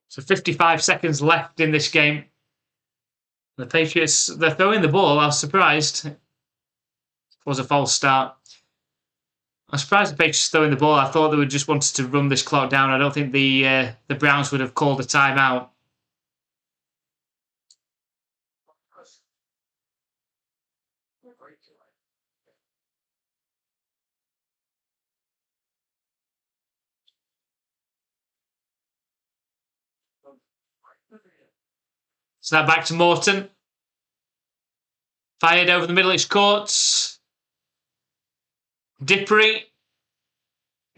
So 55 seconds left in this game. The Patriots, they're throwing the ball. I was surprised. It was a false start. I'm surprised the Patriots throwing the ball. I thought they would just wanted to run this clock down. I don't think the Browns would have called a timeout. Snap back to Morton. Fired over the middle, it's caught. Dippery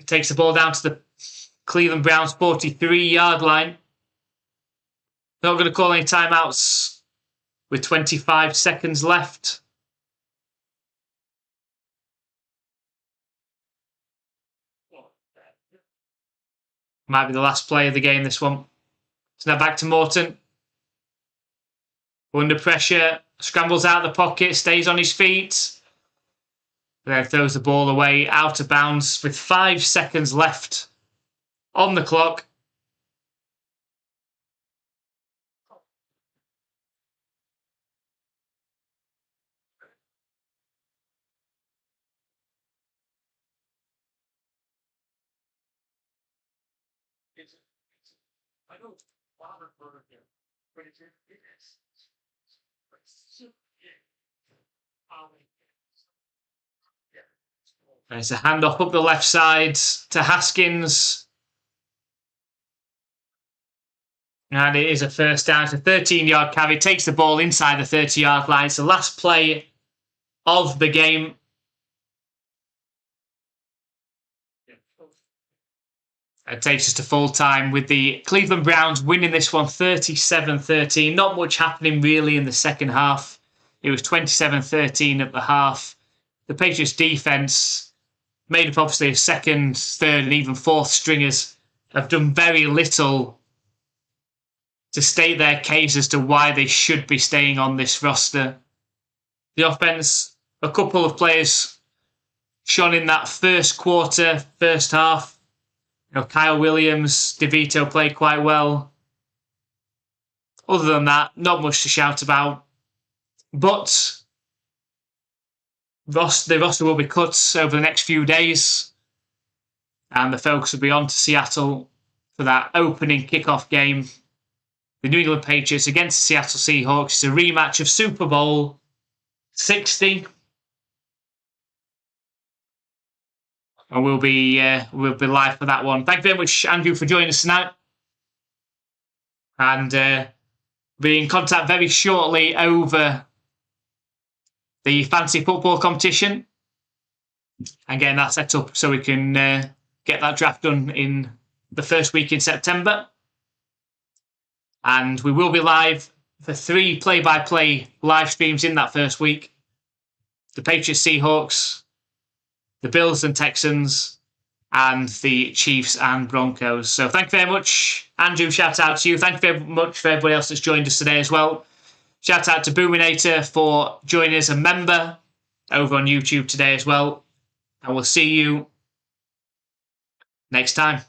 takes the ball down to the Cleveland Browns 43-yard line. Not going to call any timeouts with 25 seconds left. Might be the last play of the game, this one. Snap back to Morton. Under pressure, scrambles out of the pocket, stays on his feet. Then throws the ball away out of bounds with 5 seconds left on the clock. I don't bother for him, but it's There's a handoff up the left side to Haskins. And it is a first down. It's a 13-yard carry. Takes the ball inside the 30-yard line. It's the last play of the game. It takes us to full time with the Cleveland Browns winning this one 37-13. Not much happening really in the second half. It was 27-13 at the half. The Patriots defense, made up obviously of second, third and even fourth stringers, have done very little to state their case as to why they should be staying on this roster. The offense, a couple of players shone in that first quarter, first half. Kyle Williams, DeVito played quite well. Other than that, not much to shout about. But the roster will be cut over the next few days. And the focus will be on to Seattle for that opening kickoff game the New England Patriots against the Seattle Seahawks. It's a rematch of Super Bowl 60. And we'll be live for that one. Thank you very much, Andrew, for joining us tonight. And be in contact very shortly over the fantasy football competition and getting that set up so we can get that draft done in the first week in September. And we will be live for 3 play-by-play live streams in that first week. The Patriots, Seahawks, the Bills and Texans, and the Chiefs and Broncos. So thank you very much. Andrew, shout out to you. Thank you very much for everybody else that's joined us today as well. Shout out to Boominator for joining as a member over on YouTube today as well. And we'll see you next time.